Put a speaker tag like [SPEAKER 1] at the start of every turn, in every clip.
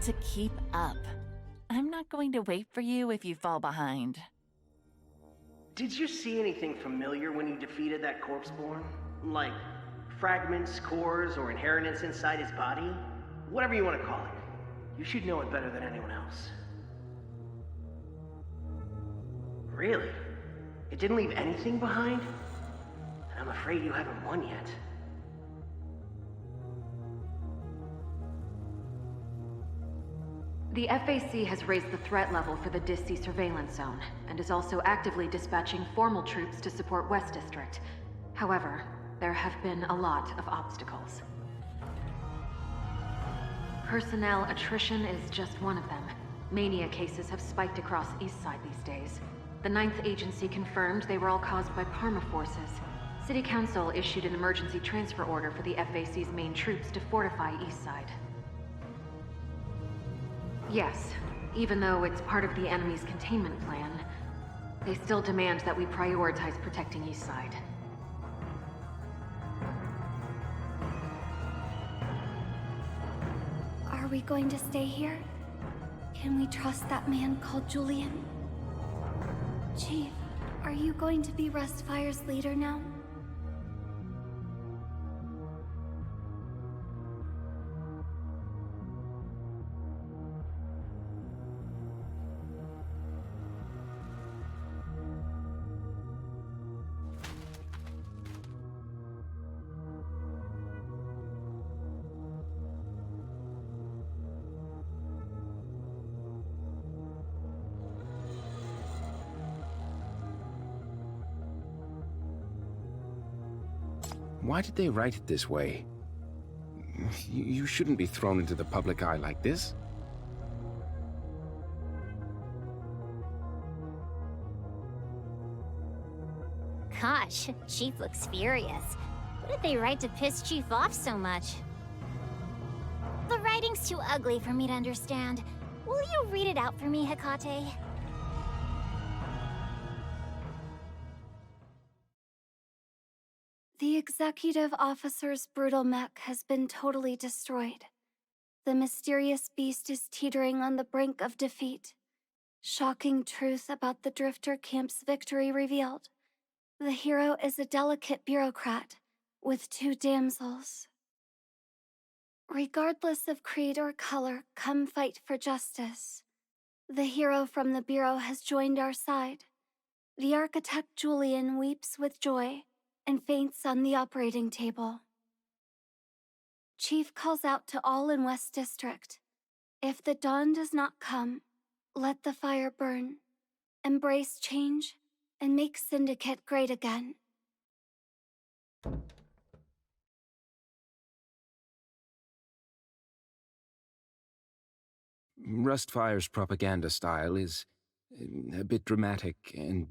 [SPEAKER 1] to keep up. I'm not going to wait for you if you fall behind.
[SPEAKER 2] Did you see anything familiar when you defeated that corpseborn? Like fragments, cores, or inheritance inside his body? Whatever you want to call it. You should know it better than anyone else. Really? It didn't leave anything behind? And I'm afraid you haven't won yet.
[SPEAKER 3] The FAC has raised the threat level for the DISC surveillance zone, and is also actively dispatching formal troops to support West District. However, there have been a lot of obstacles. Personnel attrition is just one of them. Mania cases have spiked across Eastside these days. The 9th Agency confirmed they were all caused by Parma forces. City Council issued an emergency transfer order for the FAC's main troops to fortify Eastside. Yes, even though it's part of the enemy's containment plan, they still demand that we prioritize protecting Eastside.
[SPEAKER 4] Are we going to stay here? Can we trust that man called Julian? Chief, are you going to be Rustfire's leader now?
[SPEAKER 5] Why did they write it this way? You shouldn't be thrown into the public eye like this.
[SPEAKER 6] Gosh, Chief looks furious. What did they write to piss Chief off so much? The writing's too ugly for me to understand. Will you read it out for me, Hecate?
[SPEAKER 4] The executive officer's brutal mech has been totally destroyed. The mysterious beast is teetering on the brink of defeat. Shocking truth about the Drifter camp's victory revealed. The hero is a delicate bureaucrat with 2 damsels. Regardless of creed or color, come fight for justice. The hero from the Bureau has joined our side. The architect Julian weeps with joy and faints on the operating table. Chief calls out to all in West District. If the dawn does not come, let the fire burn. Embrace change and make Syndicate great again.
[SPEAKER 5] Rustfire's propaganda style is a bit dramatic and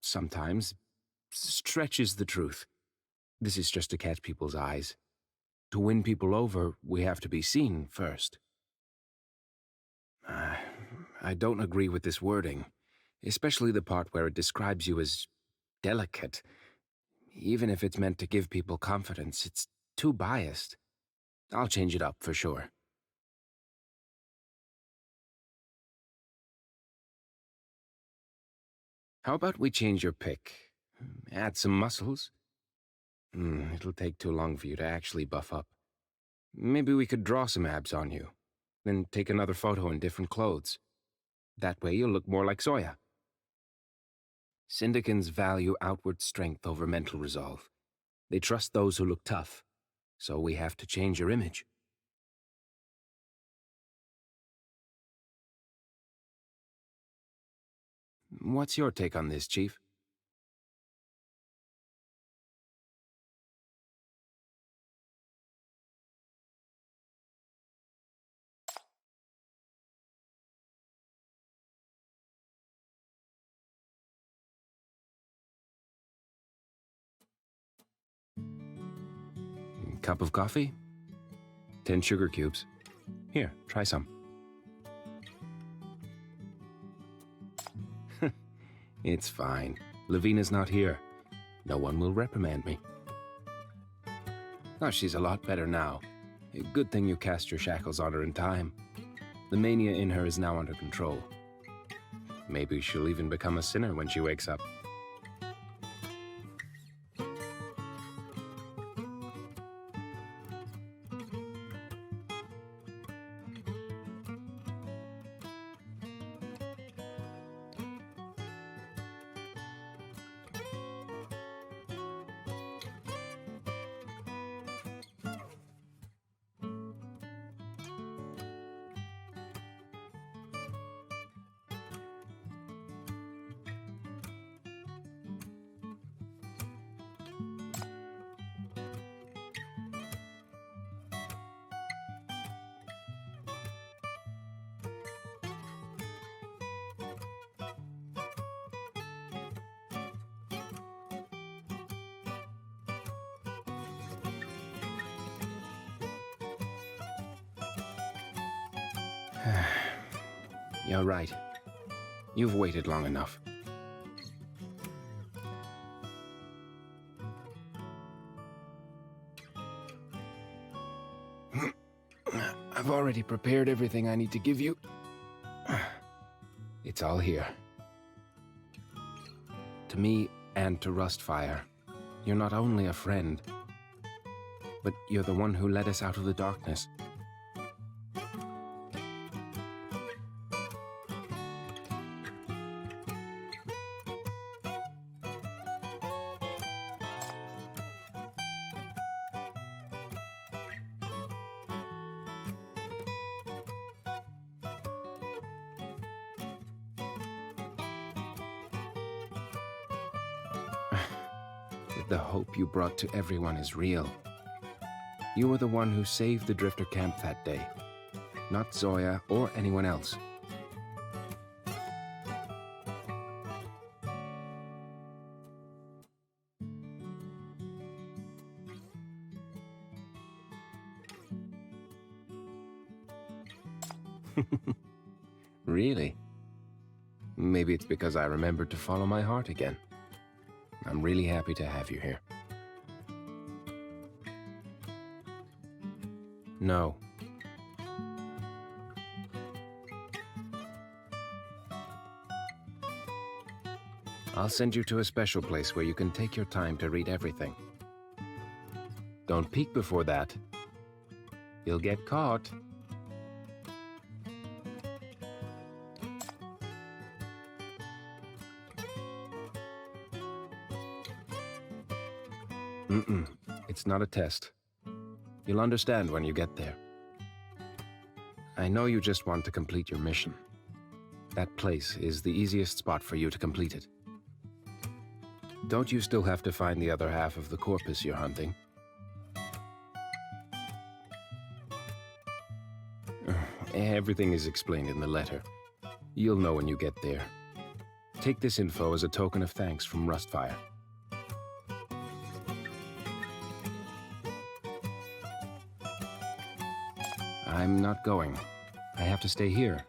[SPEAKER 5] sometimes stretches the truth. This is just to catch people's eyes. To win people over, we have to be seen first. I don't agree with this wording, especially the part where it describes you as delicate. Even if it's meant to give people confidence, it's too biased. I'll change it up for sure. How about we change your pick? Add some muscles? It'll take too long for you to actually buff up. Maybe we could draw some abs on you, then take another photo in different clothes. That way you'll look more like Zoya. Syndicans value outward strength over mental resolve. They trust those who look tough, so we have to change your image. What's your take on this, Chief? Cup of coffee? 10 sugar cubes. Here, try some. It's fine. Lavina's not here. No one will reprimand me. Oh, she's a lot better now. Good thing you cast your shackles on her in time. The mania in her is now under control. Maybe she'll even become a sinner when she wakes up. You're right. You've waited long enough. I've already prepared everything I need to give you. It's all here. To me and to Rustfire, you're not only a friend, but you're the one who led us out of the darkness. The hope you brought to everyone is real. You were the one who saved the Drifter camp that day, not Zoya or anyone else. Really? Maybe it's because I remembered to follow my heart again. I'm really happy to have you here. No. I'll send you to a special place where you can take your time to read everything. Don't peek before that. You'll get caught. It's not a test. You'll understand when you get there. I know you just want to complete your mission. That place is the easiest spot for you to complete it. Don't you still have to find the other half of the corpus you're hunting? Everything is explained in the letter. You'll know when you get there. Take this info as a token of thanks from Rustfire. I'm not going. I have to stay here.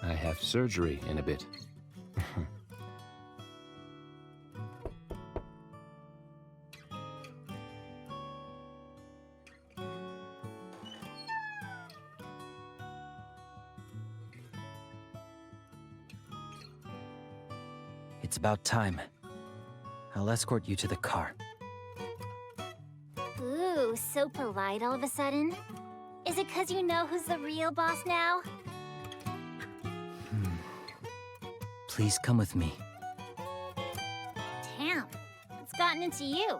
[SPEAKER 5] I have surgery in a bit.
[SPEAKER 7] It's about time. I'll escort you to the car.
[SPEAKER 6] Ooh, so polite all of a sudden. Is it 'cause you know who's the real boss now?
[SPEAKER 7] Please come with me.
[SPEAKER 6] Damn, what's gotten into you?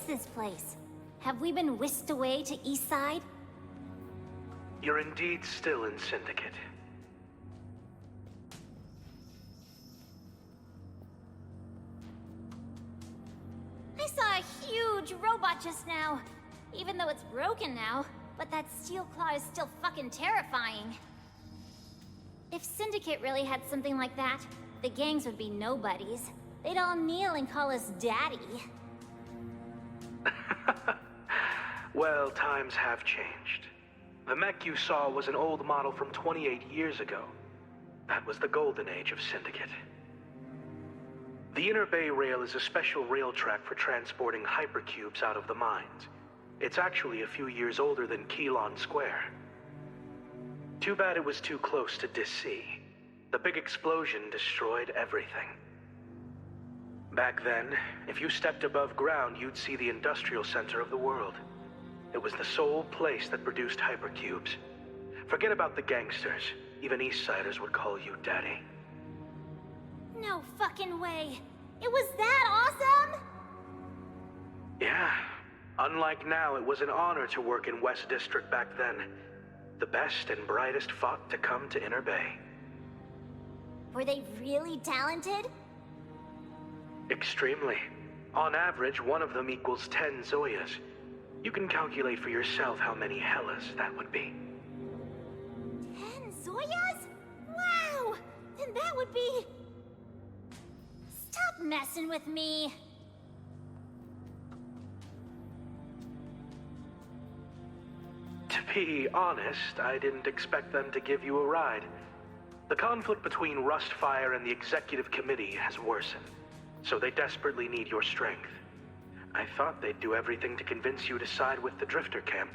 [SPEAKER 6] this place? Have we been whisked away to Eastside?
[SPEAKER 8] You're indeed still in Syndicate.
[SPEAKER 6] I saw a huge robot just now. Even though it's broken now, but that steel claw is still fucking terrifying. If Syndicate really had something like that, the gangs would be nobodies. They'd all kneel and call us Daddy.
[SPEAKER 8] Well, times have changed. The mech you saw was an old model from 28 years ago. That was the golden age of Syndicate. The Inner Bay Rail is a special rail track for transporting hypercubes out of the mines. It's actually a few years older than Keelon Square. Too bad it was too close to Dis-C. The big explosion destroyed everything. Back then, if you stepped above ground, you'd see the industrial center of the world. It was the sole place that produced hypercubes. Forget about the gangsters. Even Eastsiders would call you Daddy.
[SPEAKER 6] No fucking way. It was that awesome?
[SPEAKER 8] Yeah. Unlike now, it was an honor to work in West District back then. The best and brightest fought to come to Inner Bay.
[SPEAKER 6] Were they really talented?
[SPEAKER 8] Extremely. On average, one of them equals 10 Zoyas. You can calculate for yourself how many Hellas that would be.
[SPEAKER 6] 10 Zoyas? Wow! Then that would be... Stop messing with me.
[SPEAKER 8] To be honest, I didn't expect them to give you a ride. The conflict between Rustfire and the Executive Committee has worsened, so they desperately need your strength. I thought they'd do everything to convince you to side with the Drifter camp.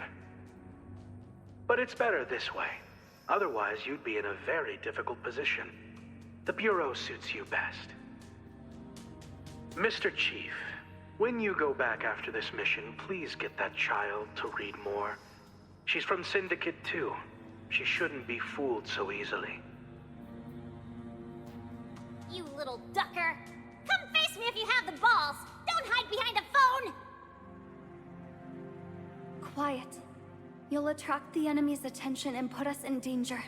[SPEAKER 8] But it's better this way. Otherwise, you'd be in a very difficult position. The Bureau suits you best. Mr. Chief, when you go back after this mission, please get that child to read more. She's from Syndicate too. She shouldn't be fooled so easily.
[SPEAKER 6] You little ducker. Come face me if you have the balls. Don't hide behind a phone.
[SPEAKER 4] Quiet. You'll attract the enemy's attention and put us in danger.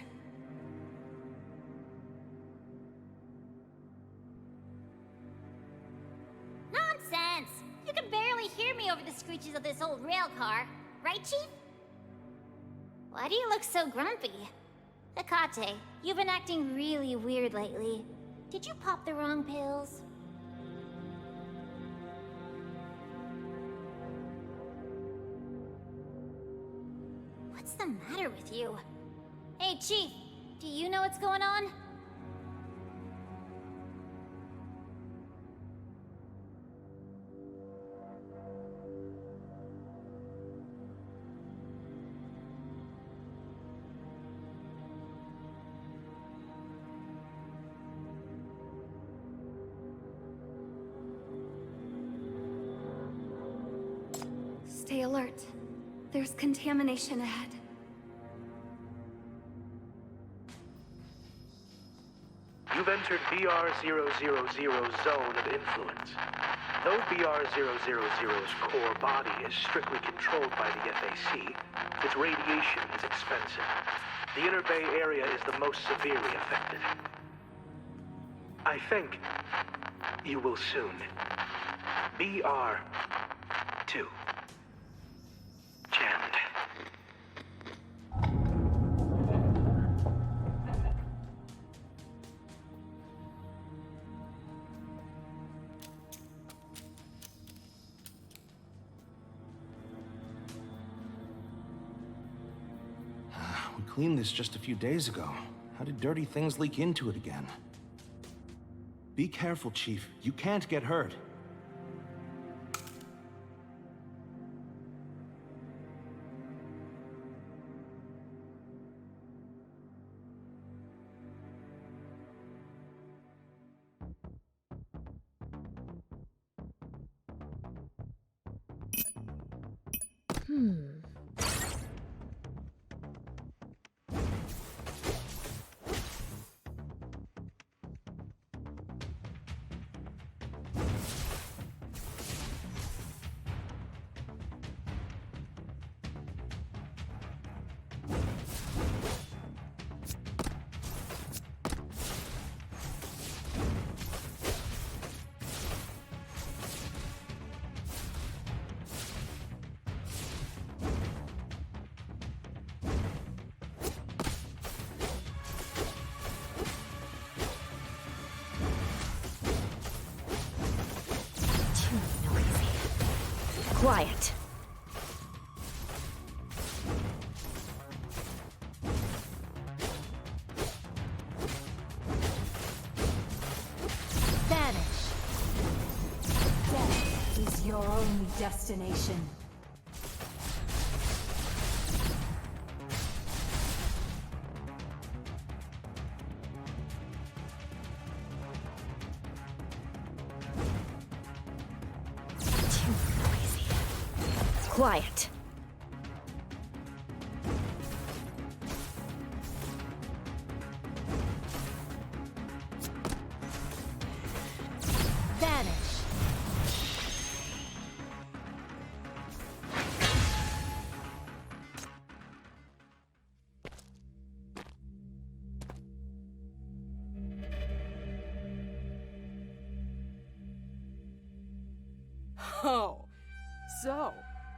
[SPEAKER 6] Nonsense! You can barely hear me over the screeches of this old rail car. Right, Chief? Why do you look so grumpy? Hecate, you've been acting really weird lately. Did you pop the wrong pills? What's the matter with you? Hey, Chief, do you know what's going on?
[SPEAKER 4] Stay alert. There's contamination ahead.
[SPEAKER 8] You've entered BR-000 zone of influence. Though BR-000's core body is strictly controlled by the FAC, its radiation is expensive. The Inner Bay area is the most severely affected. I think you will soon. BR-2. Jammed.
[SPEAKER 9] We cleaned this just a few days ago. How did dirty things leak into it again? Be careful, Chief. You can't get hurt.
[SPEAKER 10] Quiet. Vanish. Death is your only destination. Too noisy. Quiet. Vanish.
[SPEAKER 11] Oh, so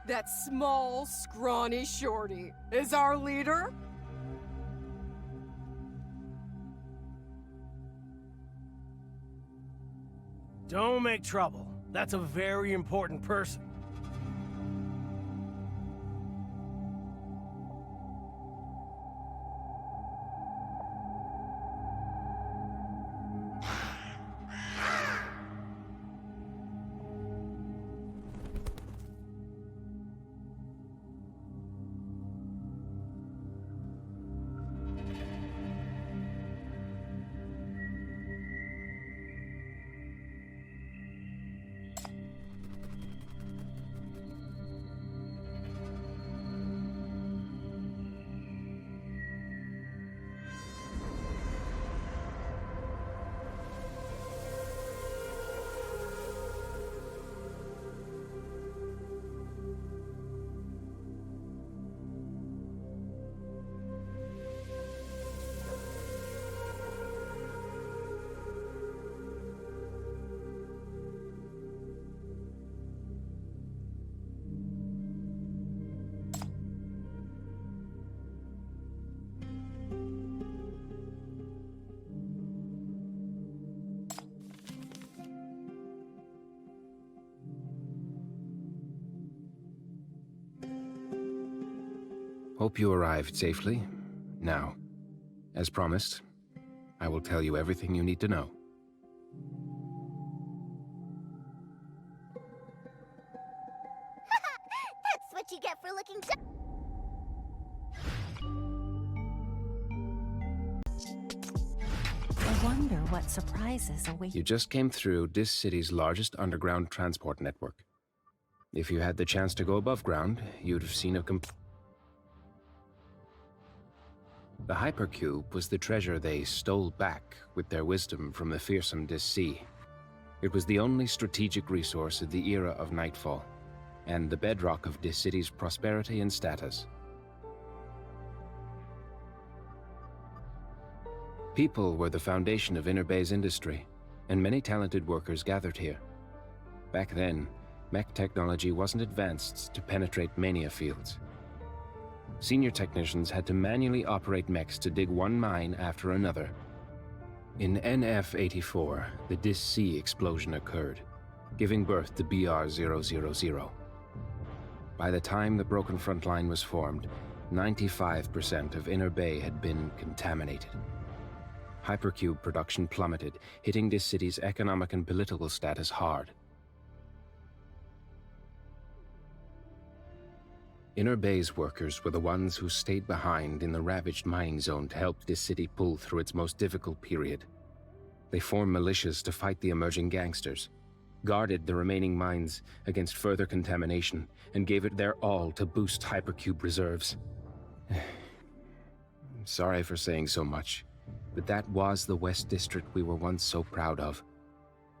[SPEAKER 11] that small, scrawny shorty is our leader?
[SPEAKER 2] Don't make trouble. That's a very important person.
[SPEAKER 5] Hope you arrived safely. Now, as promised, I will tell you everything you need to know.
[SPEAKER 6] That's what you get for looking so...
[SPEAKER 1] I wonder what surprises await.
[SPEAKER 5] You just came through this city's largest underground transport network. If you had the chance to go above ground, you'd have seen a The Hypercube was the treasure they stole back with their wisdom from the fearsome Dis-C. It was the only strategic resource of the era of Nightfall, and the bedrock of this city's prosperity and status. People were the foundation of Inner Bay's industry, and many talented workers gathered here. Back then, mech technology wasn't advanced to penetrate mania fields. Senior technicians had to manually operate mechs to dig one mine after another. In NF-84, the Dis-C explosion occurred, giving birth to BR-000. By the time the Broken Front Line was formed, 95% of Inner Bay had been contaminated. Hypercube production plummeted, hitting this city's economic and political status hard. Inner Bay's workers were the ones who stayed behind in the ravaged mining zone to help this city pull through its most difficult period. They formed militias to fight the emerging gangsters, guarded the remaining mines against further contamination, and gave it their all to boost Hypercube reserves. I'm sorry for saying so much, but that was the West District we were once so proud of.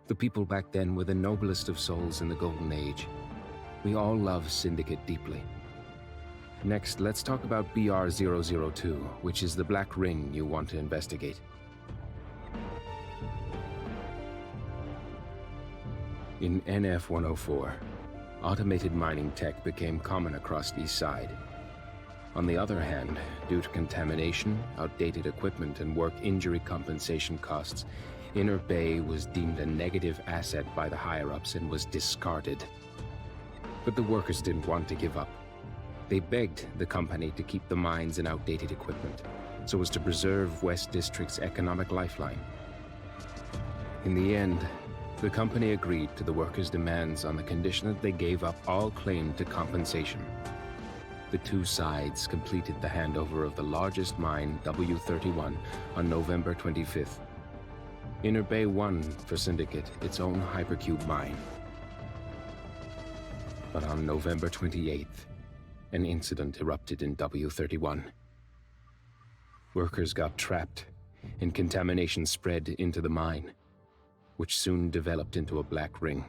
[SPEAKER 5] The people back then were the noblest of souls in the Golden Age. We all love Syndicate deeply. Next, let's talk about BR-002, which is the black ring you want to investigate. In NF-104, automated mining tech became common across the East Side. On the other hand, due to contamination, outdated equipment, and work injury compensation costs, Inner Bay was deemed a negative asset by the higher-ups and was discarded. But the workers didn't want to give up. They begged the company to keep the mines and outdated equipment, so as to preserve West District's economic lifeline. In the end, the company agreed to the workers' demands on the condition that they gave up all claim to compensation. The two sides completed the handover of the largest mine, W31, on November 25th. Inner Bay won for Syndicate its own hypercube mine. But on November 28th, an incident erupted in W31. Workers got trapped, and contamination spread into the mine, which soon developed into a black ring.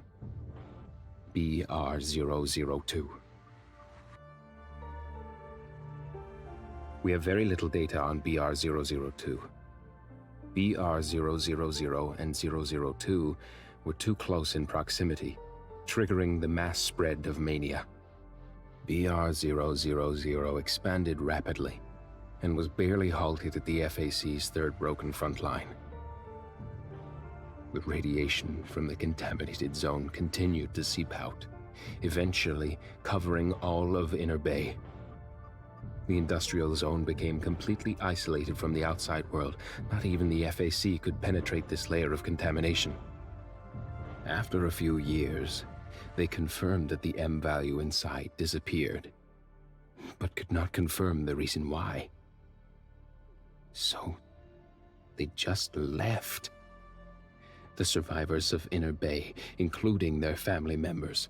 [SPEAKER 5] BR002. We have very little data on BR002. BR000 and 002 were too close in proximity, triggering the mass spread of mania. BR000 expanded rapidly and was barely halted at the FAC's third broken front line. The radiation from the contaminated zone continued to seep out, eventually covering all of Inner Bay. The industrial zone became completely isolated from the outside world. Not even the FAC could penetrate this layer of contamination. After a few years, they confirmed that the M value inside disappeared, but could not confirm the reason why. So, they just left. The survivors of Inner Bay, including their family members,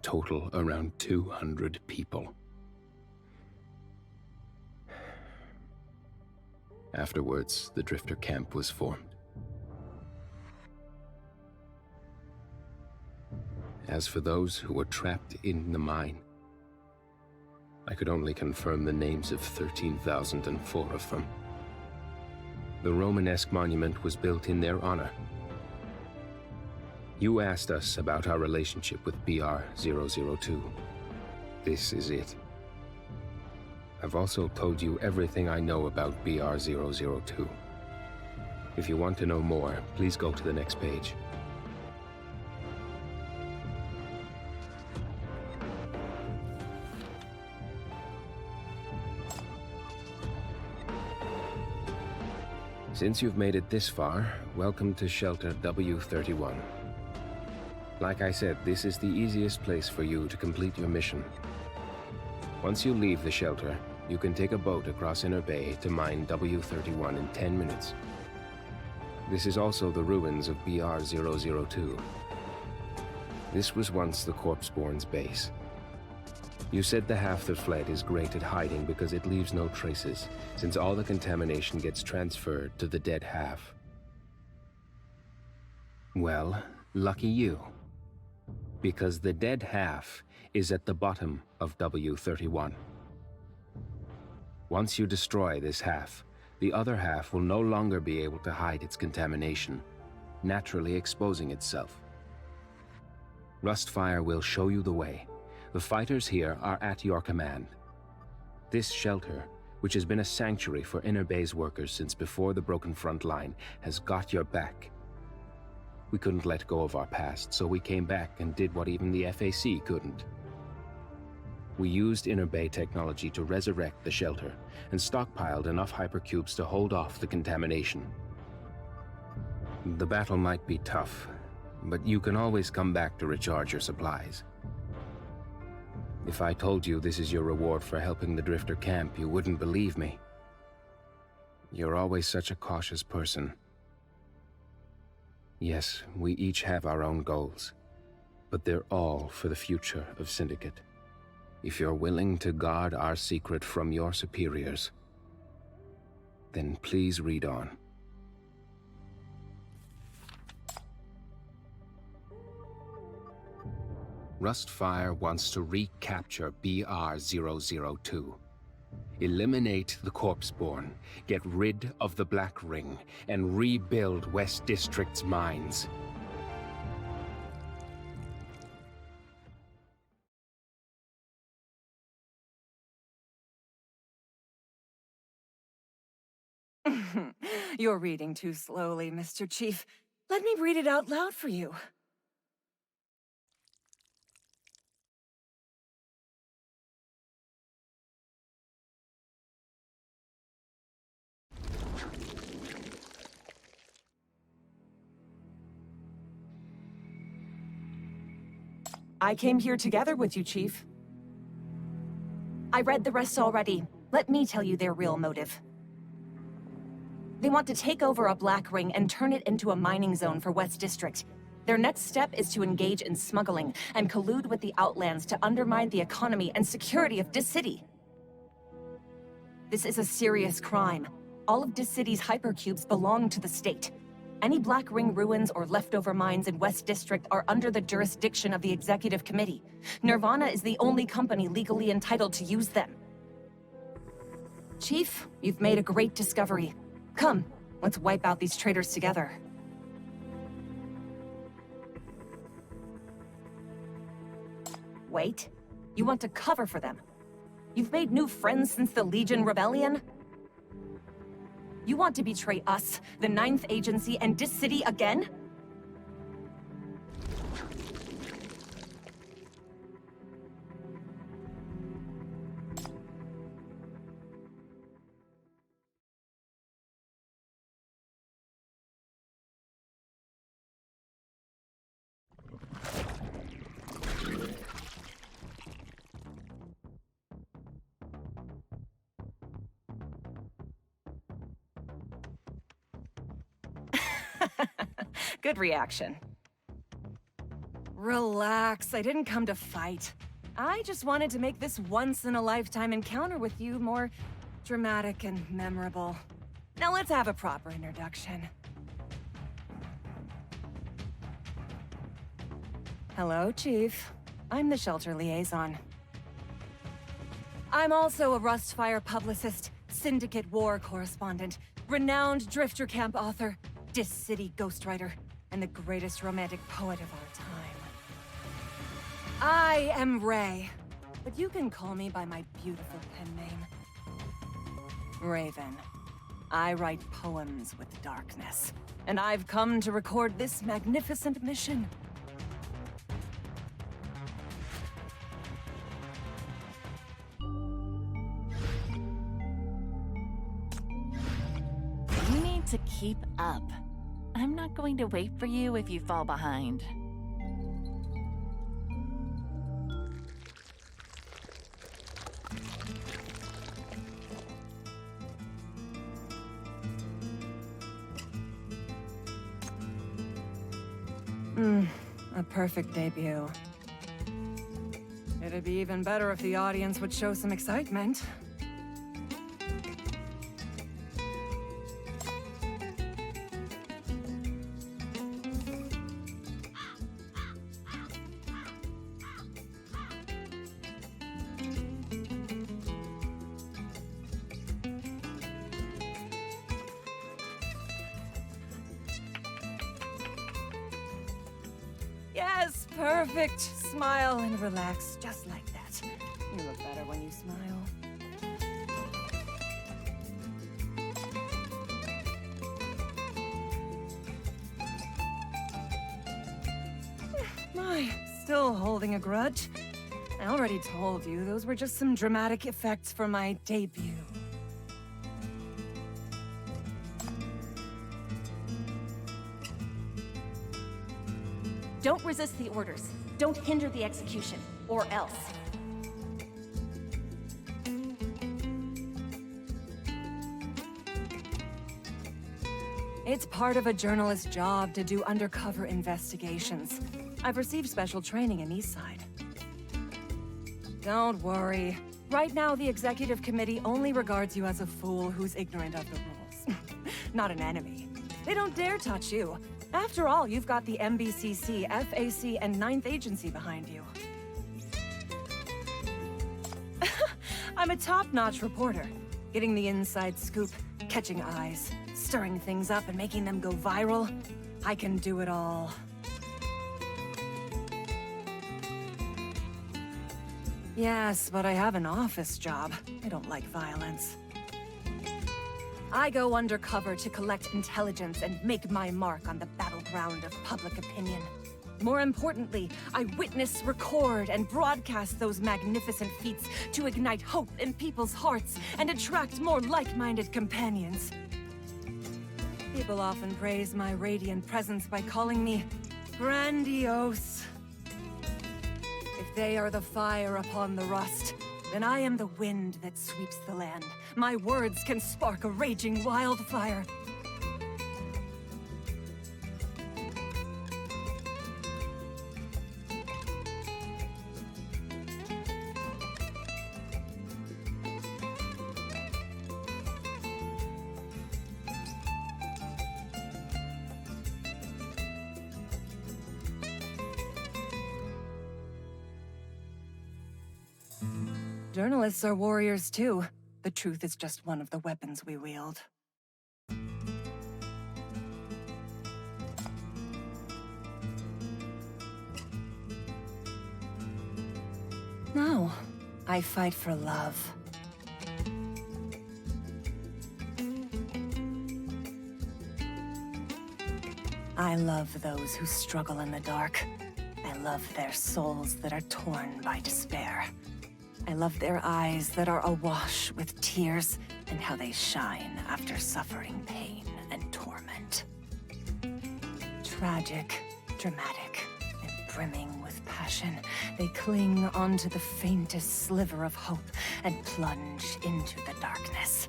[SPEAKER 5] total around 200 people. Afterwards, the Drifter Camp was formed. As for those who were trapped in the mine, I could only confirm the names of 13,004 of them. The Romanesque monument was built in their honor. You asked us about our relationship with BR002. This is it. I've also told you everything I know about BR002. If you want to know more, please go to the next page. Since you've made it this far, welcome to Shelter W31. Like I said, this is the easiest place for you to complete your mission. Once you leave the shelter, you can take a boat across Inner Bay to mine W31 in 10 minutes. This is also the ruins of BR002. This was once the Corpseborn's base. You said the half that fled is great at hiding because it leaves no traces, since all the contamination gets transferred to the dead half. Well, lucky you. Because the dead half is at the bottom of W31. Once you destroy this half, the other half will no longer be able to hide its contamination, naturally exposing itself. Rustfire will show you the way. The fighters here are at your command. This shelter, which has been a sanctuary for Inner Bay's workers since before the broken front line, has got your back. We couldn't let go of our past, so we came back and did what even the FAC couldn't. We used Inner Bay technology to resurrect the shelter and stockpiled enough hypercubes to hold off the contamination. The battle might be tough, but you can always come back to recharge your supplies. If I told you this is your reward for helping the Drifter Camp, you wouldn't believe me. You're always such a cautious person. Yes, we each have our own goals, but they're all for the future of Syndicate. If you're willing to guard our secret from your superiors, then please read on. Rustfire wants to recapture BR002. Eliminate the Corpseborn, get rid of the Black Ring, and rebuild West District's mines.
[SPEAKER 10] You're reading too slowly, Mr. Chief. Let me read it out loud for you. I came here together with you, Chief.
[SPEAKER 12] I read the rest already. Let me tell you their real motive. They want to take over a Black Ring and turn it into a mining zone for West District. Their next step is to engage in smuggling and collude with the Outlands to undermine the economy and security of Dis City. This is a serious crime. All of Dis City's hypercubes belong to the state. Any Black Ring ruins or leftover mines in West District are under the jurisdiction of the Executive Committee. Nirvana is the only company legally entitled to use them. Chief, you've made a great discovery. Come, let's wipe out these traitors together. Wait, you want to cover for them? You've made new friends since the Legion Rebellion? You want to betray us, the 9th Agency, and Dis City again? Good reaction. Relax, I didn't come to fight. I just wanted to make this once-in-a-lifetime encounter with you more dramatic and memorable. Now let's have a proper introduction. Hello, Chief. I'm the Shelter Liaison. I'm also a Rustfire publicist, Syndicate War correspondent, renowned Drifter Camp author, Dis City ghostwriter, and the greatest romantic poet of our time. I am Ray, but you can call me by my beautiful pen name. Raven. I write poems with darkness, and I've come to record this magnificent mission.
[SPEAKER 1] You need to keep up. I'm not going to wait for you if you fall behind.
[SPEAKER 10] A perfect debut. It'd be even better if the audience would show some excitement. Yes, perfect. Smile and relax, just like that. You look better when you smile. My, still holding a grudge? I already told you, those were just some dramatic effects for my debut.
[SPEAKER 12] Don't resist the orders. Don't hinder the execution, or else.
[SPEAKER 10] It's part of a journalist's job to do undercover investigations. I've received special training in Eastside. Don't worry. Right now, the Executive Committee only regards you as a fool who's ignorant of the rules. Not an enemy. They don't dare touch you. After all, you've got the MBCC, FAC, and 9th Agency behind you. I'm a top-notch reporter, getting the inside scoop, catching eyes, stirring things up and making them go viral. I can do it all. Yes, but I have an office job. I don't like violence. I go undercover to collect intelligence and make my mark on the battleground of public opinion. More importantly, I witness, record, and broadcast those magnificent feats to ignite hope in people's hearts and attract more like-minded companions. People often praise my radiant presence by calling me grandiose. If they are the fire upon the rust, then I am the wind that sweeps the land. My words can spark a raging wildfire. Journalists are warriors too. The truth is just one of the weapons we wield. No, I fight for love. I love those who struggle in the dark. I love their souls that are torn by despair. I love their eyes that are awash with tears, and how they shine after suffering pain and torment. Tragic, dramatic, and brimming with passion, they cling onto the faintest sliver of hope and plunge into the darkness.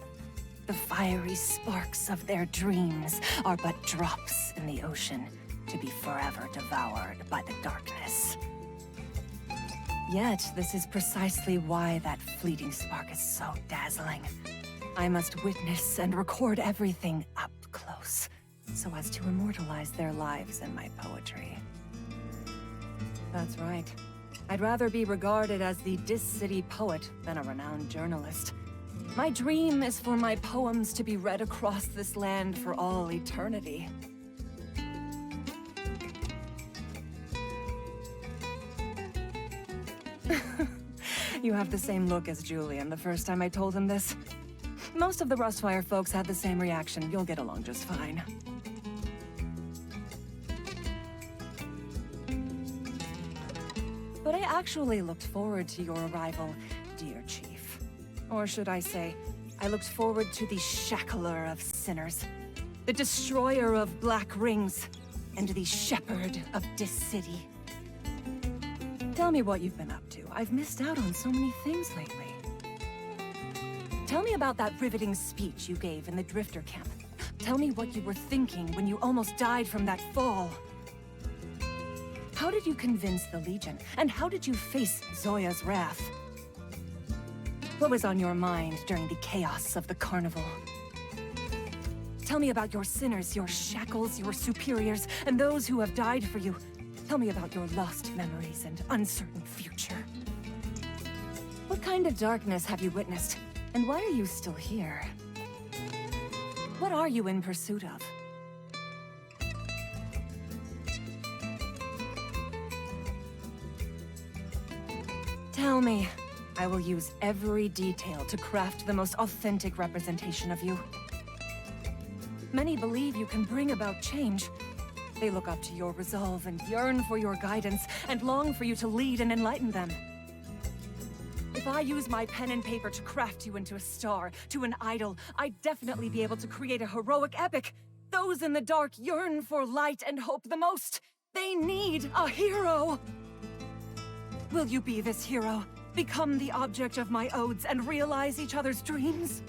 [SPEAKER 10] The fiery sparks of their dreams are but drops in the ocean, to be forever devoured by the darkness. Yet, this is precisely why that fleeting spark is so dazzling. I must witness and record everything up close, so as to immortalize their lives in my poetry. That's right. I'd rather be regarded as the Dis-City poet than a renowned journalist. My dream is for my poems to be read across this land for all eternity. You have the same look as Julian the first time I told him this. Most of the Rustfire folks had the same reaction. You'll get along just fine. But I actually looked forward to your arrival, dear Chief. Or should I say, I looked forward to the shackler of sinners, the destroyer of black rings, and the shepherd of Dis-City. Tell me what you've been up to. I've missed out on so many things lately. Tell me about that riveting speech you gave in the Drifter camp. Tell me what you were thinking when you almost died from that fall. How did you convince the Legion? And how did you face Zoya's wrath? What was on your mind during the chaos of the carnival? Tell me about your sinners, your shackles, your superiors, and those who have died for you. Tell me about your lost memories and uncertain future. What kind of darkness have you witnessed? And why are you still here? What are you in pursuit of? Tell me. I will use every detail to craft the most authentic representation of you. Many believe you can bring about change. They look up to your resolve and yearn for your guidance and long for you to lead and enlighten them. If I use my pen and paper to craft you into a star, to an idol, I'd definitely be able to create a heroic epic. Those in the dark yearn for light and hope the most. They need a hero! Will you be this hero? Become the object of my odes and realize each other's dreams?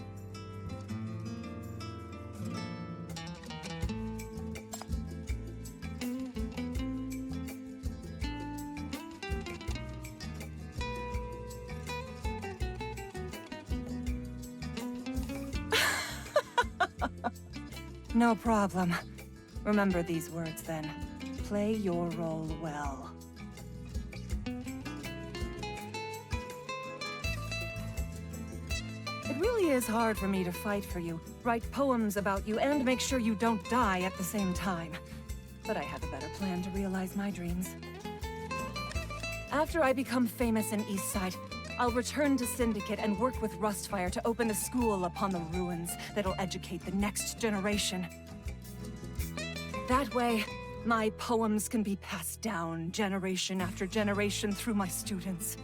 [SPEAKER 10] No problem. Remember these words, then. Play your role well. It really is hard for me to fight for you, write poems about you, and make sure you don't die at the same time. But I have a better plan to realize my dreams. After I become famous in Eastside, I'll return to Syndicate and work with Rustfire to open a school upon the ruins that'll educate the next generation. That way, my poems can be passed down generation after generation through my students.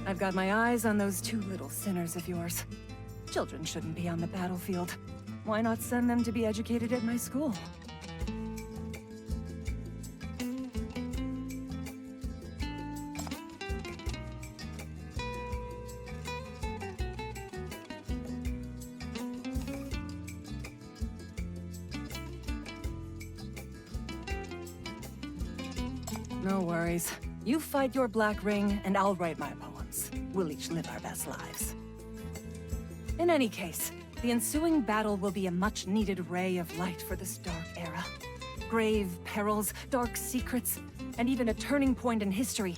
[SPEAKER 10] I've got my eyes on those two little sinners of yours. Children shouldn't be on the battlefield. Why not send them to be educated at my school? No worries. You fight your Black Ring, and I'll write my poems. We'll each live our best lives. In any case, the ensuing battle will be a much-needed ray of light for this dark era. Grave perils, dark secrets, and even a turning point in history.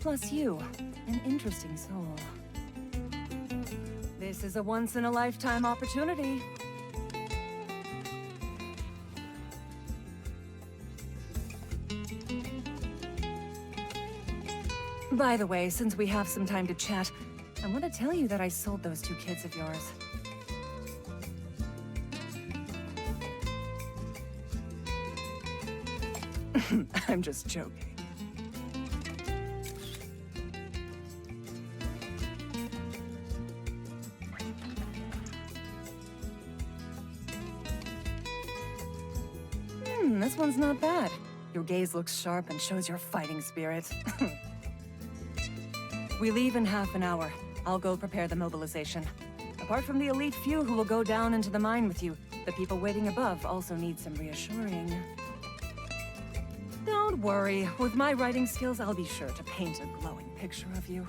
[SPEAKER 10] Plus you, an interesting soul. This is a once-in-a-lifetime opportunity. By the way, since we have some time to chat, I want to tell you that I sold those 2 kids of yours. I'm just joking. This one's not bad. Your gaze looks sharp and shows your fighting spirit. We leave in half an hour. I'll go prepare the mobilization. Apart from the elite few who will go down into the mine with you, the people waiting above also need some reassuring. Don't worry. With my writing skills, I'll be sure to paint a glowing picture of you.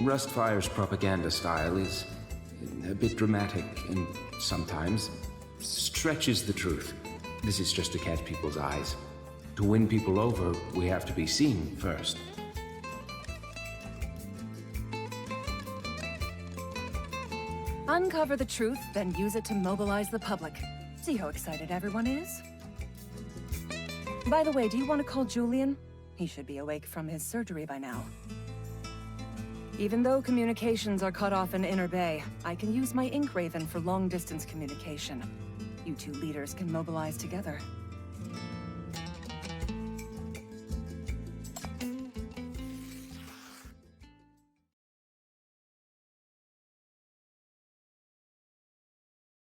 [SPEAKER 5] Rustfire's propaganda style is a bit dramatic and sometimes stretches the truth. This is just to catch people's eyes. To win people over, we have to be seen first.
[SPEAKER 10] Uncover the truth, then use it to mobilize the public. See how excited everyone is? By the way, do you want to call Julian? He should be awake from his surgery by now. Even though communications are cut off in Inner Bay, I can use my Ink Raven for long-distance communication. You 2 leaders can mobilize together.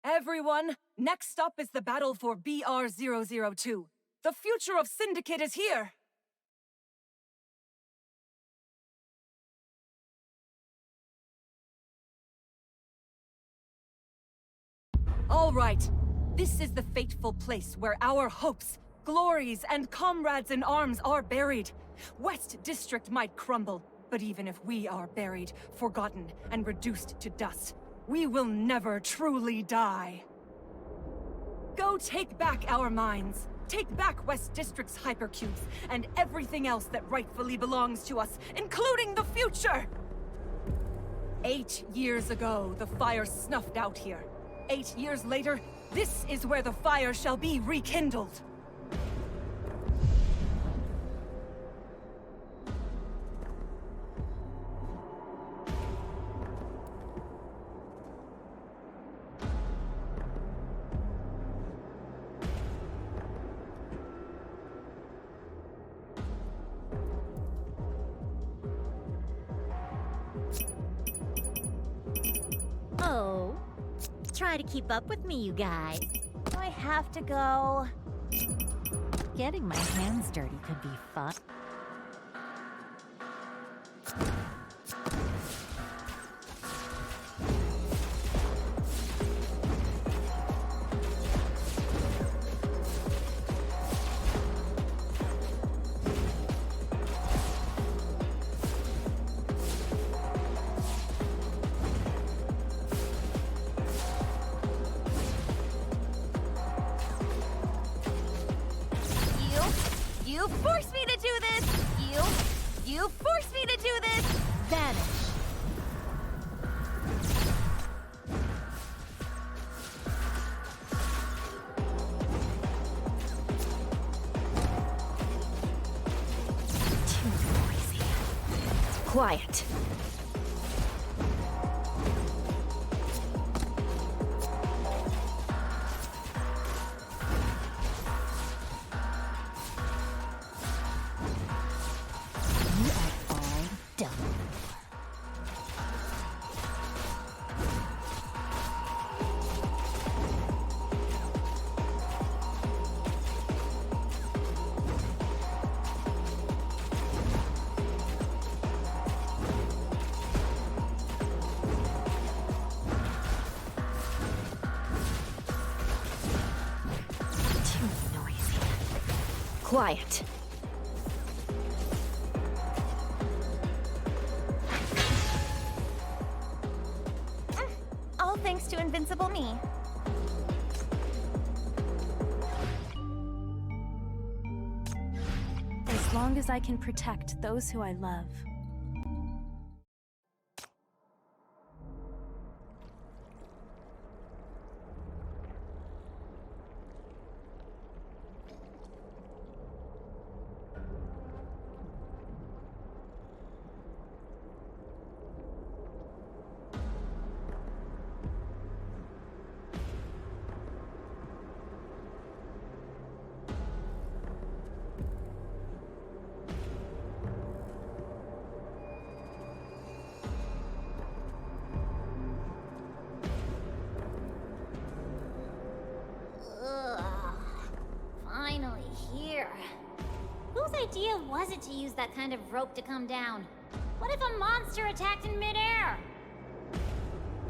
[SPEAKER 10] Everyone, next up is the battle for BR-002. The future of Syndicate is here! All right, this is the fateful place where our hopes, glories, and comrades in arms are buried. West District might crumble, but even if we are buried, forgotten, and reduced to dust, we will never truly die. Go take back our mines. Take back West District's hypercubes, and everything else that rightfully belongs to us, including the future! 8 years ago, the fire snuffed out here. 8 years later, this is where the fire shall be rekindled.
[SPEAKER 6] Oh, try to keep up with me, you guys. I have to go.
[SPEAKER 1] Getting my hands dirty could be fun.
[SPEAKER 6] You forced me to do this! You forced me to do this! Vanish!
[SPEAKER 12] Quiet.
[SPEAKER 6] You are all done. Too noisy.
[SPEAKER 12] Quiet.
[SPEAKER 6] All thanks to Invincible Me.
[SPEAKER 13] As long as I can protect those who I love.
[SPEAKER 6] Ugh. Finally here. Whose idea was it to use that kind of rope to come down? What if a monster attacked in midair?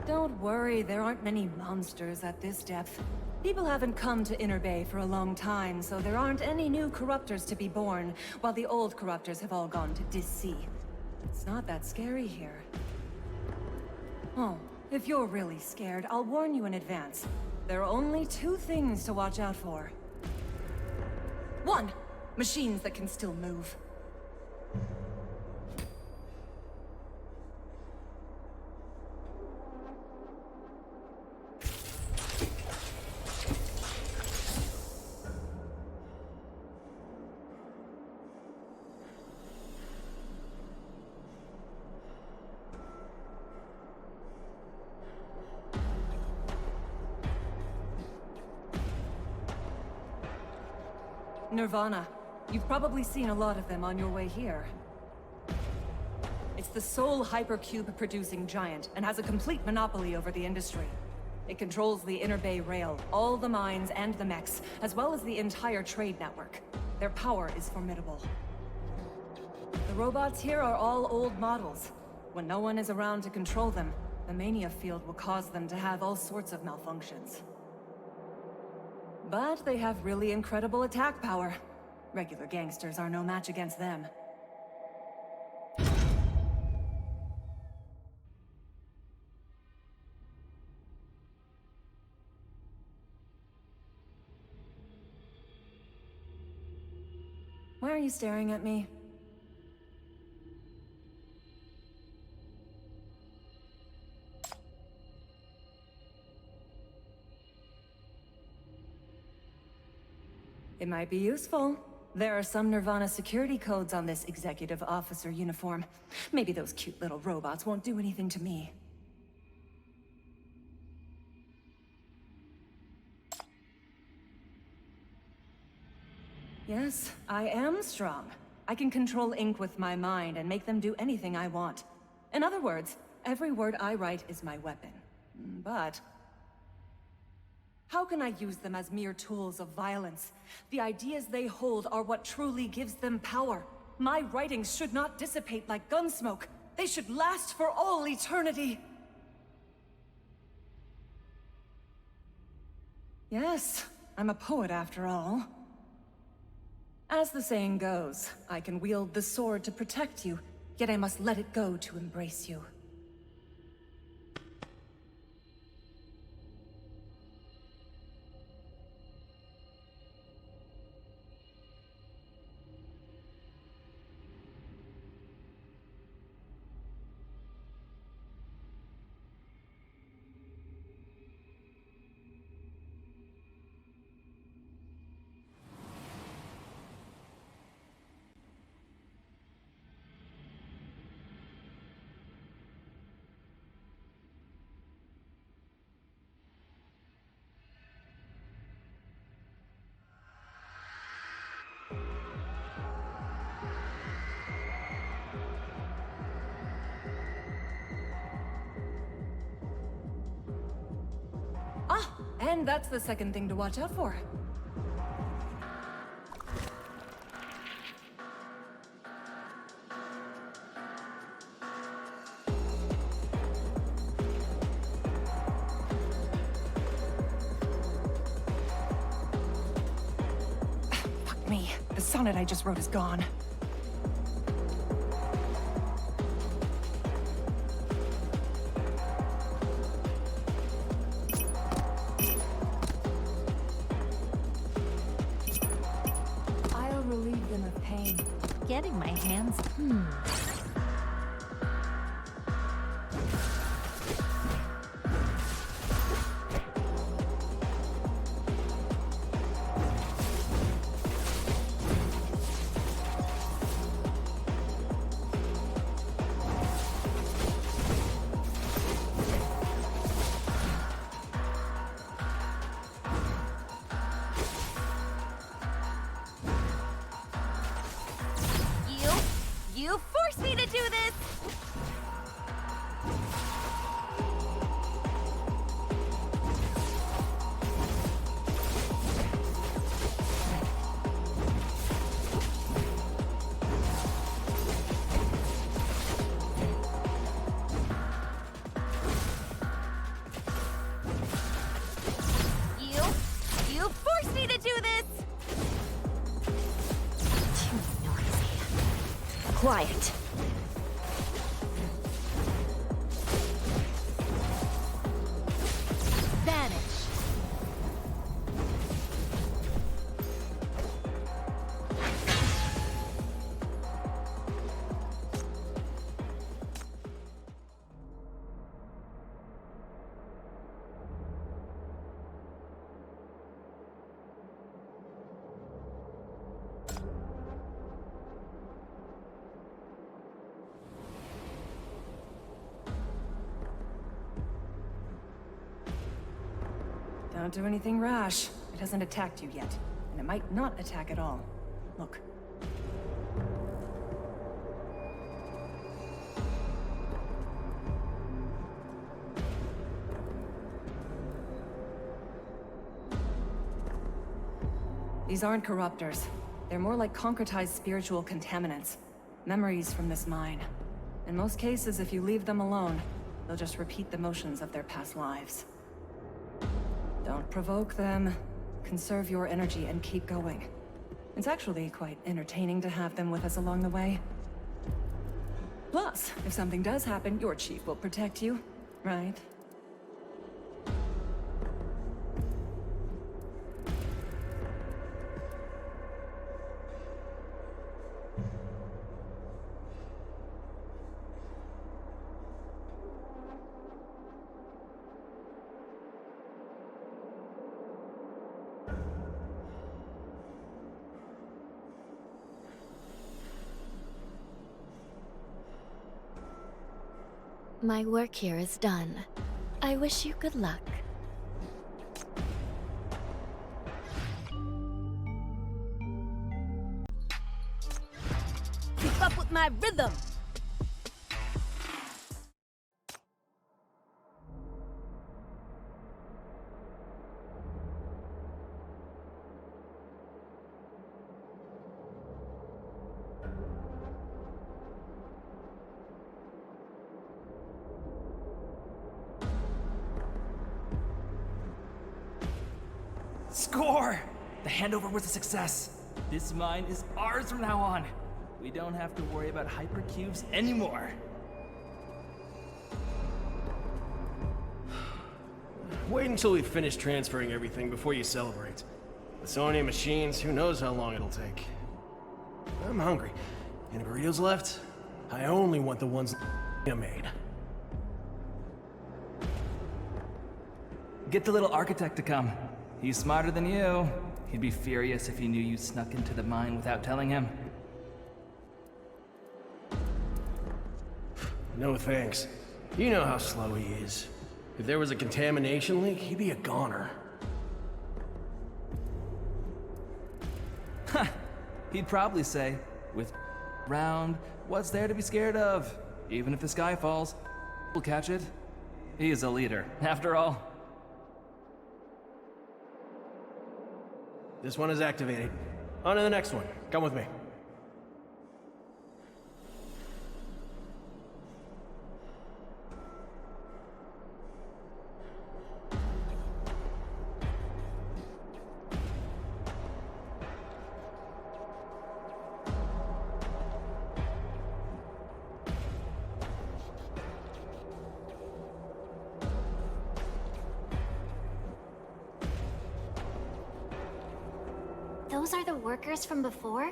[SPEAKER 10] Don't worry, there aren't many monsters at this depth. People haven't come to Inner Bay for a long time, so there aren't any new corruptors to be born, while the old corruptors have all gone to Dis-C. It's not that scary here. Oh, if you're really scared, I'll warn you in advance. There are only two things to watch out for. 1. Machines that can still move. Nirvana. You've probably seen a lot of them on your way here. It's the sole hypercube-producing giant, and has a complete monopoly over the industry. It controls the Inner Bay Rail, all the mines and the mechs, as well as the entire trade network. Their power is formidable. The robots here are all old models. When no one is around to control them, the mania field will cause them to have all sorts of malfunctions. But they have really incredible attack power. Regular gangsters are no match against them. Why are you staring at me? It might be useful. There are some Nirvana security codes on this executive officer uniform. Maybe those cute little robots won't do anything to me. Yes, I am strong. I can control ink with my mind and make them do anything I want. In other words, every word I write is my weapon. But how can I use them as mere tools of violence? The ideas they hold are what truly gives them power. My writings should not dissipate like gunsmoke. They should last for all eternity. Yes, I'm a poet after all. As the saying goes, I can wield the sword to protect you, yet I must let it go to embrace you. And that's the second thing to watch out for.
[SPEAKER 12] Fuck me. The sonnet I just wrote is gone.
[SPEAKER 10] I'll relieve them of pain.
[SPEAKER 1] Getting my hands.
[SPEAKER 6] You forced me to do this! You forced me to do this! Too noisy. Quiet. Vanish.
[SPEAKER 12] Don't do anything rash. It hasn't attacked you yet, and it might not attack at all. Look. These aren't corruptors. They're more like concretized spiritual contaminants. Memories from this mine. In most cases, if you leave them alone, they'll just repeat the motions of their past lives. Don't provoke them. Conserve your energy and keep going. It's actually quite entertaining to have them with us along the way. Plus, if something does happen, your chief will protect you, right?
[SPEAKER 4] My work here is done. I wish you good luck.
[SPEAKER 6] Keep up with my rhythm!
[SPEAKER 14] Score! The handover was a success. This mine is ours from now on. We don't have to worry about hypercubes anymore.
[SPEAKER 2] Wait until we finish transferring everything before you celebrate. With so many machines, who knows how long it'll take. I'm hungry. Any burritos left? I only want the ones made.
[SPEAKER 14] Get the little architect to come. He's smarter than you. He'd be furious if he knew you snuck into the mine without telling him.
[SPEAKER 2] No thanks. You know how slow he is. If there was a contamination leak, he'd be a goner.
[SPEAKER 14] Ha! He'd probably say, with round, what's there to be scared of? Even if the sky falls, we'll catch it. He is a leader, after all.
[SPEAKER 2] This one is activated. On to the next one. Come with me.
[SPEAKER 6] Those are the workers from before?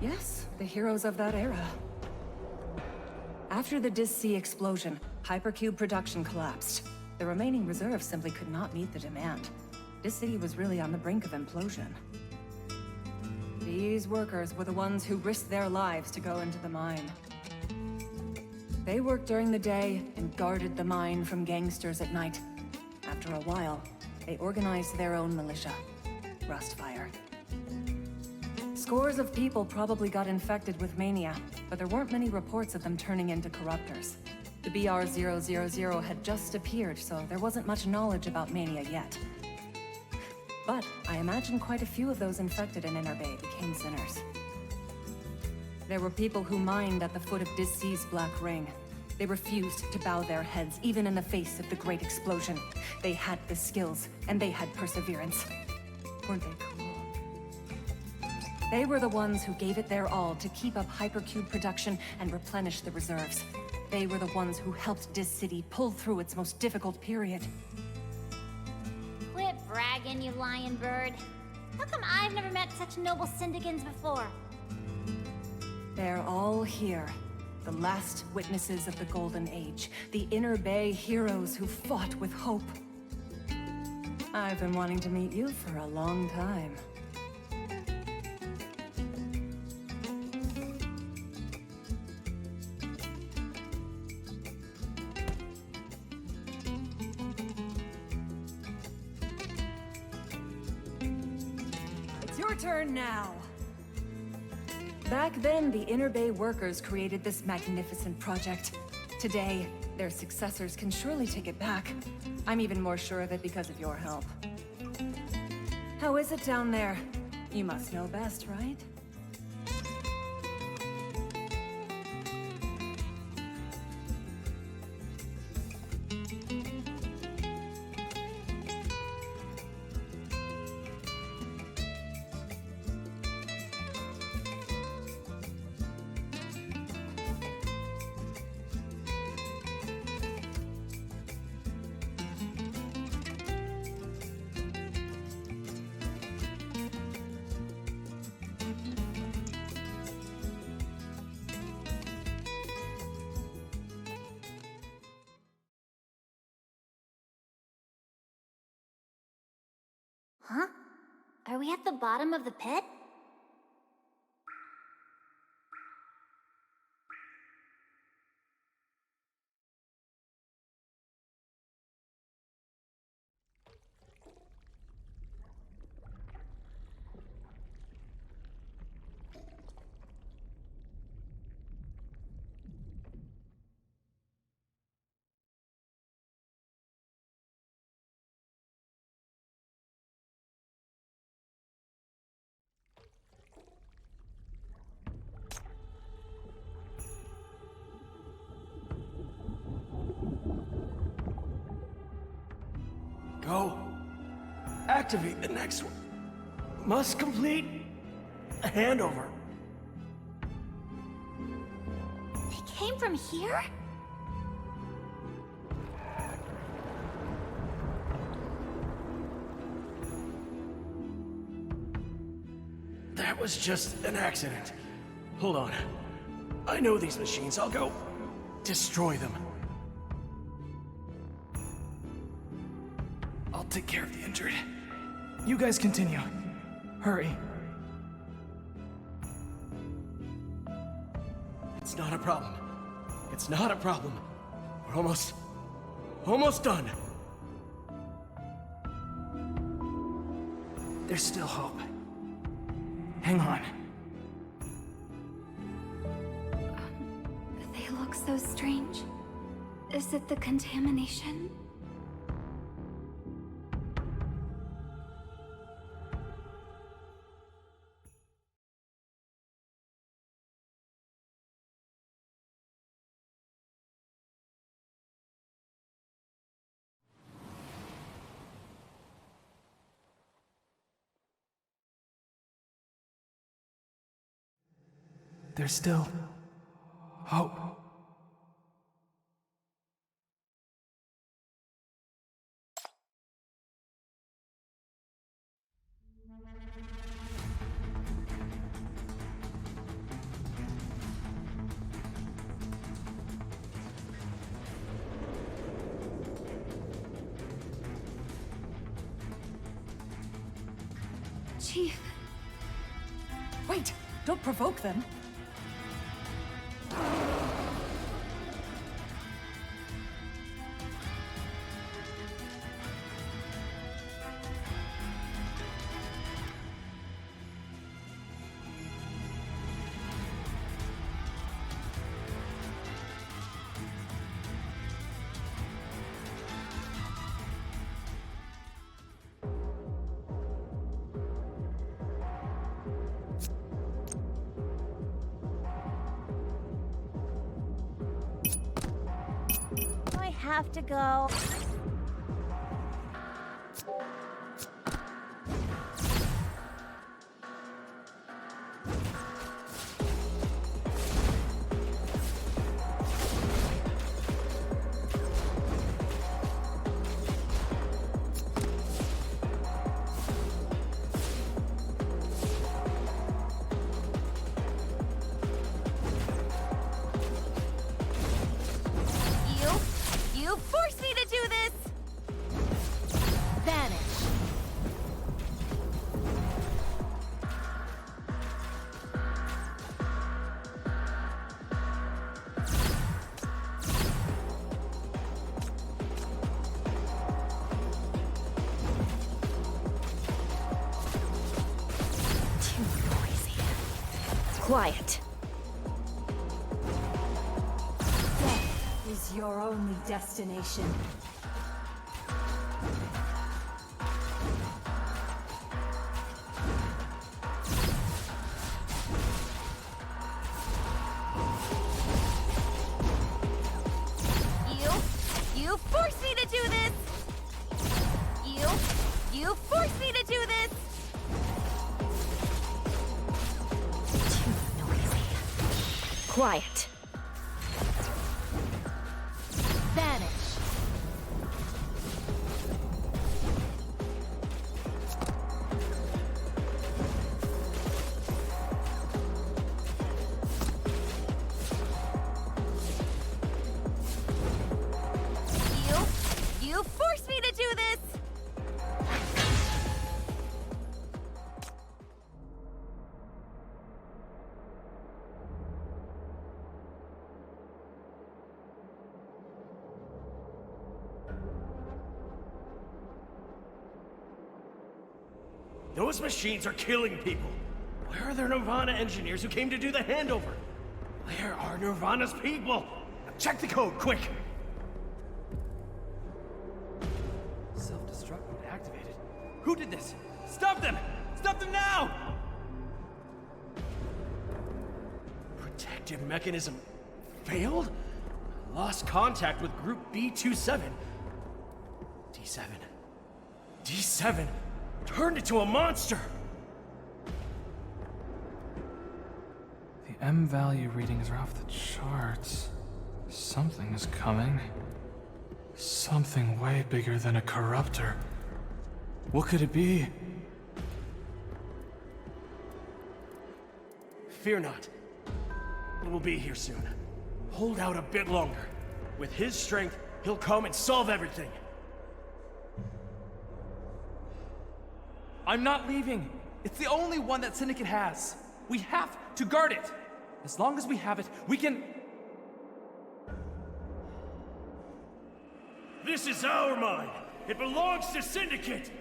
[SPEAKER 12] Yes, the heroes of that era. After the Dis-C explosion, Hypercube production collapsed. The remaining reserves simply could not meet the demand. This city was really on the brink of implosion. These workers were the ones who risked their lives to go into the mine. They worked during the day and guarded the mine from gangsters at night. After a while, they organized their own militia, Rustfire. Scores of people probably got infected with mania, but there weren't many reports of them turning into corruptors. The BR-000 had just appeared, so there wasn't much knowledge about mania yet. But I imagine quite a few of those infected in Inner Bay became sinners. There were people who mined at the foot of Dis-C's Black Ring. They refused to bow their heads, even in the face of the Great Explosion. They had the skills, and they had perseverance. Weren't they cool? They were the ones who gave it their all to keep up Hypercube production and replenish the reserves. They were the ones who helped Dis City pull through its most difficult period.
[SPEAKER 6] Quit bragging, you lion bird. How come I've never met such noble Syndigans before?
[SPEAKER 12] They're all here. The last witnesses of the Golden Age. The Inner Bay heroes who fought with hope. I've been wanting to meet you for a long time. It's your turn now. Back then, the Inner Bay workers created this magnificent project. Today, their successors can surely take it back. I'm even more sure of it because of your help. How is it down there? You must know best, right?
[SPEAKER 6] Huh? Are we at the bottom of the pit?
[SPEAKER 2] Go. Activate the next one. Must complete a handover.
[SPEAKER 6] They came from here?
[SPEAKER 2] That was just an accident. Hold on. I know these machines. I'll go destroy them. I'll take care of the injured.
[SPEAKER 14] You guys continue. Hurry.
[SPEAKER 2] It's not a problem. It's not a problem. We're almost done.
[SPEAKER 14] There's still hope. Hang on.
[SPEAKER 4] They look so strange. Is it the contamination?
[SPEAKER 14] there's still hope.
[SPEAKER 4] Chief.
[SPEAKER 10] Wait! Don't provoke them.
[SPEAKER 6] I have to go. You forced me to do this! Vanish.
[SPEAKER 4] Too noisy. Quiet.
[SPEAKER 13] Death is your only destination.
[SPEAKER 6] You forced me to do this! You forced me to do this!
[SPEAKER 4] Too noisy. Quiet.
[SPEAKER 6] Vanish. You forced me to do this!
[SPEAKER 2] Those machines are killing people. Where are their Nirvana engineers who came to do the handover? Where are Nirvana's people? Check the code, quick!
[SPEAKER 14] Self-destruct mode activated. Who did this? Stop them! Stop them now!
[SPEAKER 2] Protective mechanism failed? Lost contact with Group B27. D7. D7 turned into a monster!
[SPEAKER 14] The M value readings are off the charts. Something is coming. Something way bigger than a corruptor. What could it be?
[SPEAKER 2] Fear not. It will be here soon. Hold out a bit longer. With his strength, he'll come and solve everything.
[SPEAKER 14] I'm not leaving. It's the only one that Syndicate has. We have to guard it. As long as we have it, we can...
[SPEAKER 2] This is our mine. It belongs to Syndicate.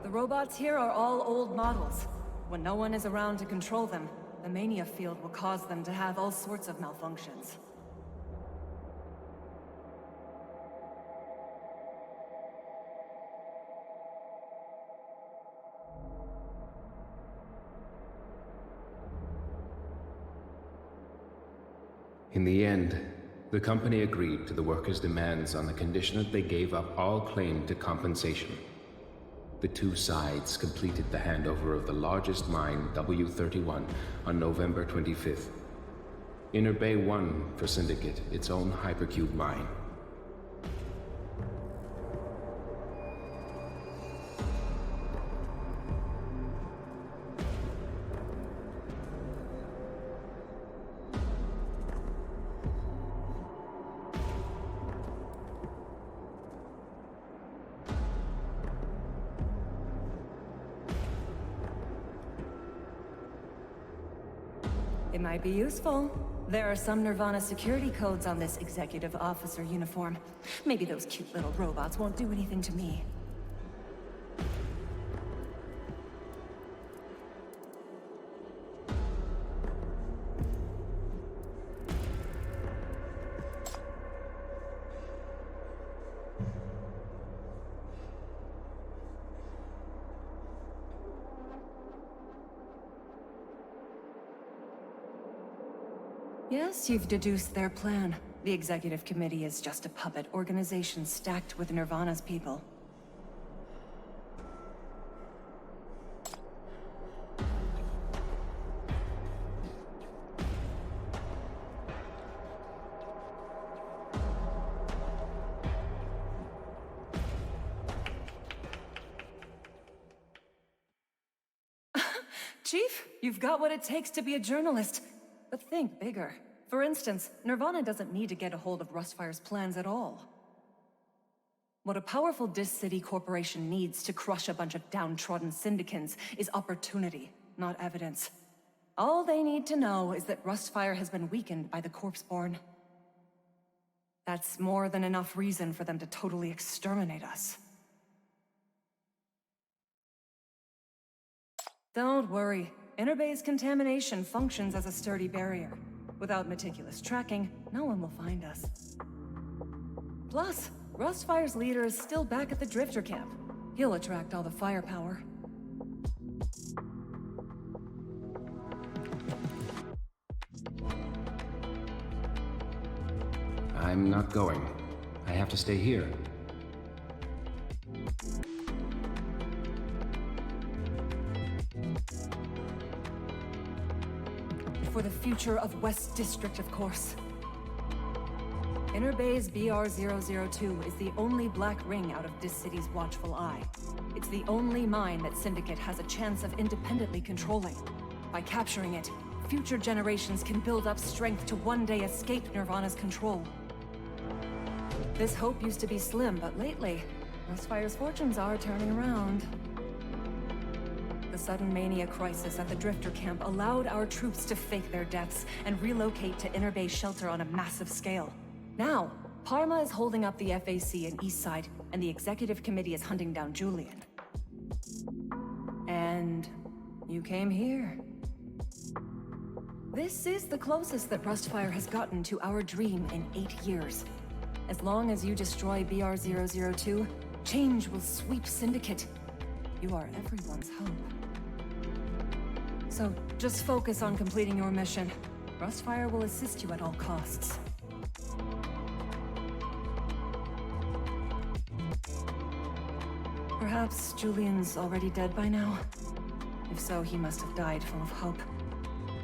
[SPEAKER 10] The robots here are all old models, when no one is around to control them. The Mania field will cause them to have all sorts of malfunctions.
[SPEAKER 5] In the end, the company agreed to the workers' demands on the condition that they gave up all claim to compensation. The two sides completed the handover of the largest mine, W31, on November 25th. Inner Bay won for Syndicate its own hypercube mine.
[SPEAKER 10] It might be useful. There are some Nirvana security codes on this executive officer uniform. Maybe those cute little robots won't do anything to me. Yes, you've deduced their plan. The executive committee is just a puppet organization stacked with Nirvana's people. Chief, you've got what it takes to be a journalist. But think bigger. For instance, Nirvana doesn't need to get a hold of Rustfire's plans at all. What a powerful Dis City corporation needs to crush a bunch of downtrodden syndicants is opportunity, not evidence. All they need to know is that Rustfire has been weakened by the Corpseborn. That's more than enough reason for them to totally exterminate us. Don't worry. Inner Bay's contamination functions as a sturdy barrier. Without meticulous tracking, no one will find us. Plus, Rustfire's leader is still back at the Drifter camp. He'll attract all the firepower.
[SPEAKER 5] I'm not going. I have to stay here.
[SPEAKER 10] For the future of West District, of course. Inner Bay's BR-002 is the only black ring out of Dis City's watchful eye. It's the only mine that Syndicate has a chance of independently controlling. By capturing it, future generations can build up strength to one day escape Nirvana's control. This hope used to be slim, but lately, Rustfire's fortunes are turning around. The sudden Mania crisis at the Drifter camp allowed our troops to fake their deaths and relocate to Inner Bay shelter on a massive scale. Now, Parma is holding up the FAC in Eastside, and the executive committee is hunting down Julian. And you came here. This is the closest that Rustfire has gotten to our dream in 8 years. As long as you destroy BR-002, change will sweep Syndicate. You are everyone's hope. So, just focus on completing your mission. Rustfire will assist you at all costs. Perhaps Julian's already dead by now? If so, he must have died full of hope.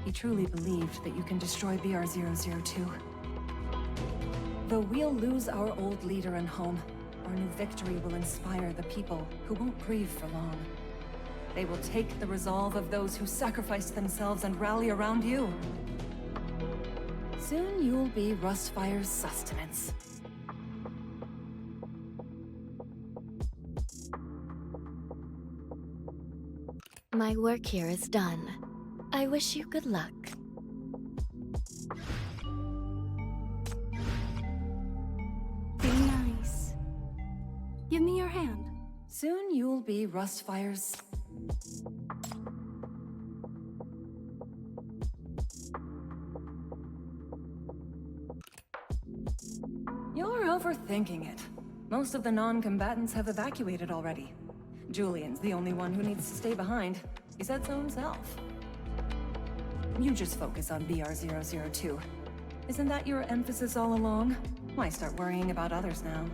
[SPEAKER 10] He truly believed that you can destroy BR-002. Though we'll lose our old leader and home, our new victory will inspire the people who won't grieve for long. They will take the resolve of those who sacrificed themselves and rally around you. Soon you'll be Rustfire's sustenance.
[SPEAKER 4] My work here is done. I wish you good luck.
[SPEAKER 13] Be nice. Give me your hand.
[SPEAKER 10] Soon you'll be Rustfire's...
[SPEAKER 12] overthinking it. Most of the non-combatants have evacuated already. Julian's the only one who needs to stay behind. He said so himself. You just focus on BR-002. Isn't that your emphasis all along? Why start worrying about others now?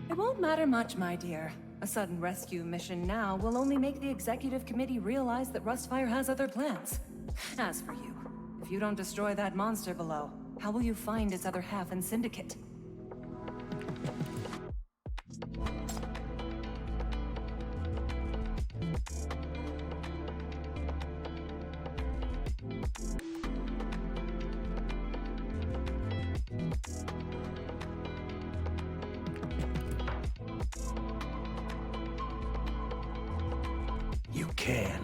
[SPEAKER 12] It won't matter much, my dear. A sudden rescue mission now will only make the executive committee realize that Rustfire has other plans. As for you, if you don't destroy that monster below, how will you find its other half in Syndicate?
[SPEAKER 9] You can.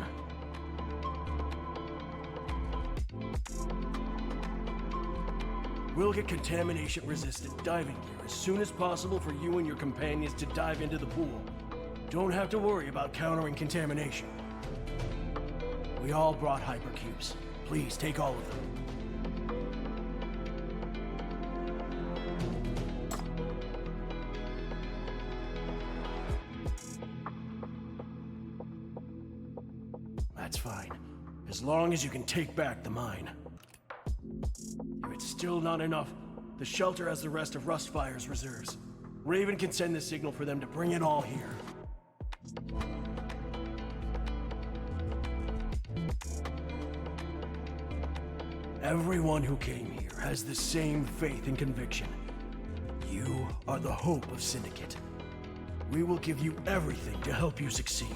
[SPEAKER 15] We'll get contamination-resistant diving gear as soon as possible for you and your companions to dive into the pool. Don't have to worry about countering contamination. We all brought hypercubes. Please take all of them. That's fine, as long as you can take back the mine. If it's still not enough, the shelter has the rest of Rustfire's reserves. Raven can send the signal for them to bring it all here. Everyone who came here has the same faith and conviction. You are the hope of Syndicate. We will give you everything to help you succeed.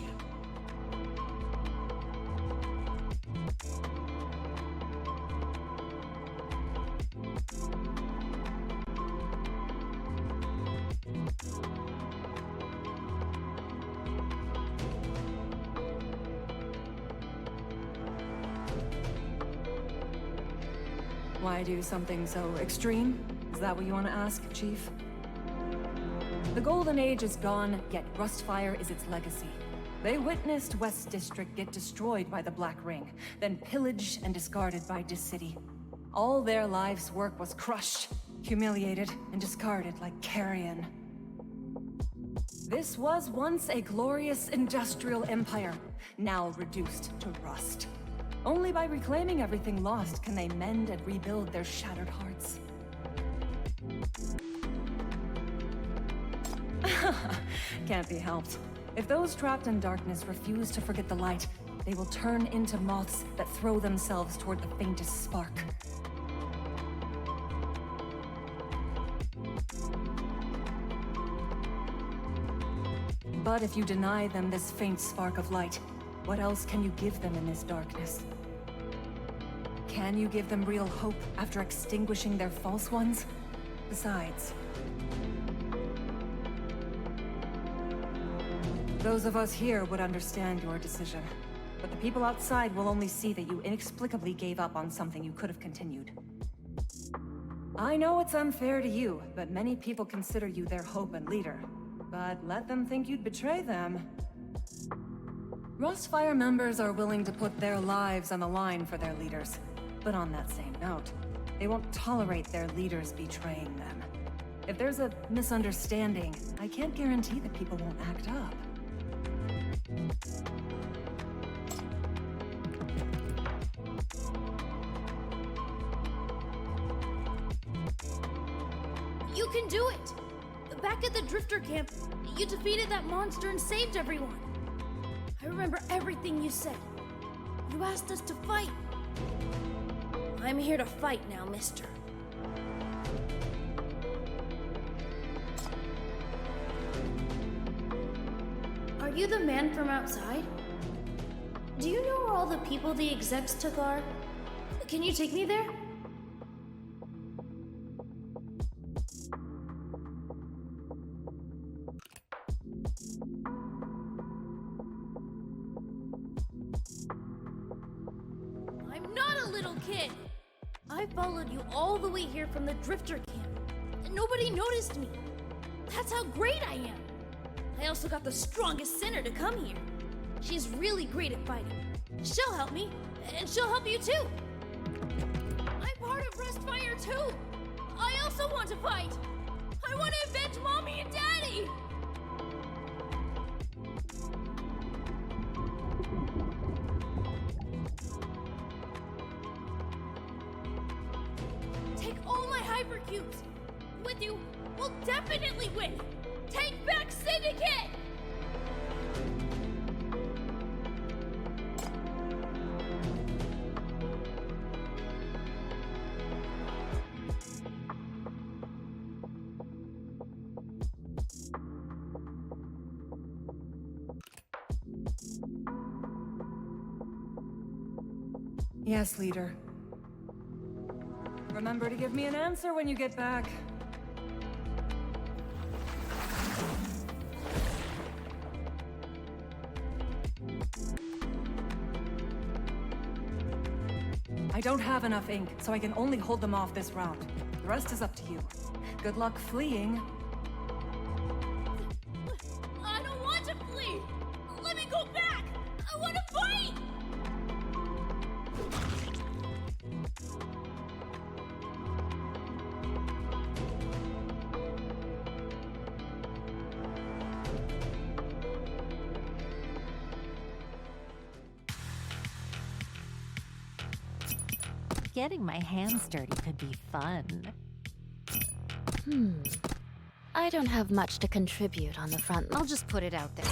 [SPEAKER 12] Why do something so extreme? Is that what you want to ask, Chief? The Golden Age is gone, yet Rustfire is its legacy. They witnessed West District get destroyed by the Black Ring, then pillaged and discarded by Dis City. All their lives' work was crushed, humiliated, and discarded like carrion. This was once a glorious industrial empire, now reduced to rust. Only by reclaiming everything lost can they mend and rebuild their shattered hearts. Can't be helped. If those trapped in darkness refuse to forget the light, they will turn into moths that throw themselves toward the faintest spark. But if you deny them this faint spark of light, what else can you give them in this darkness? Can you give them real hope after extinguishing their false ones? Besides, those of us here would understand your decision, but the people outside will only see that you inexplicably gave up on something you could have continued. I know it's unfair to you, but many people consider you their hope and leader. But let them think you'd betray them. Rustfire members are willing to put their lives on the line for their leaders. But on that same note, they won't tolerate their leaders betraying them. If there's a misunderstanding, I can't guarantee that people won't act up.
[SPEAKER 16] You can do it! Back at the Drifter camp, you defeated that monster and saved everyone. I remember everything you said. You asked us to fight. I'm here to fight now, mister. Are you the man from outside? Do you know where all the people the execs took are? Can you take me there? I'm not a little kid! I followed you all the way here from the Drifter camp, and nobody noticed me. That's how great I am! I also got the strongest sinner to come here. She's really great at fighting. She'll help me, and she'll help you too! I'm part of Rustfire too! I also want to fight! I want to avenge Mommy and Daddy! Take all my hypercubes! With you, we'll definitely win! Take back Syndicate!
[SPEAKER 10] Yes, leader. Remember to give me an answer when you get back. I don't have enough ink, so I can only hold them off this round. The rest is up to you. Good luck fleeing.
[SPEAKER 16] I don't want to flee! Let me go back! I want to fight!
[SPEAKER 1] Getting my hands dirty could be fun.
[SPEAKER 3] I don't have much to contribute on the front. I'll just put it out there.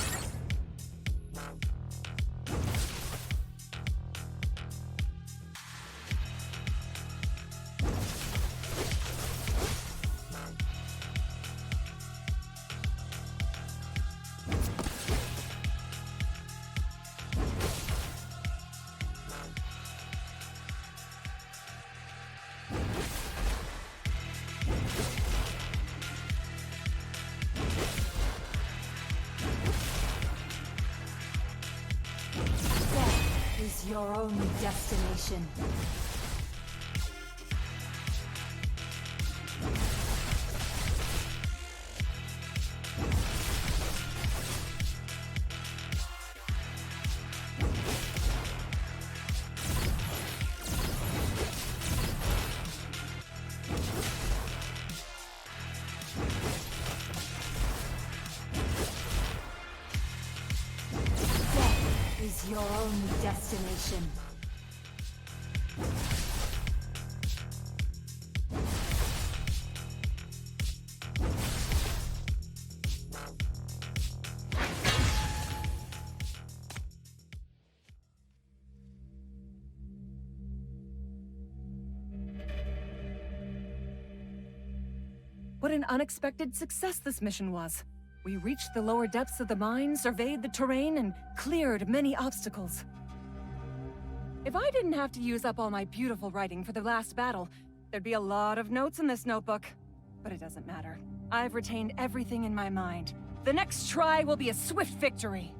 [SPEAKER 17] Is your own destination. Death is your own destination.
[SPEAKER 10] What an unexpected success this mission was. We reached the lower depths of the mine, surveyed the terrain, and cleared many obstacles. If I didn't have to use up all my beautiful writing for the last battle, there'd be a lot of notes in this notebook. But it doesn't matter. I've retained everything in my mind. The next try will be a swift victory.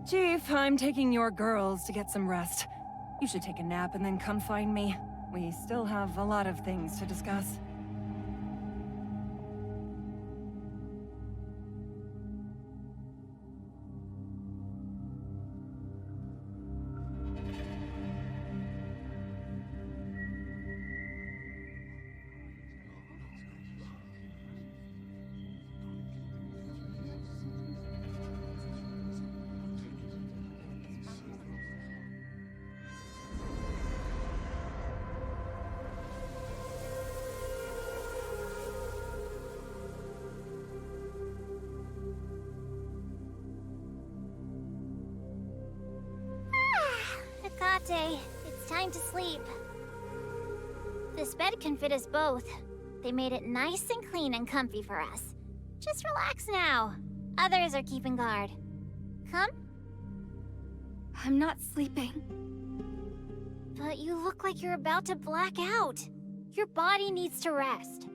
[SPEAKER 10] Chief, I'm taking your girls to get some rest. You should take a nap and then come find me. We still have a lot of things to discuss.
[SPEAKER 6] Hecate, it's time to sleep. This bed can fit us both. They made it nice and clean and comfy for us. Just relax now. Others are keeping guard. Come?
[SPEAKER 4] I'm not sleeping.
[SPEAKER 6] But you look like you're about to black out. Your body needs to rest.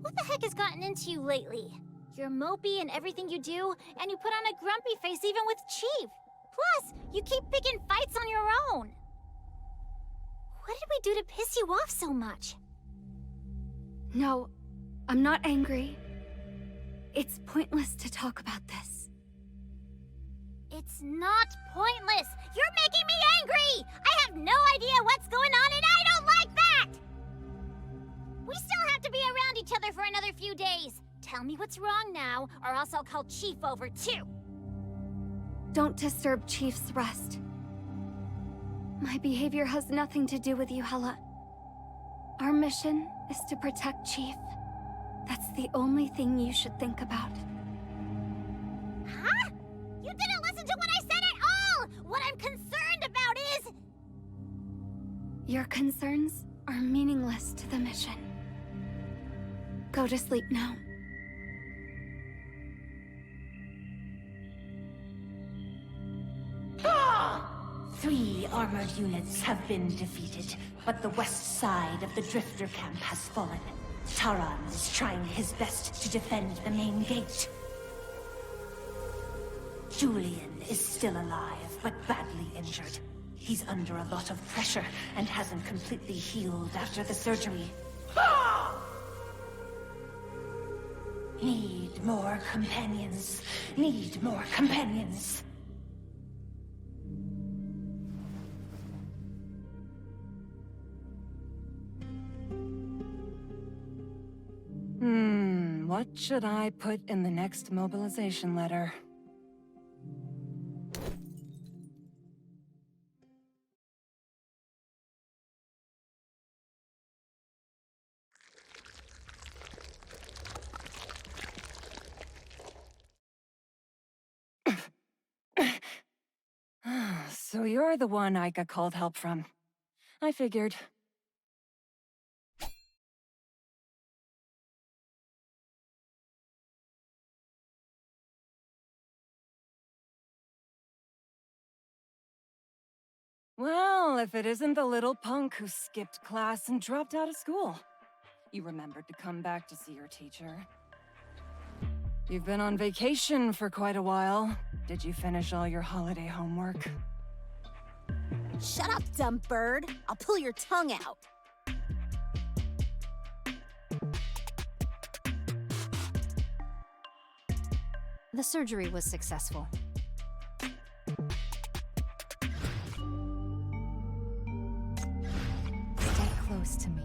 [SPEAKER 6] What the heck has gotten into you lately? You're mopey in everything you do, and you put on a grumpy face even with Chief. Plus, you keep picking fights on your own. What did we do to piss you off so much?
[SPEAKER 4] No, I'm not angry. It's pointless to talk about this.
[SPEAKER 6] It's not pointless! You're making me angry! I have no idea what's going on and I don't like that! We still have to be around each other for another few days. Tell me what's wrong now, or else I'll call Chief over too.
[SPEAKER 4] Don't disturb Chief's rest. My behavior has nothing to do with you, Hela. Our mission is to protect Chief. That's the only thing you should think about.
[SPEAKER 6] Huh? You didn't listen to what I said at all! What I'm concerned about is...
[SPEAKER 4] Your concerns are meaningless to the mission. Go to sleep now.
[SPEAKER 17] Three armored units have been defeated, but the west side of the Drifter camp has fallen. Taran is trying his best to defend the main gate. Julian is still alive, but badly injured. He's under a lot of pressure and hasn't completely healed after the surgery. Need more companions. Need more companions.
[SPEAKER 10] What should I put in the next mobilization letter? So you're the one Aika called help from. I figured. Well, if it isn't the little punk who skipped class and dropped out of school. You remembered to come back to see your teacher. You've been on vacation for quite a while. Did you finish all your holiday homework?
[SPEAKER 18] Shut up, dumb bird. I'll pull your tongue out.
[SPEAKER 19] The surgery was successful. Stay close to me.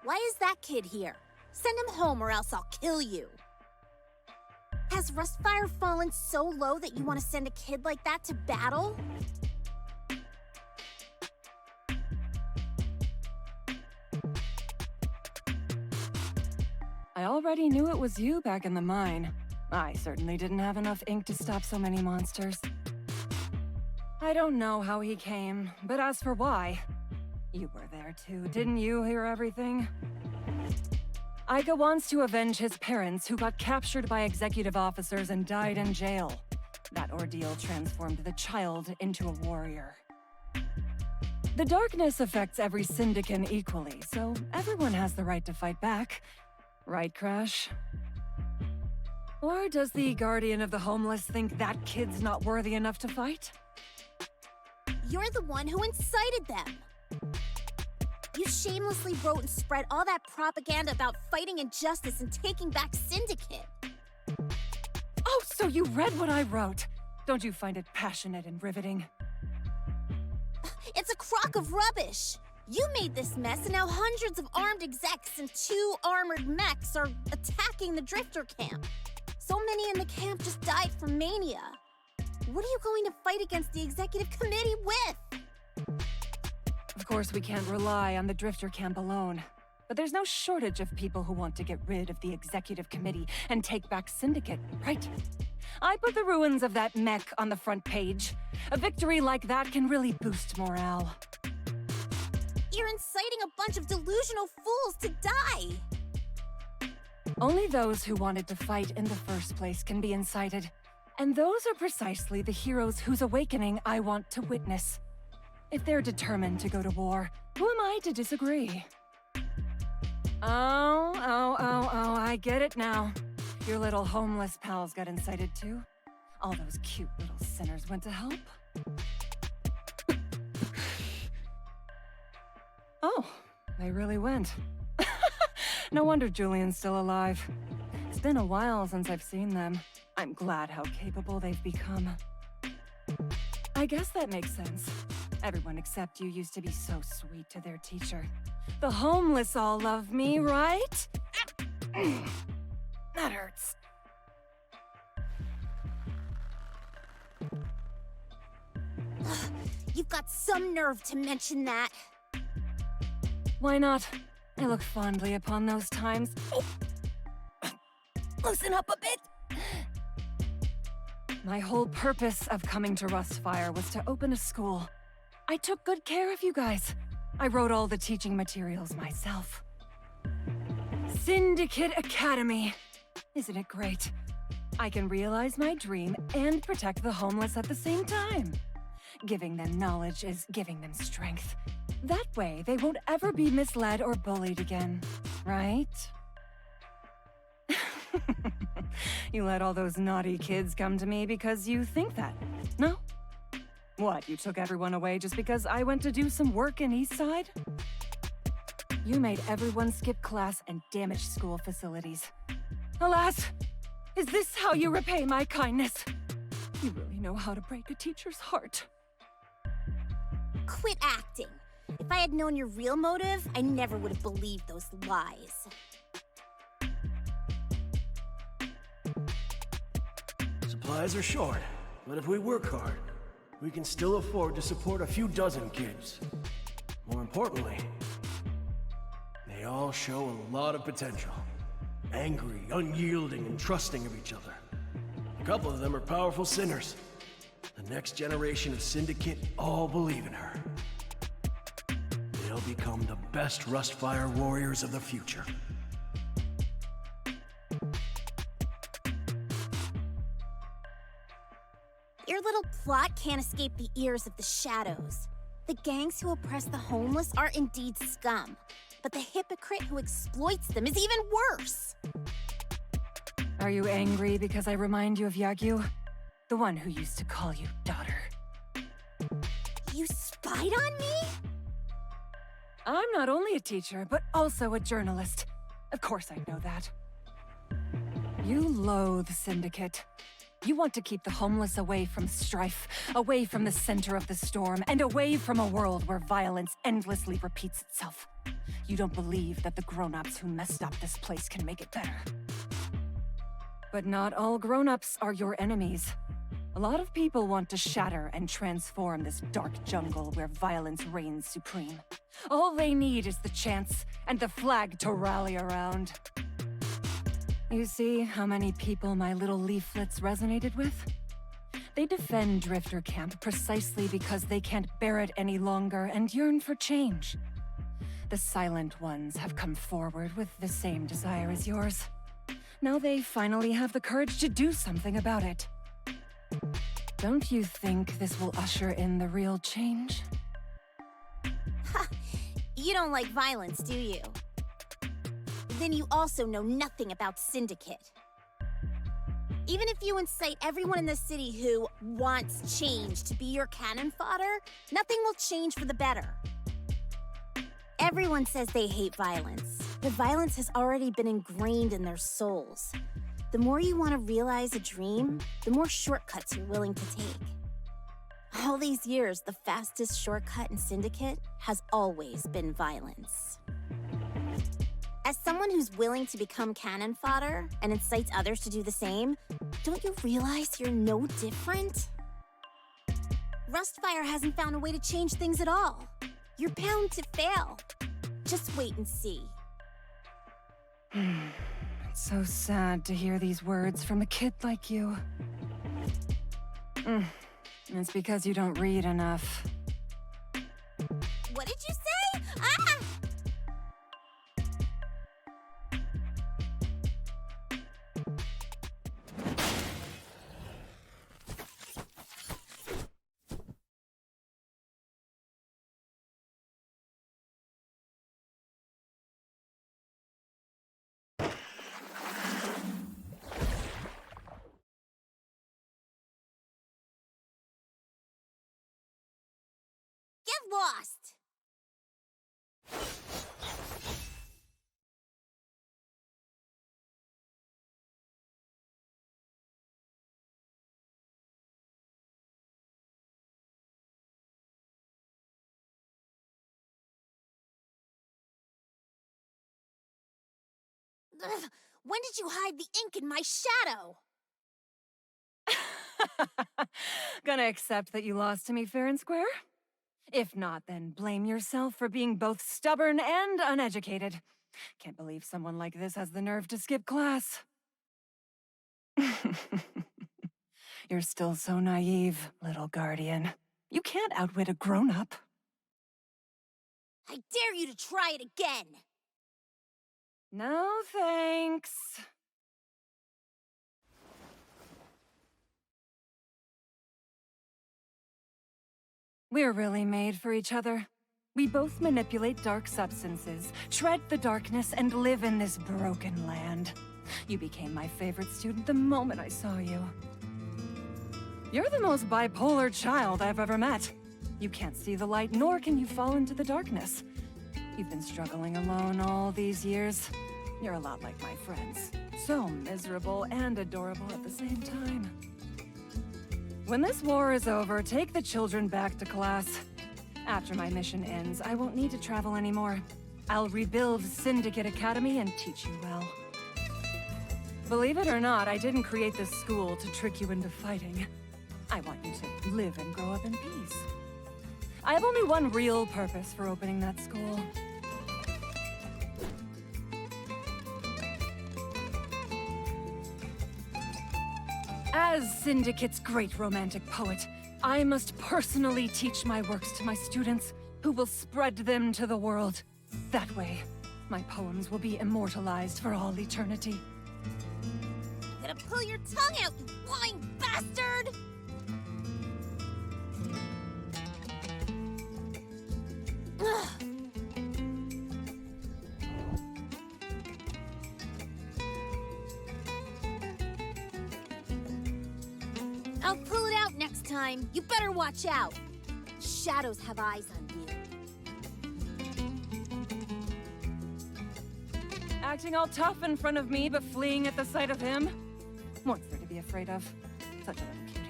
[SPEAKER 18] Why is that kid here? Send him home or else I'll kill you. Has Rustfire fallen so low that you want to send a kid like that to battle?
[SPEAKER 10] I already knew it was you back in the mine. I certainly didn't have enough ink to stop so many monsters. I don't know how he came, but as for why, you were there too, didn't you hear everything? Aika wants to avenge his parents who got captured by executive officers and died in jail. That ordeal transformed the child into a warrior. The darkness affects every Syndican equally, so everyone has the right to fight back. Right, Crash? Or does the Guardian of the Homeless think that kid's not worthy enough to fight?
[SPEAKER 18] You're the one who incited them. You shamelessly wrote and spread all that propaganda about fighting injustice and taking back Syndicate.
[SPEAKER 10] Oh, so you read what I wrote. Don't you find it passionate and riveting?
[SPEAKER 18] It's a crock of rubbish. You made this mess, and now hundreds of armed execs and 2 armored mechs are attacking the Drifter camp. So many in the camp just died from mania. What are you going to fight against the executive committee with?
[SPEAKER 10] Of course, we can't rely on the Drifter camp alone.
[SPEAKER 12] But there's no shortage of people who want to get rid of the executive committee and take back Syndicate, right? I put the ruins of that mech on the front page. A victory like that can really boost morale.
[SPEAKER 18] You're inciting a bunch of delusional fools to die!
[SPEAKER 12] Only those who wanted to fight in the first place can be incited. And those are precisely the heroes whose awakening I want to witness. If they're determined to go to war, who am I to disagree? Oh, I get it now. Your little homeless pals got incited too. All those cute little sinners went to help. Oh, they really went. No wonder Julian's still alive. It's been a while since I've seen them. I'm glad how capable they've become. I guess that makes sense. Everyone except you used to be so sweet to their teacher. The homeless all love me, right? That hurts.
[SPEAKER 18] You've got some nerve to mention that.
[SPEAKER 12] Why not? I look fondly upon those times. Oh. Loosen up a bit! My whole purpose of coming to Rustfire was to open a school. I took good care of you guys. I wrote all the teaching materials myself. Syndicate Academy! Isn't it great? I can realize my dream and protect the homeless at the same time. Giving them knowledge is giving them strength. That way, they won't ever be misled or bullied again, right? You let all those naughty kids come to me because you think that, no? What, you took everyone away just because I went to do some work in Eastside? You made everyone skip class and damage school facilities. Alas, is this how you repay my kindness? You really know how to break a teacher's heart.
[SPEAKER 18] Quit acting. If I had known your real motive, I never would have believed those lies.
[SPEAKER 15] Supplies are short, but if we work hard, we can still afford to support a few dozen kids. More importantly, they all show a lot of potential. Angry, unyielding, and trusting of each other. A couple of them are powerful sinners. The next generation of Syndicate all believe in her. They'll become the best Rustfire warriors of the future.
[SPEAKER 18] Your little plot can't escape the ears of the shadows. The gangs who oppress the homeless are indeed scum, but the hypocrite who exploits them is even worse.
[SPEAKER 12] Are you angry because I remind you of Yagyu? The one who used to call you daughter.
[SPEAKER 18] You spied on me?
[SPEAKER 12] I'm not only a teacher, but also a journalist. Of course I know that. You loathe Syndicate. You want to keep the homeless away from strife, away from the center of the storm, and away from a world where violence endlessly repeats itself. You don't believe that the grown-ups who messed up this place can make it better. But not all grown-ups are your enemies. A lot of people want to shatter and transform this dark jungle where violence reigns supreme. All they need is the chance and the flag to rally around. You see how many people my little leaflets resonated with? They defend Drifter Camp precisely because they can't bear it any longer and yearn for change. The Silent Ones have come forward with the same desire as yours. Now they finally have the courage to do something about it. Don't you think this will usher in the real change?
[SPEAKER 18] Ha! You don't like violence, do you? Then you also know nothing about Syndicate. Even if you incite everyone in the city who wants change to be your cannon fodder, nothing will change for the better. Everyone says they hate violence, but violence has already been ingrained in their souls. The more you want to realize a dream, the more shortcuts you're willing to take. All these years, the fastest shortcut in Syndicate has always been violence. As someone who's willing to become cannon fodder and incites others to do the same, don't you realize you're no different? Rustfire hasn't found a way to change things at all. You're bound to fail. Just wait and see.
[SPEAKER 10] It's so sad to hear these words from a kid like you. It's because you don't read enough.
[SPEAKER 18] What did you say? Ah! Get lost! Ugh, when did you hide the ink in my shadow?
[SPEAKER 10] Gonna accept that you lost to me fair and square? If not, then blame yourself for being both stubborn and uneducated. Can't believe someone like this has the nerve to skip class. You're still so naive, little guardian. You can't outwit a grown-up.
[SPEAKER 18] I dare you to try it again!
[SPEAKER 10] No, thanks. We're really made for each other. We both manipulate dark substances, tread the darkness, and live in this broken land. You became my favorite student the moment I saw you. You're the most bipolar child I've ever met. You can't see the light, nor can you fall into the darkness. You've been struggling alone all these years. You're a lot like my friends. So miserable and adorable at the same time. When this war is over, take the children back to class. After my mission ends, I won't need to travel anymore. I'll rebuild Syndicate Academy and teach you well. Believe it or not, I didn't create this school to trick you into fighting. I want you to live and grow up in peace. I have only one real purpose for opening that school. As Syndicate's great romantic poet, I must personally teach my works to my students, who will spread them to the world. That way, my poems will be immortalized for all eternity.
[SPEAKER 18] I'm gonna pull your tongue out, you lying bastard! Ugh. I'll pull it out next time. You better watch out. Shadows have eyes on you.
[SPEAKER 10] Acting all tough in front of me, but fleeing at the sight of him? What's there to be afraid of? Such a little cutie.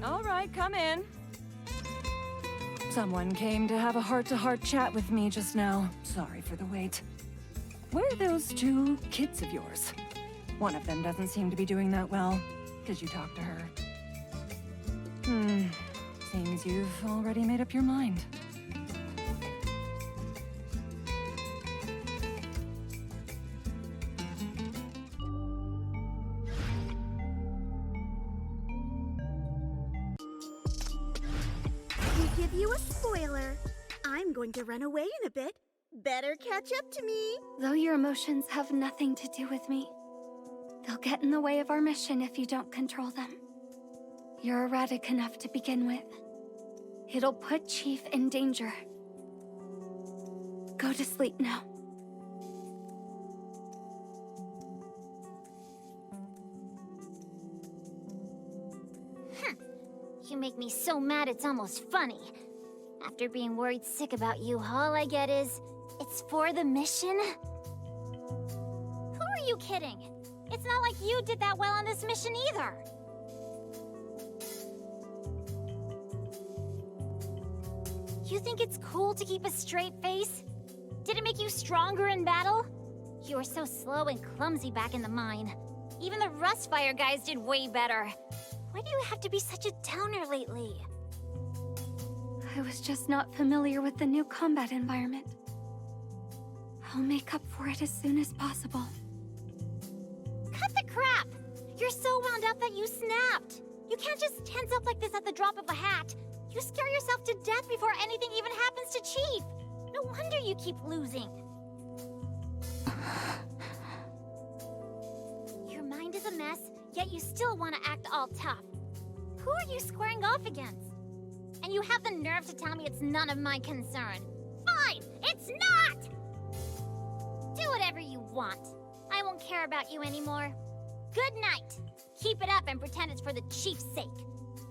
[SPEAKER 10] All right, come in. Someone came to have a heart-to-heart chat with me just now. Sorry for the wait. Where are those two kids of yours? One of them doesn't seem to be doing that well. Did you talk to her? Seems you've already made up your mind.
[SPEAKER 20] To give you a spoiler, I'm going to run away in a bit. Better catch up to me.
[SPEAKER 4] Though your emotions have nothing to do with me, they'll get in the way of our mission if you don't control them. You're erratic enough to begin with. It'll put Chief in danger. Go to sleep now.
[SPEAKER 6] You make me so mad it's almost funny. After being worried sick about you, all I get is, it's for the mission? Who are you kidding? It's not like you did that well on this mission either. You think it's cool to keep a straight face? Did it make you stronger in battle? You were so slow and clumsy back in the mine. Even the Rustfire guys did way better. Why do you have to be such a downer lately?
[SPEAKER 4] I was just not familiar with the new combat environment. I'll make up for it as soon as possible.
[SPEAKER 6] Cut the crap! You're so wound up that you snapped! You can't just tense up like this at the drop of a hat. You scare yourself to death before anything even happens to Chief. No wonder you keep losing. Your mind is a mess, yet you still want to act all tough. Who are you squaring off against? And you have the nerve to tell me it's none of my concern. Fine, it's not! Do whatever you want. I won't care about you anymore. Good night. Keep it up and pretend it's for the Chief's sake.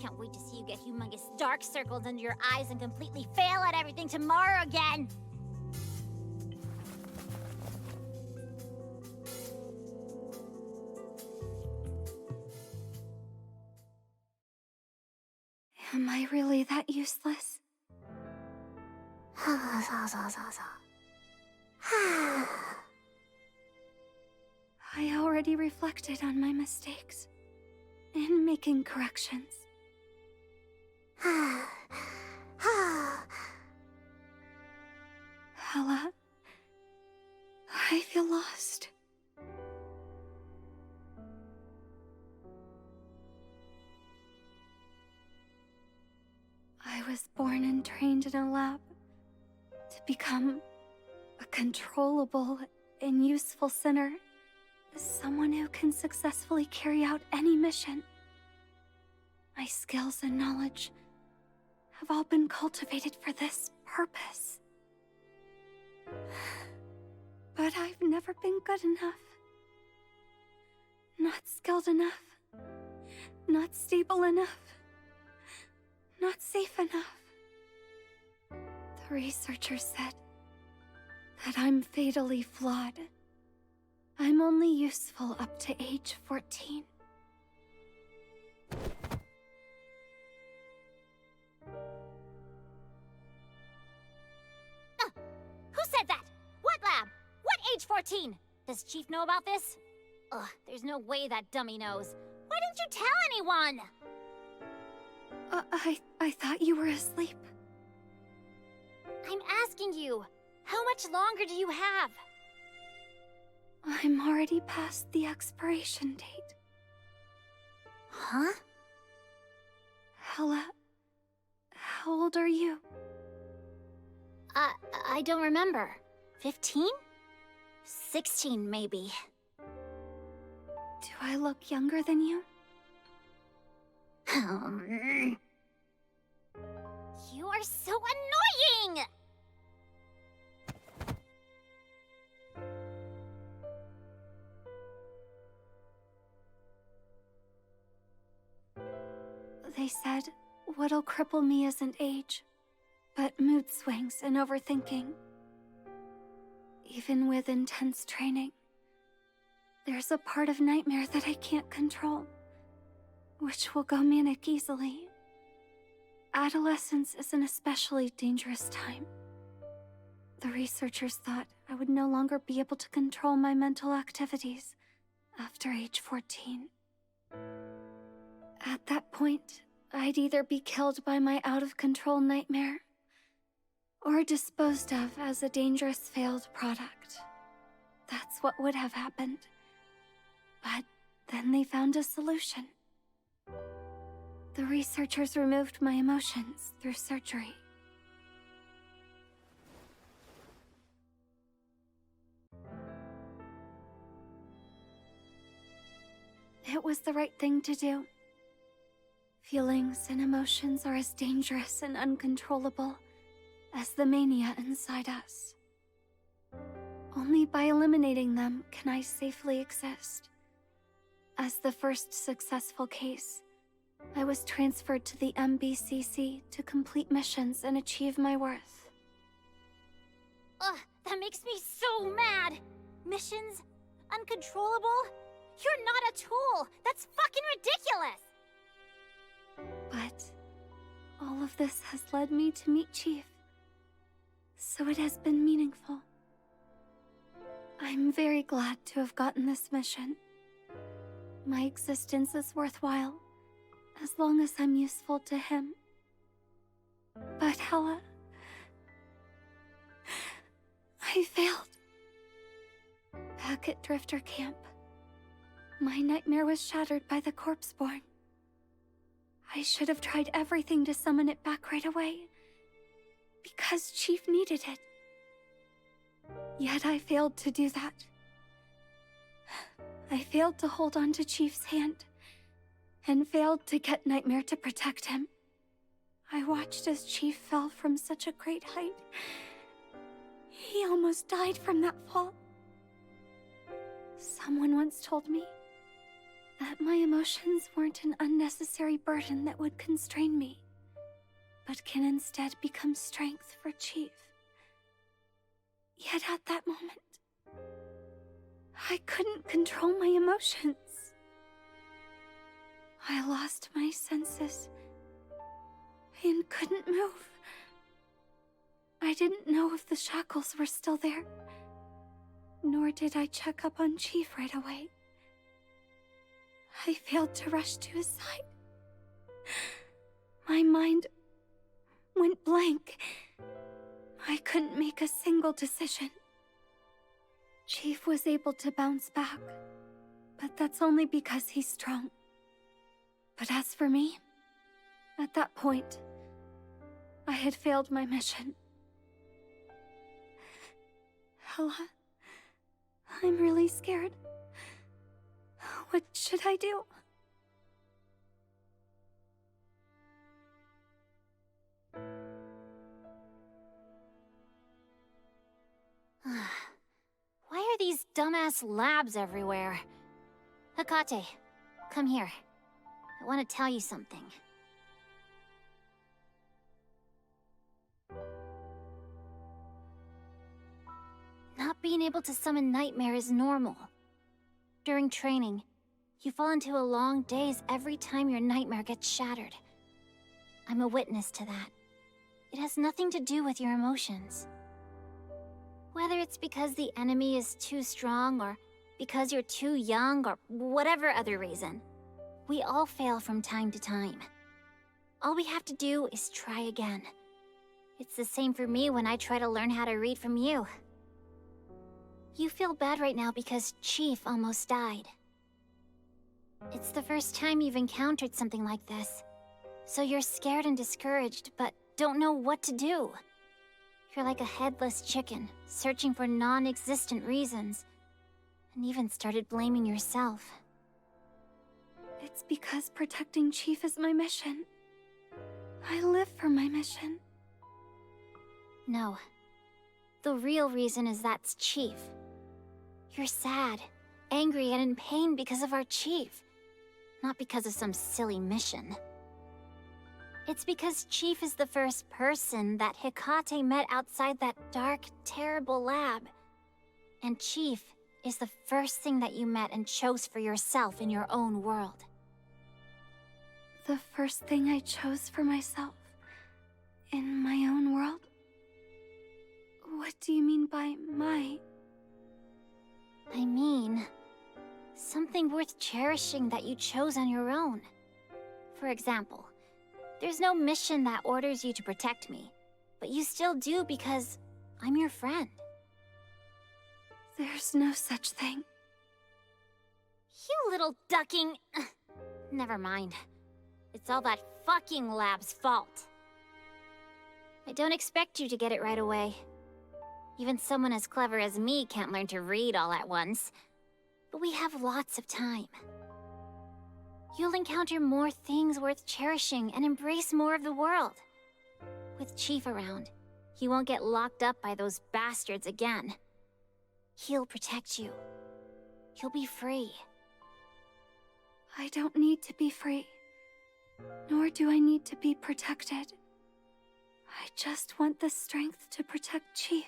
[SPEAKER 6] Can't wait to see you get humongous dark circles under your eyes and completely fail at everything tomorrow again.
[SPEAKER 4] Am I really that useless? I already reflected on my mistakes and making corrections. Hella, I feel lost. I was born and trained in a lab to become a controllable and useful sinner, someone who can successfully carry out any mission. My skills and knowledge have all been cultivated for this purpose. But I've never been good enough. Not skilled enough. Not stable enough. Not safe enough. The researchers said that I'm fatally flawed. I'm only useful up to age 14.
[SPEAKER 6] Who said that? What lab? What age 14? Does Chief know about this? Ugh, there's no way that dummy knows. Why didn't you tell anyone?
[SPEAKER 4] I thought you were asleep.
[SPEAKER 6] I'm asking you, how much longer do you have?
[SPEAKER 4] I'm already past the expiration date.
[SPEAKER 6] Huh?
[SPEAKER 4] Hella, how old are you?
[SPEAKER 6] I don't remember. 15? 16, maybe.
[SPEAKER 4] Do I look younger than you?
[SPEAKER 6] You are so annoying!
[SPEAKER 4] They said what'll cripple me isn't age, but mood swings and overthinking. Even with intense training, there's a part of Nightmare that I can't control, which will go manic easily. Adolescence is an especially dangerous time. The researchers thought I would no longer be able to control my mental activities after age 14. At that point, I'd either be killed by my out-of-control nightmare, or disposed of as a dangerous failed product. That's what would have happened. But then they found a solution. The researchers removed my emotions through surgery. It was the right thing to do. Feelings and emotions are as dangerous and uncontrollable as the mania inside us. Only by eliminating them can I safely exist. As the first successful case, I was transferred to the MBCC to complete missions and achieve my worth.
[SPEAKER 6] Ugh, that makes me so mad! Missions? Uncontrollable? You're not a tool! That's fucking ridiculous!
[SPEAKER 4] But all of this has led me to meet Chief, so it has been meaningful. I'm very glad to have gotten this mission. My existence is worthwhile, as long as I'm useful to him. But Hela... I failed. Back at Drifter Camp, my nightmare was shattered by the Corpseborn. I should have tried everything to summon it back right away, because Chief needed it. Yet I failed to do that. I failed to hold on to Chief's hand, and failed to get Nightmare to protect him. I watched as Chief fell from such a great height. He almost died from that fall. Someone once told me that my emotions weren't an unnecessary burden that would constrain me, but can instead become strength for Chief. Yet at that moment, I couldn't control my emotions. I lost my senses and couldn't move. I didn't know if the shackles were still there, nor did I check up on Chief right away. I failed to rush to his side. My mind went blank. I couldn't make a single decision. Chief was able to bounce back, but that's only because he's strong. But as for me, at that point, I had failed my mission. Hela, I'm really scared. What should I do?
[SPEAKER 6] Why are these dumbass labs everywhere? Hekate, come here. I want to tell you something. Not being able to summon Nightmare is normal. During training, you fall into a long daze every time your nightmare gets shattered. I'm a witness to that. It has nothing to do with your emotions. Whether it's because the enemy is too strong, or because you're too young, or whatever other reason, we all fail from time to time. All we have to do is try again. It's the same for me when I try to learn how to read from you. You feel bad right now because Chief almost died. It's the first time you've encountered something like this, so you're scared and discouraged, but don't know what to do. You're like a headless chicken, searching for non-existent reasons, and even started blaming yourself.
[SPEAKER 4] It's because protecting Chief is my mission. I live for my mission.
[SPEAKER 6] No. The real reason is that's Chief. You're sad, angry, and in pain because of our Chief, not because of some silly mission. It's because Chief is the first person that Hekate met outside that dark, terrible lab. And Chief is the first thing that you met and chose for yourself in your own world.
[SPEAKER 4] The first thing I chose for myself in my own world? What do you mean by my?
[SPEAKER 6] I mean, something worth cherishing that you chose on your own. For example, there's no mission that orders you to protect me, but you still do because I'm your friend.
[SPEAKER 4] There's no such thing.
[SPEAKER 6] You little ducking... Never mind. It's all that fucking lab's fault. I don't expect you to get it right away. Even someone as clever as me can't learn to read all at once. But we have lots of time. You'll encounter more things worth cherishing and embrace more of the world. With Chief around, he won't get locked up by those bastards again. He'll protect you. You'll be free.
[SPEAKER 4] I don't need to be free. Nor do I need to be protected. I just want the strength to protect Chief.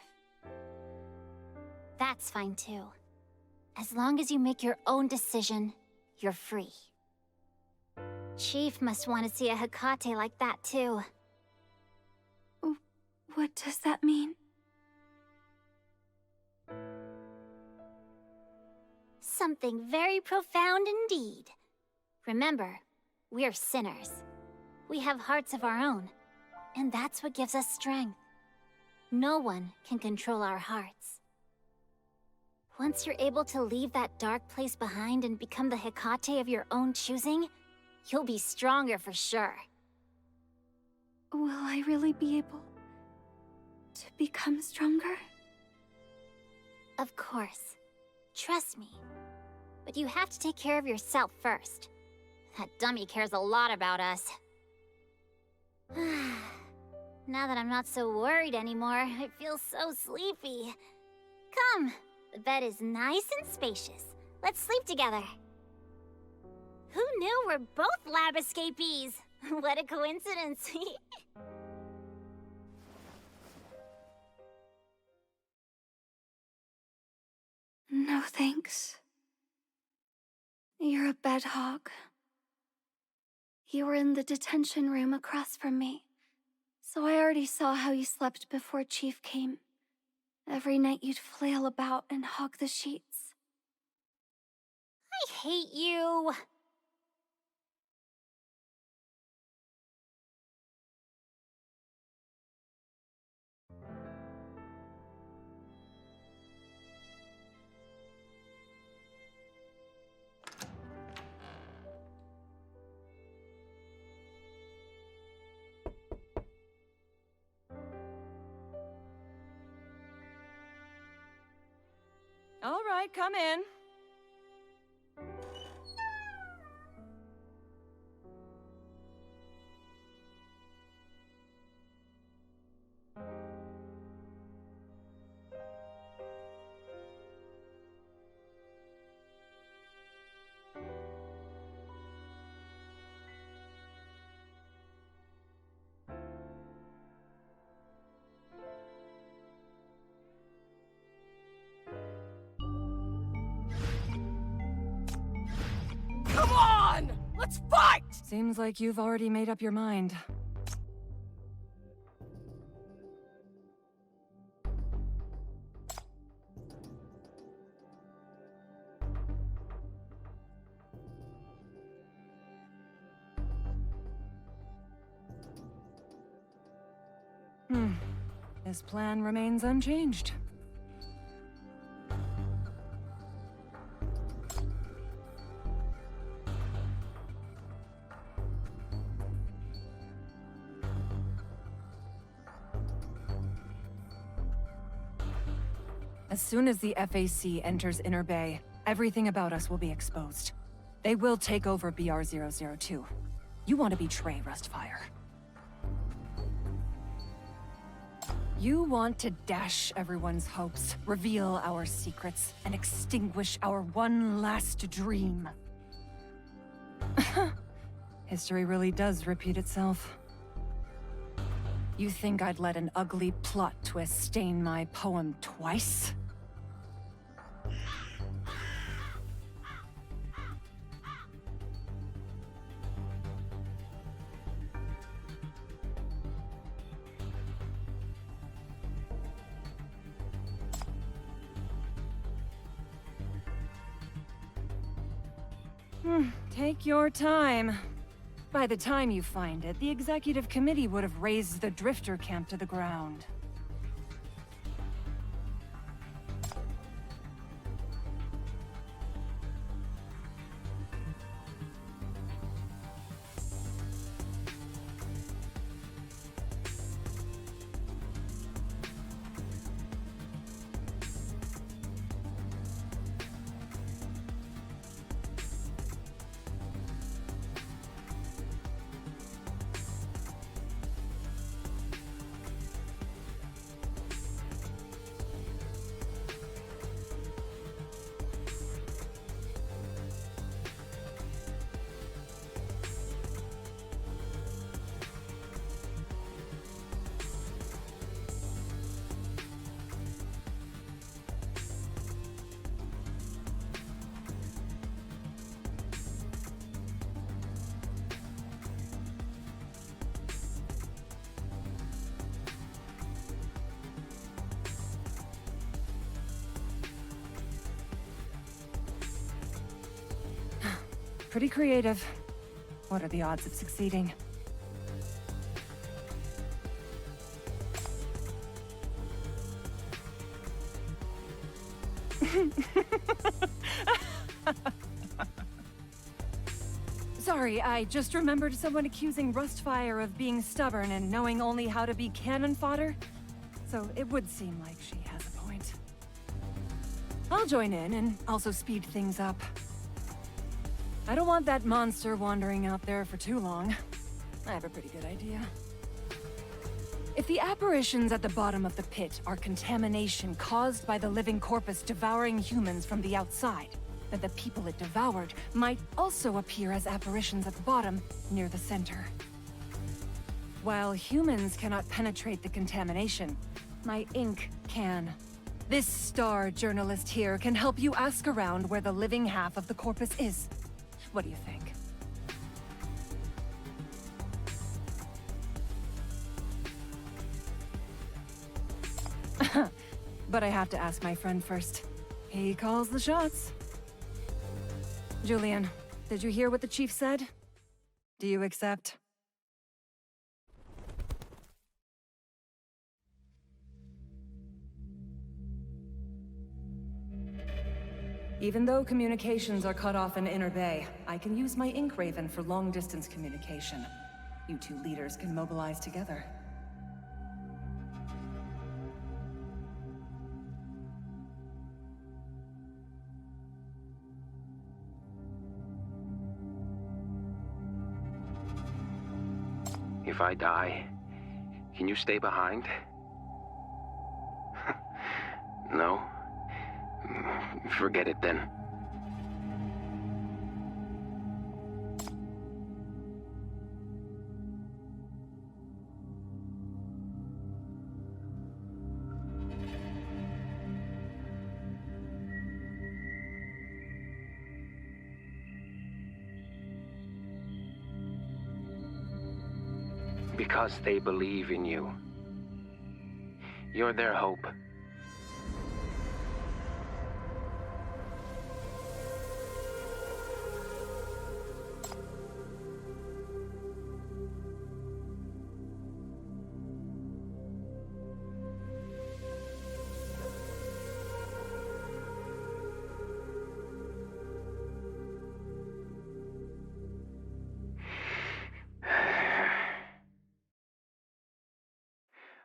[SPEAKER 6] That's fine too. As long as you make your own decision, you're free. Chief must want to see a Hekate like that too.
[SPEAKER 4] What does that mean?
[SPEAKER 6] something very profound indeed. Remember, we're sinners. We have hearts of our own, and that's what gives us strength. No one can control our hearts. Once you're able to leave that dark place behind and become the Hecate of your own choosing, you'll be stronger for sure.
[SPEAKER 4] Will I really be able to become stronger?
[SPEAKER 6] Of course. Trust me. But you have to take care of yourself first. That dummy cares a lot about us. Now that I'm not so worried anymore, I feel so sleepy. Come, the bed is nice and spacious. Let's sleep together. Who knew we're both lab escapees? What a coincidence.
[SPEAKER 4] No thanks. You're a bed hog. You were in the detention room across from me, so I already saw how you slept before Chief came. Every night you'd flail about and hog the sheets.
[SPEAKER 6] I hate you.
[SPEAKER 10] All right, come in.
[SPEAKER 11] Come on! Let's fight!
[SPEAKER 10] Seems like you've already made up your mind. His plan remains unchanged. As soon as the FAC enters Inner Bay, everything about us will be exposed. They will take over BR-002. You want to betray Rustfire. You want to dash everyone's hopes, reveal our secrets, and extinguish our one last dream. History really does repeat itself. You think I'd let an ugly plot twist stain my poem twice? Take your time. By the time you find it, the executive committee would have razed the Drifter camp to the ground.
[SPEAKER 12] Pretty creative. What are the odds of succeeding? Sorry, I just remembered someone accusing Rustfire of being stubborn and knowing only how to be cannon fodder. So it would seem like she has a point. I'll join in and also speed things up. I don't want that monster wandering out there for too long. I have a pretty good idea. If the apparitions at the bottom of the pit are contamination caused by the living corpus devouring humans from the outside, then the people it devoured might also appear as apparitions at the bottom, near the center. While humans cannot penetrate the contamination, my ink can. This star journalist here can help you ask around where the living half of the corpus is. What do you think? But I have to ask my friend first. He calls the shots. Julian, did you hear what the chief said? Do you accept? Even though communications are cut off in Inner Bay, I can use my Ink Raven for long-distance communication. You two leaders can mobilize together.
[SPEAKER 5] If I die, can you stay behind? No? Forget it then. Because they believe in you. You're their hope.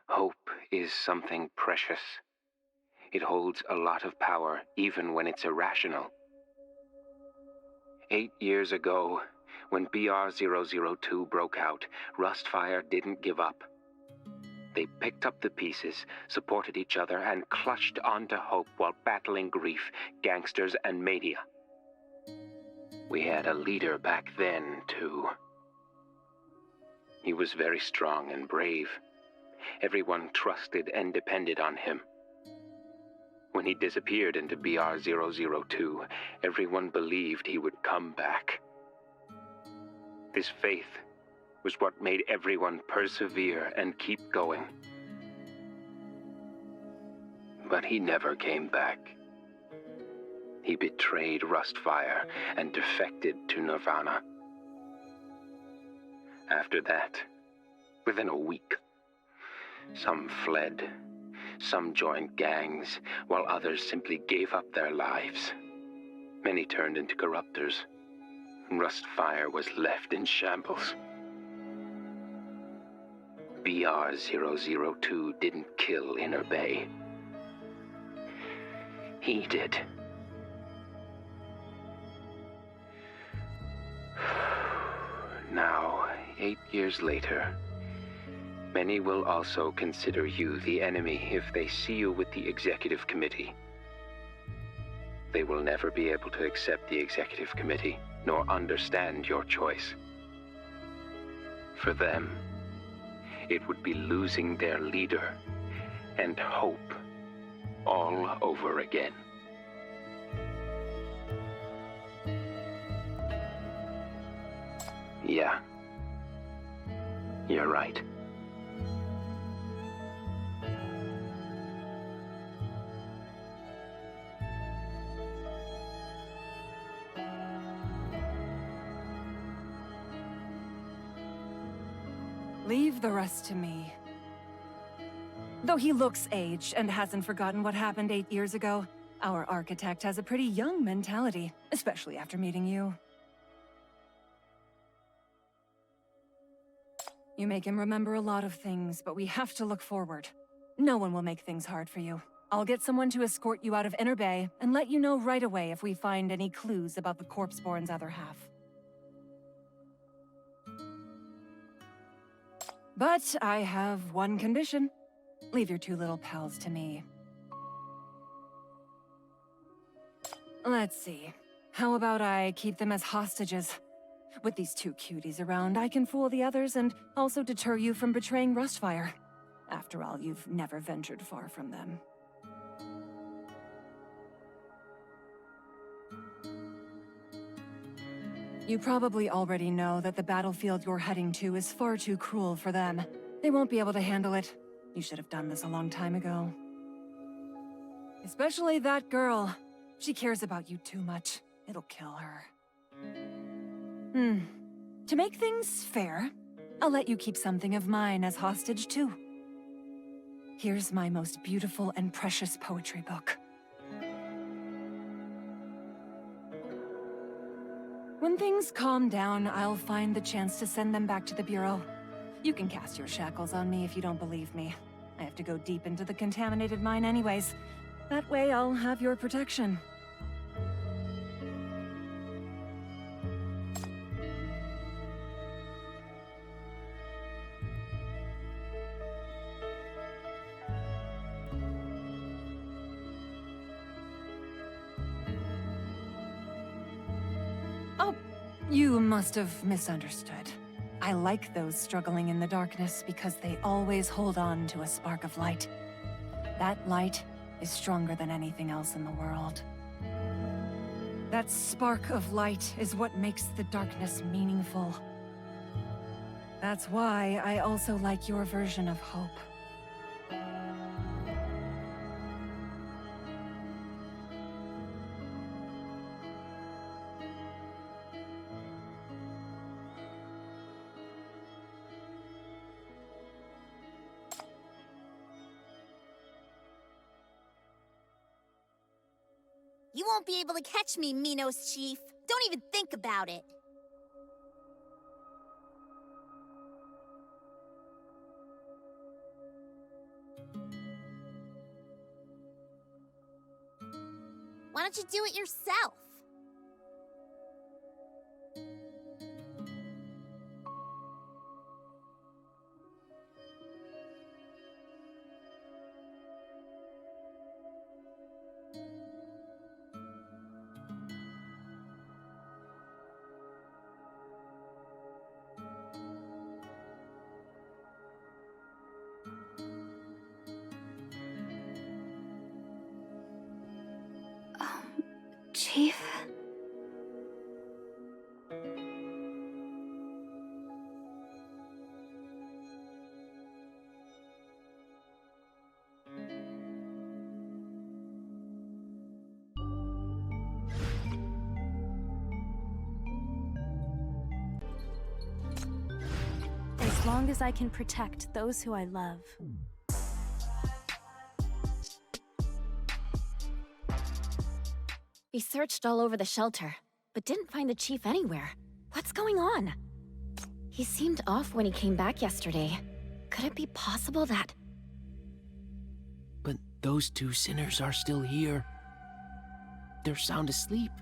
[SPEAKER 5] Hope is something precious. It holds a lot of power, even when it's irrational. 8 years ago, when BR-002 broke out, Rustfire didn't give up. They picked up the pieces, supported each other, and clutched onto hope while battling grief, gangsters, and mania. We had a leader back then, too. He was very strong and brave. Everyone trusted and depended on him. When he disappeared into BR-002, everyone believed he would come back. His faith was what made everyone persevere and keep going. But he never came back. He betrayed Rustfire and defected to Nirvana. After that, within a week, some fled, some joined gangs, while others simply gave up their lives. Many turned into corruptors. Rustfire was left in shambles. BR-002 didn't kill Inner Bay. He did. Now, 8 years later, many will also consider you the enemy if they see you with the Executive Committee. They will never be able to accept the Executive Committee, nor understand your choice. For them, it would be losing their leader and hope all over again. Yeah, you're right.
[SPEAKER 10] Leave the rest to me. Though he looks aged and hasn't forgotten what happened 8 years ago, our architect has a pretty young mentality, especially after meeting you. You make him remember a lot of things, but we have to look forward. No one will make things hard for you. I'll get someone to escort you out of Inner Bay and let you know right away if we find any clues about the Corpseborn's other half. But I have one condition. Leave your 2 little pals to me. Let's see. How about I keep them as hostages? With these 2 cuties around, I can fool the others and also deter you from betraying Rustfire. After all, you've never ventured far from them. You probably already know that the battlefield you're heading to is far too cruel for them. They won't be able to handle it. You should have done this a long time ago. Especially that girl. She cares about you too much. It'll kill her. To make things fair, I'll let you keep something of mine as hostage too. Here's my most beautiful and precious poetry book. When things calm down, I'll find the chance to send them back to the Bureau. You can cast your shackles on me if you don't believe me. I have to go deep into the contaminated mine anyways. That way I'll have your protection. Oh, you must have misunderstood. I like those struggling in the darkness because they always hold on to a spark of light. That light is stronger than anything else in the world. That spark of light is what makes the darkness meaningful. That's why I also like your version of hope.
[SPEAKER 18] You won't be able to catch me, Minos Chief. Don't even think about it. Why don't you do it yourself?
[SPEAKER 4] Chief?
[SPEAKER 13] As long as I can protect those who I love.
[SPEAKER 3] We searched all over the shelter, but didn't find the chief anywhere. What's going on? He seemed off when he came back yesterday. Could it be possible that...
[SPEAKER 21] But those 2 sinners are still here. They're sound asleep.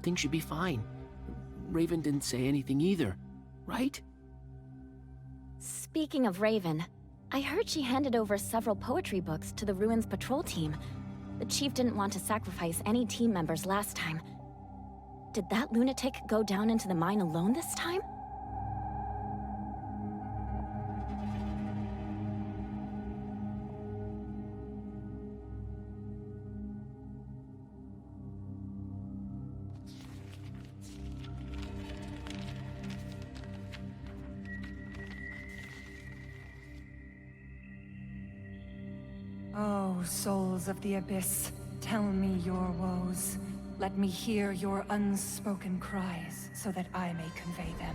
[SPEAKER 21] Things should be fine. Raven didn't say anything either, right?
[SPEAKER 3] Speaking of Raven, I heard she handed over several poetry books to the Ruins patrol team. The chief didn't want to sacrifice any team members last time. Did that lunatic go down into the mine alone this time?
[SPEAKER 10] Oh, souls of the Abyss, tell me your woes. Let me hear your unspoken cries, so that I may convey them.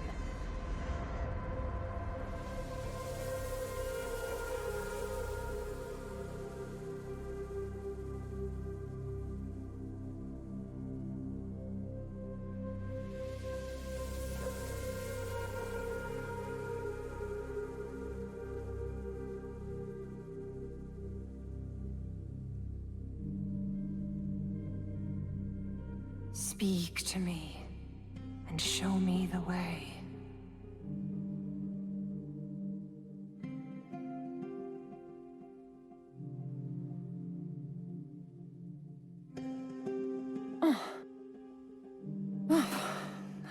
[SPEAKER 10] Speak to me, and show me the way.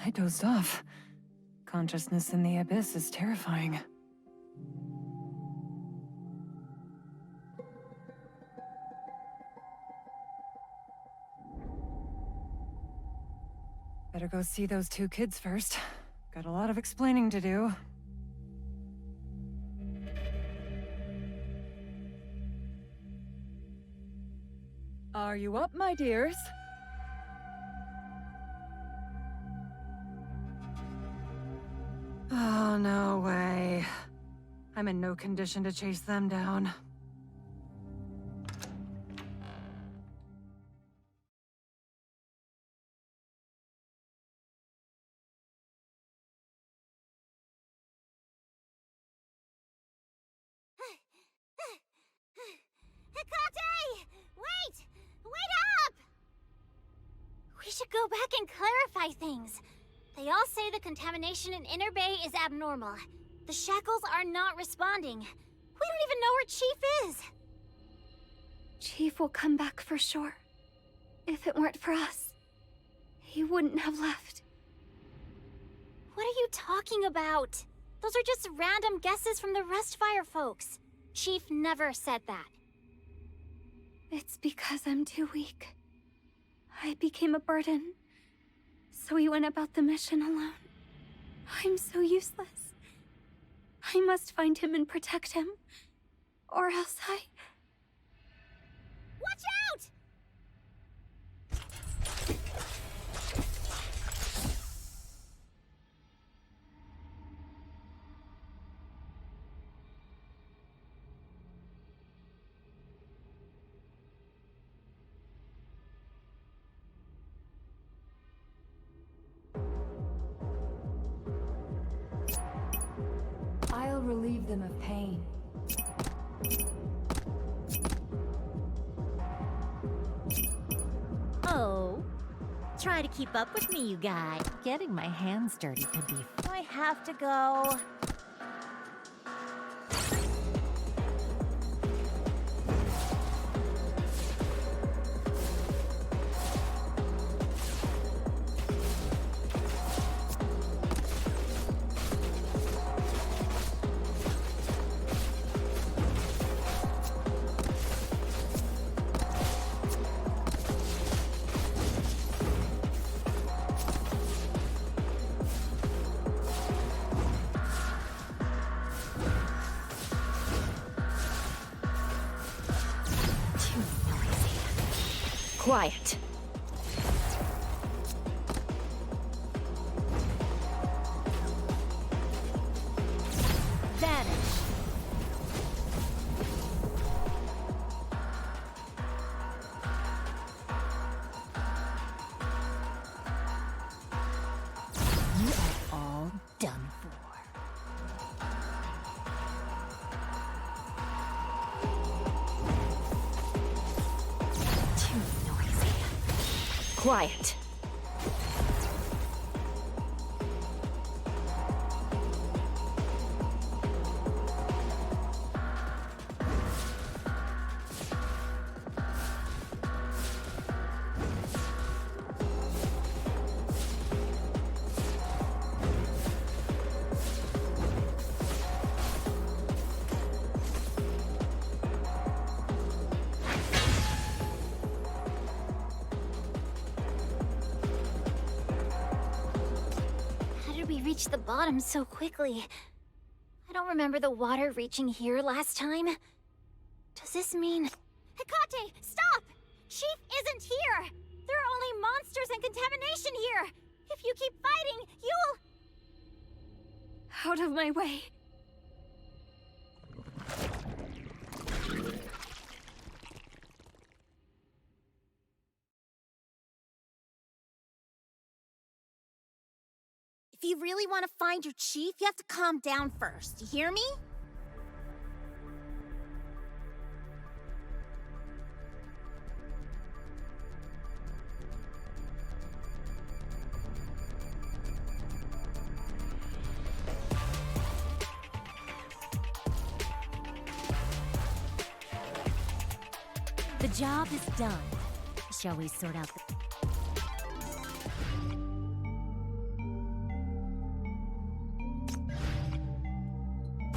[SPEAKER 10] I dozed off. Consciousness in the abyss is terrifying. Better go see those two kids first. Got a lot of explaining to do. Are you up, my dears? Oh, no way. I'm in no condition to chase them down.
[SPEAKER 6] Hecate! Wait! Wait up! We should go back and clarify things. They all say the contamination in Inner Bay is abnormal. The shackles are not responding. We don't even know where Chief is.
[SPEAKER 4] Chief will come back for sure. If it weren't for us, he wouldn't have left.
[SPEAKER 6] What are you talking about? Those are just random guesses from the Rustfire folks. Chief never said that.
[SPEAKER 4] It's because I'm too weak. I became a burden. So he went about the mission alone. I'm so useless. I must find him and protect him. Or else
[SPEAKER 6] Watch out!
[SPEAKER 7] I'll relieve them of pain.
[SPEAKER 22] Oh, try to keep up with me, you guys. Getting my hands dirty could be. I have to go. Quiet. Vanish. You are all done for. Quiet.
[SPEAKER 6] Reach the bottom so quickly. I don't remember the water reaching here last time. Does this mean... Hecate, stop! Chief isn't here! There are only monsters and contamination here! If you keep fighting, you'll...
[SPEAKER 4] Out of my way.
[SPEAKER 18] If you really want to find your chief, you have to calm down first. You hear me?
[SPEAKER 22] The job is done. Shall we sort out the...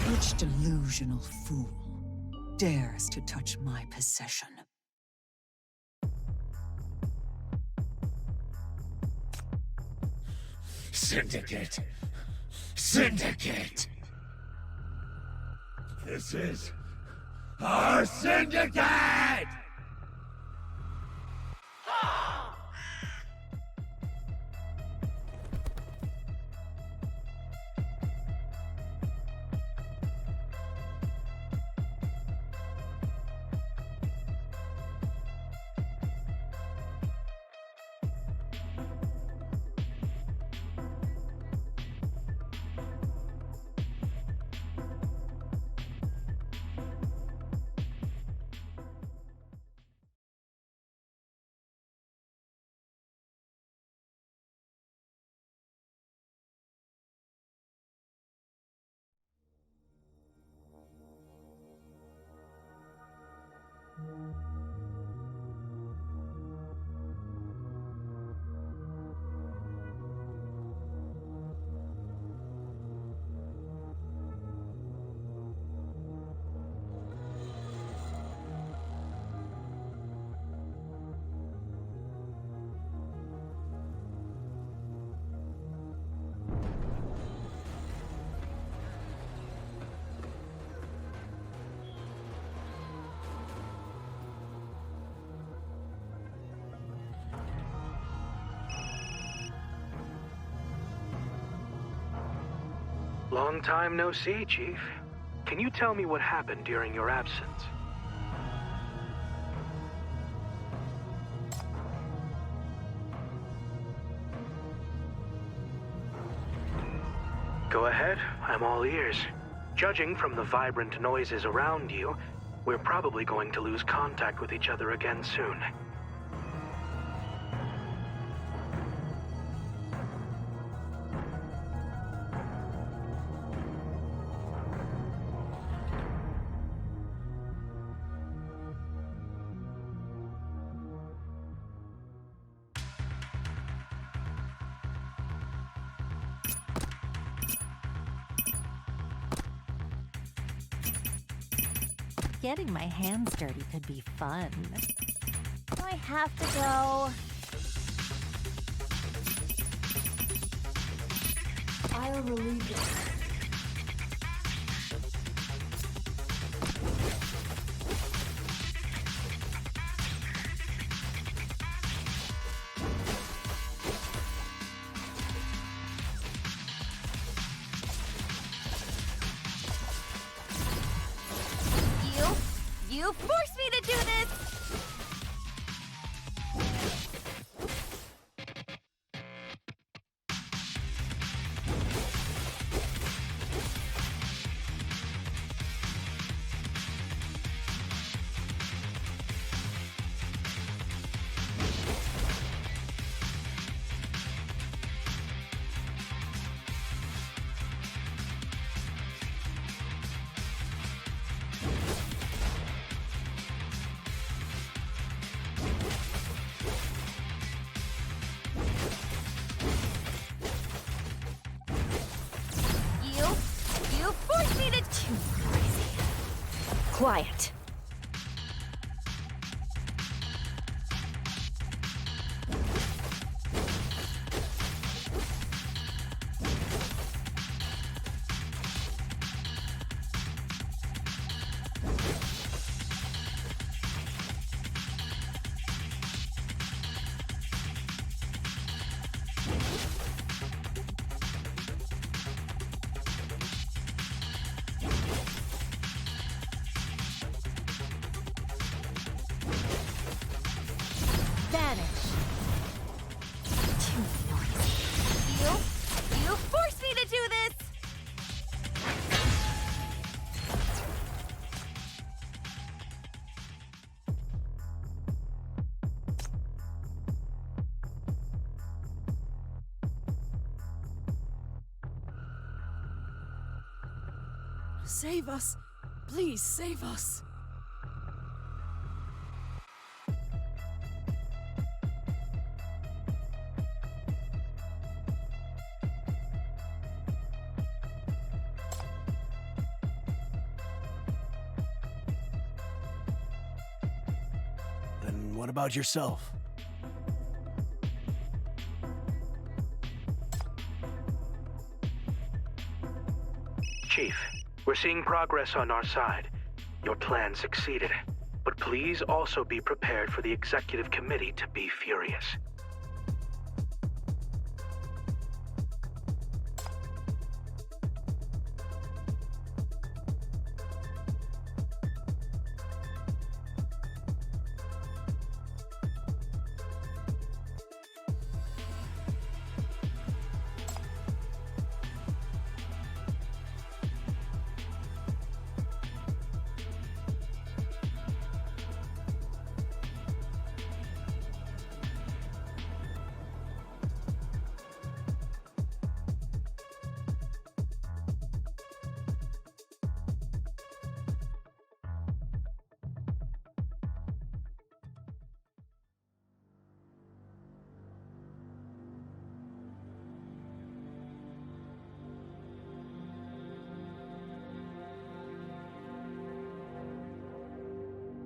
[SPEAKER 7] Which delusional fool dares to touch my possession?
[SPEAKER 8] Syndicate! Syndicate! This is our syndicate!
[SPEAKER 23] Long time no see, Chief. Can you tell me what happened during your absence? Go ahead, I'm all ears. Judging from the vibrant noises around you, we're probably going to lose contact with each other again soon.
[SPEAKER 22] Getting my hands dirty could be fun. I have to go.
[SPEAKER 17] I'll relieve you.
[SPEAKER 18] You forced me to do this! You forced me to...
[SPEAKER 12] Too crazy. Quiet.
[SPEAKER 18] Vanish. Too noisy. You forced me to do this!
[SPEAKER 11] Save us. Please save us.
[SPEAKER 15] And what about yourself?
[SPEAKER 23] Chief, we're seeing progress on our side. Your plan succeeded. But please also be prepared for the executive committee to be furious.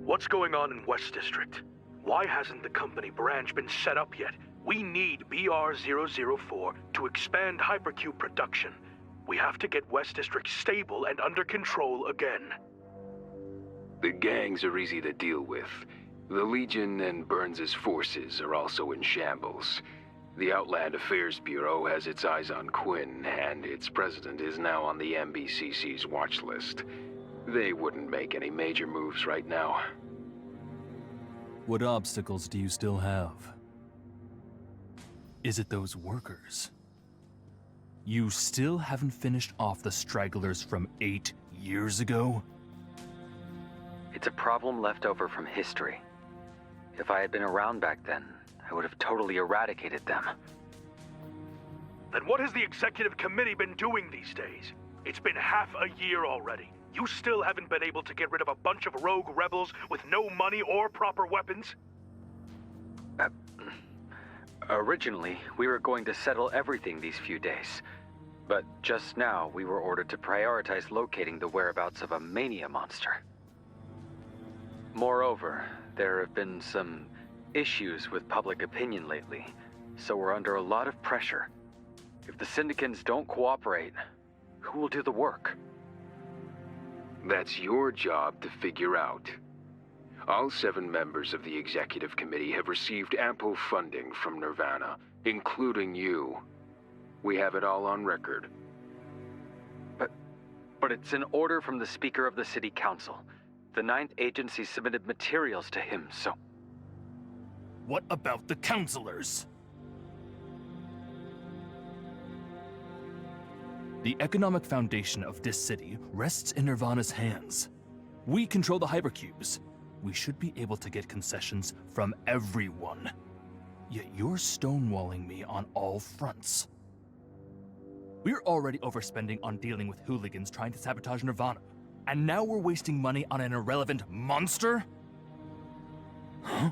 [SPEAKER 23] What's going on in West District? Why hasn't the company branch been set up yet? We need BR-004 to expand Hypercube production. We have to get West District stable and under control again.
[SPEAKER 5] The gangs are easy to deal with. The Legion and Burns' forces are also in shambles. The Outland Affairs Bureau has its eyes on Quinn, and its president is now on the MBCC's watch list. They wouldn't make any major moves right now.
[SPEAKER 2] What obstacles do you still have? Is it those workers? You still haven't finished off the stragglers from 8 years ago?
[SPEAKER 9] It's a problem left over from history. If I had been around back then, I would have totally eradicated them.
[SPEAKER 23] Then what has the executive committee been doing these days? It's been half a year already. You still haven't been able to get rid of a bunch of rogue rebels with no money or proper weapons?
[SPEAKER 9] Originally, we were going to settle everything these few days. But just now, we were ordered to prioritize locating the whereabouts of a mania monster. Moreover, there have been some issues with public opinion lately, so we're under a lot of pressure. If the Syndicans don't cooperate, who will do the work?
[SPEAKER 5] That's your job to figure out. All 7 members of the executive committee have received ample funding from Nirvana, including you. We have it all on record.
[SPEAKER 9] But it's an order from the Speaker of the City Council. The 9th Agency submitted materials to him, so...
[SPEAKER 2] What about the councilors? The economic foundation of this city rests in Nirvana's hands. We control the hypercubes. We should be able to get concessions from everyone. Yet you're stonewalling me on all fronts. We're already overspending on dealing with hooligans trying to sabotage Nirvana. And now we're wasting money on an irrelevant monster? Huh?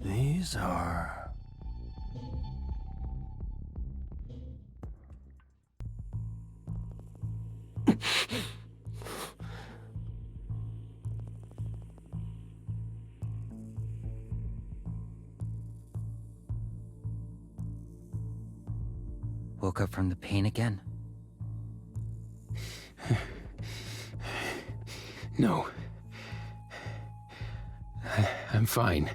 [SPEAKER 2] These are...
[SPEAKER 1] woke up from the pain again?
[SPEAKER 5] No. I'm fine.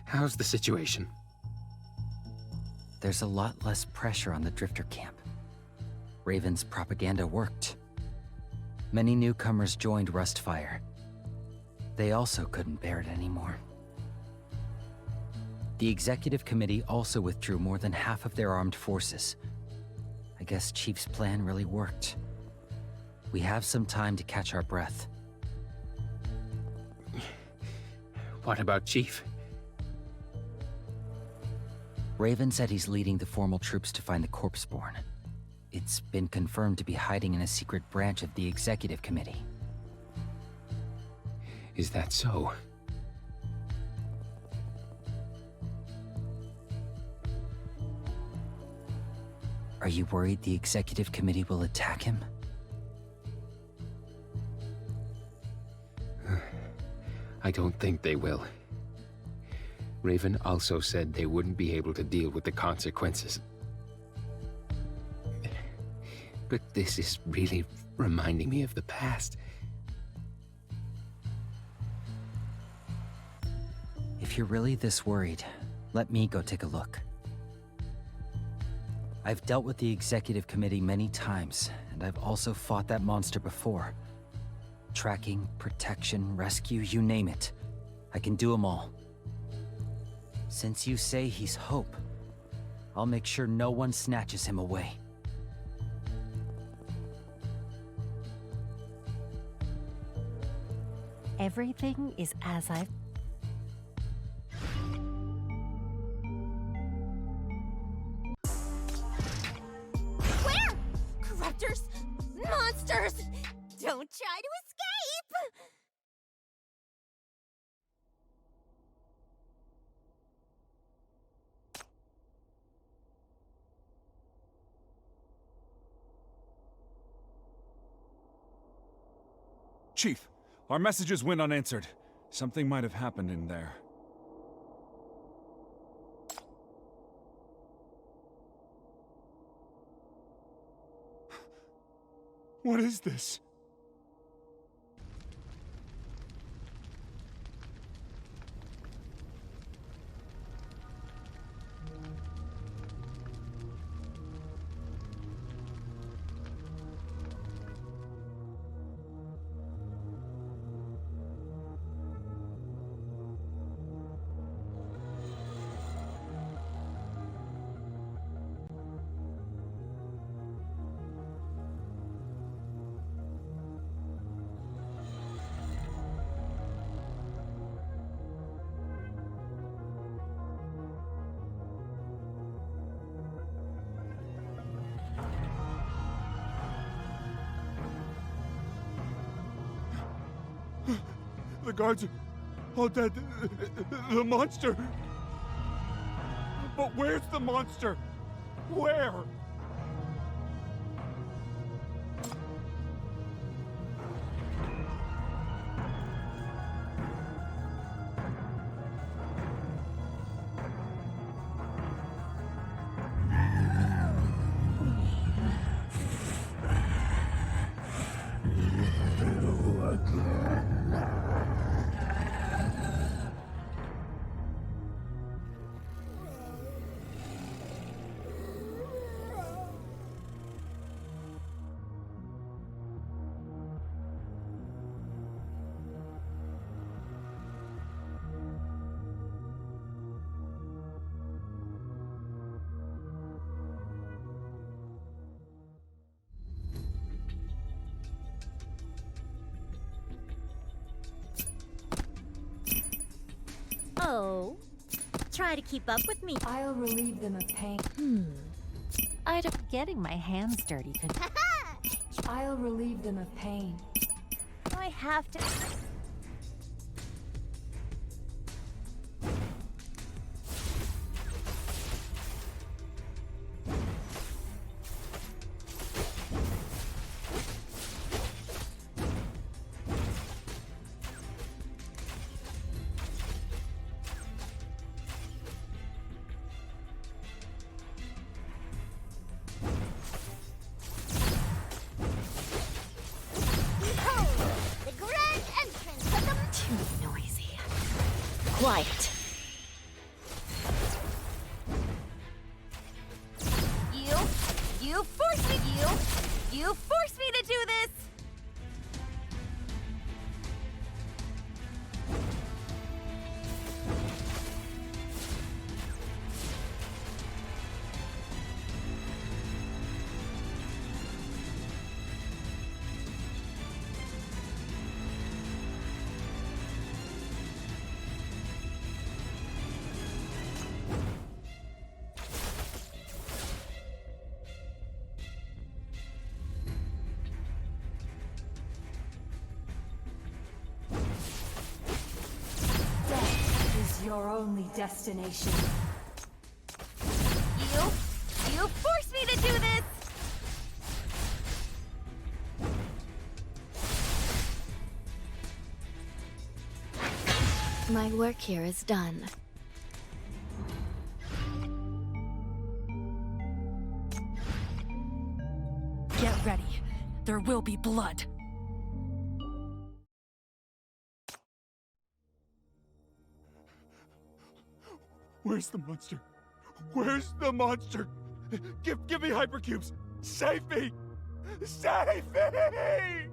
[SPEAKER 5] How's the situation?
[SPEAKER 1] There's a lot less pressure on the Drifter camp. Raven's propaganda worked. Many newcomers joined Rustfire. They also couldn't bear it anymore. The executive committee also withdrew more than half of their armed forces. I guess Chief's plan really worked. We have some time to catch our breath.
[SPEAKER 5] What about Chief?
[SPEAKER 1] Raven said he's leading the formal troops to find the Corpseborn. It's been confirmed to be hiding in a secret branch of the executive committee.
[SPEAKER 5] Is that so?
[SPEAKER 1] Are you worried the executive committee will attack him?
[SPEAKER 5] I don't think they will. Raven also said they wouldn't be able to deal with the consequences. But this is really reminding me of the past.
[SPEAKER 1] If you're really this worried, let me go take a look. I've dealt with the executive committee many times, and I've also fought that monster before. Tracking, protection, rescue, you name it. I can do them all. Since you say he's Hope, I'll make sure no one snatches him away.
[SPEAKER 22] Everything is as I've...
[SPEAKER 18] Where? Corruptors! Monsters! Don't try to escape!
[SPEAKER 14] Chief, our messages went unanswered. Something might have happened in there. What is this? The guards are all dead. The monster! But where's the monster? Where?
[SPEAKER 22] Oh, try to keep up with me.
[SPEAKER 19] I'll relieve them of pain.
[SPEAKER 22] I don't... Getting my hands dirty could...
[SPEAKER 19] I'll relieve them of pain.
[SPEAKER 22] I have to...
[SPEAKER 6] Quiet. You forced me. You forced me to do this.
[SPEAKER 19] Your only destination.
[SPEAKER 6] You forced me to do this!
[SPEAKER 4] My work here is done.
[SPEAKER 10] Get ready. There will be blood.
[SPEAKER 14] Where's the monster? Where's the monster? Give me hypercubes! Save me! Save me!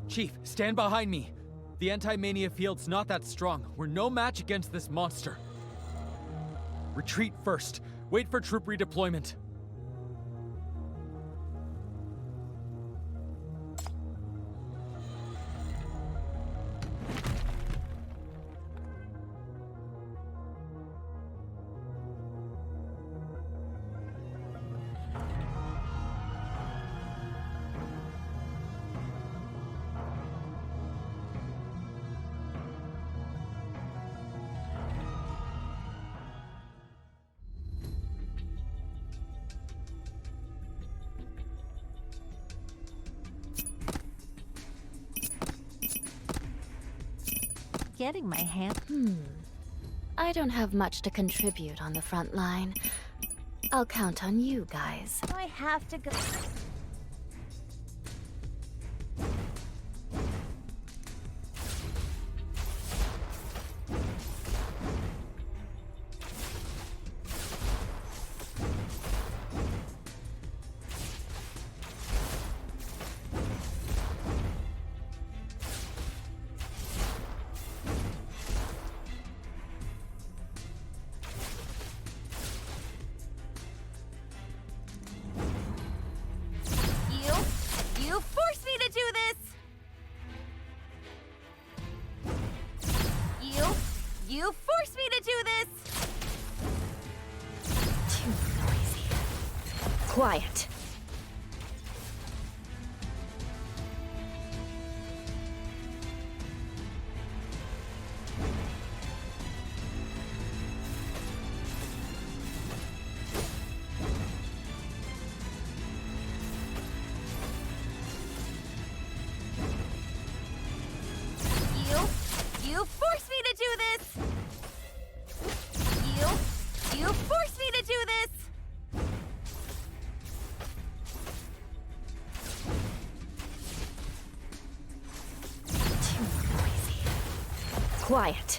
[SPEAKER 1] Chief, stand behind me. The anti-mania field's not that strong. We're no match against this monster. Retreat first. Wait for troop redeployment.
[SPEAKER 22] Getting my hand.
[SPEAKER 4] I don't have much to contribute on the front line. I'll count on you guys.
[SPEAKER 22] I have to go.
[SPEAKER 6] You forced me to do this! You forced me to do this!
[SPEAKER 4] Too noisy. Quiet.
[SPEAKER 6] You forced me to do this! You forced me to do this!
[SPEAKER 4] Too noisy. Quiet.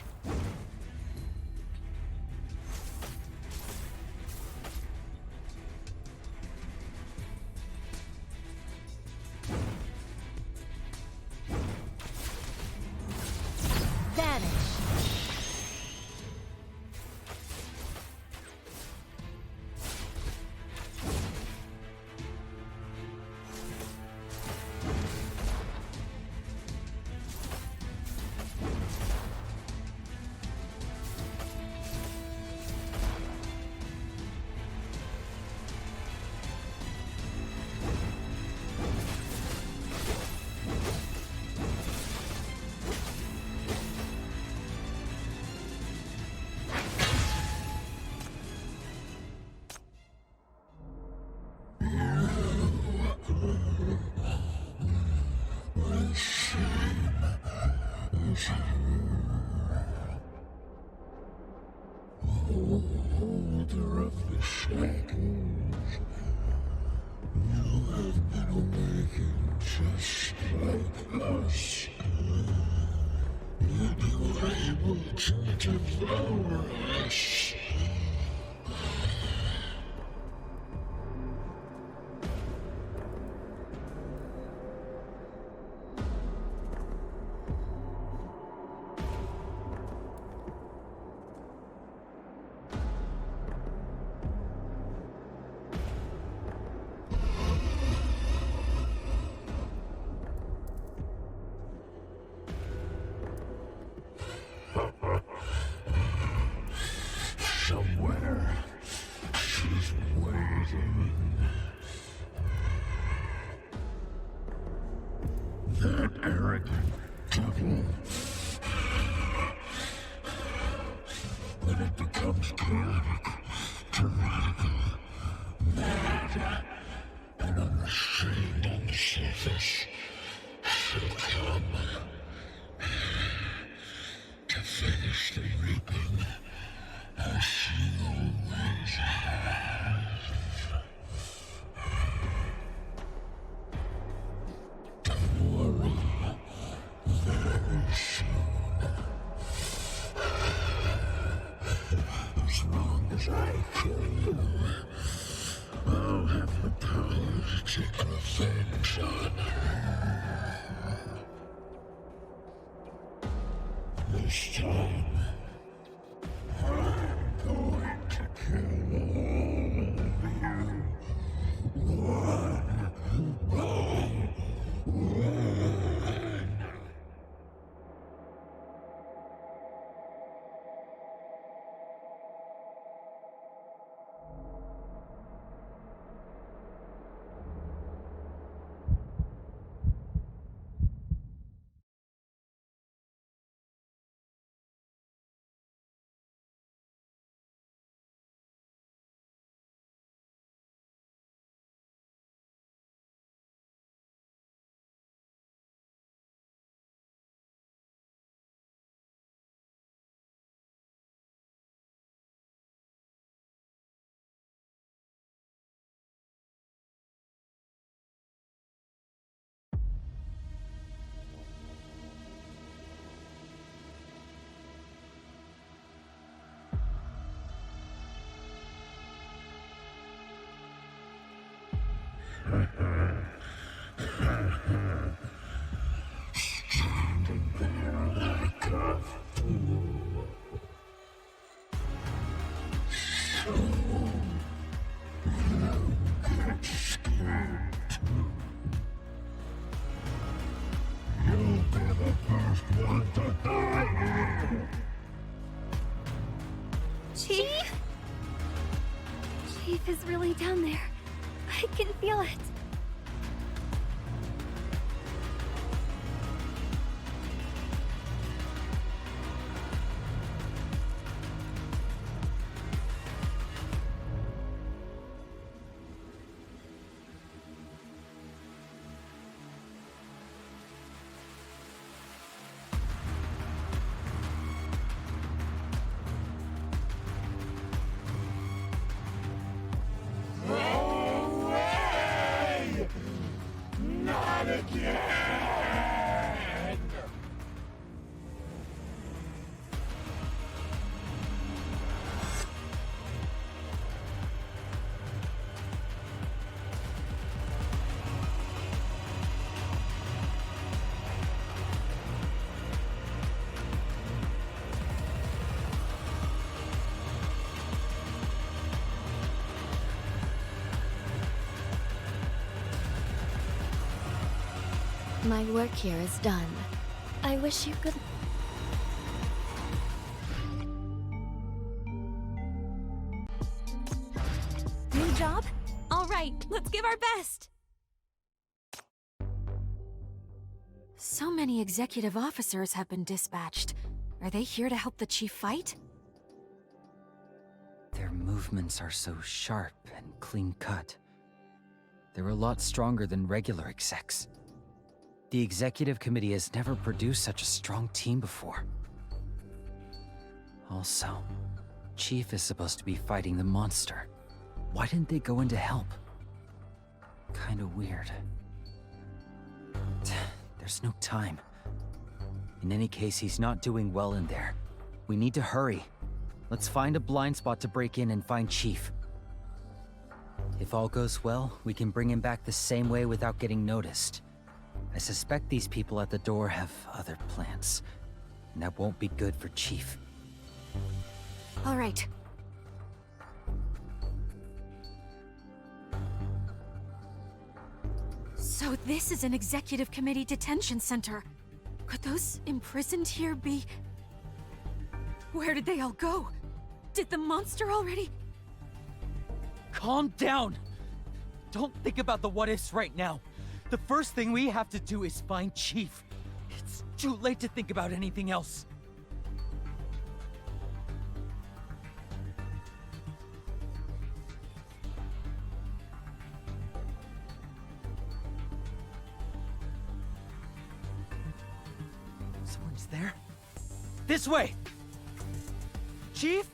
[SPEAKER 8] Holder of the shackles, you have been awakened just like us. And you were able to devour us. Somewhere, she's waiting. That arrogant devil. When it becomes chaotic, tyrannical, mad, and unrestrained on the surface, she'll come to finish the reaping. As she always has. Don't worry, very soon. As long as I kill you, I'll have the power to take revenge on her. This time, I'm going to kill all of you, one by one. Standing there like a fool. So you get scared too. You'll be the first one to die.
[SPEAKER 4] Chief? Chief is really down there. I can feel it.
[SPEAKER 13] My work here is done.
[SPEAKER 4] I wish you good.
[SPEAKER 10] New job? All right, let's give our best.
[SPEAKER 16] So many executive officers have been dispatched. Are they here to help the chief fight?
[SPEAKER 1] Their movements are so sharp and clean-cut. They're a lot stronger than regular execs. The executive committee has never produced such a strong team before. Also, Chief is supposed to be fighting the monster. Why didn't they go in to help? Kinda weird. There's no time. In any case, he's not doing well in there. We need to hurry. Let's find a blind spot to break in and find Chief. If all goes well, we can bring him back the same way without getting noticed. I suspect these people at the door have other plans, and that won't be good for Chief.
[SPEAKER 16] All right. So this is an executive committee detention center. Could those imprisoned here be... Where did they all go? Did the monster already...
[SPEAKER 1] Calm down! Don't think about the what-ifs right now. The first thing we have to do is find Chief. It's too late to think about anything else. Someone's there? This way! Chief?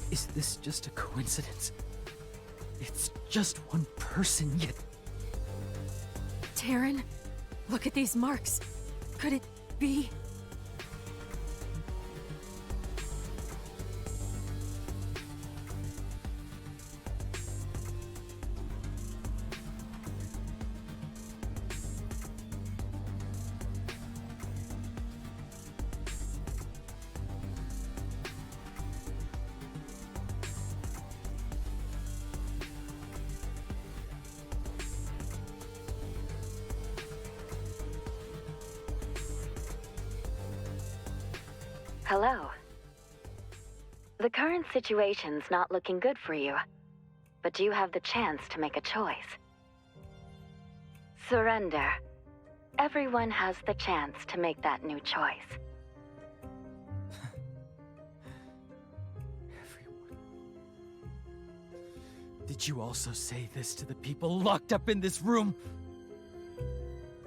[SPEAKER 1] Is this just a coincidence? It's just one person, yet...
[SPEAKER 16] Terran, look at these marks. Could it be...
[SPEAKER 3] Hello. The current situation's not looking good for you, but you have the chance to make a choice. Surrender. Everyone has the chance to make that new choice.
[SPEAKER 1] Did you also say this to the people locked up in this room?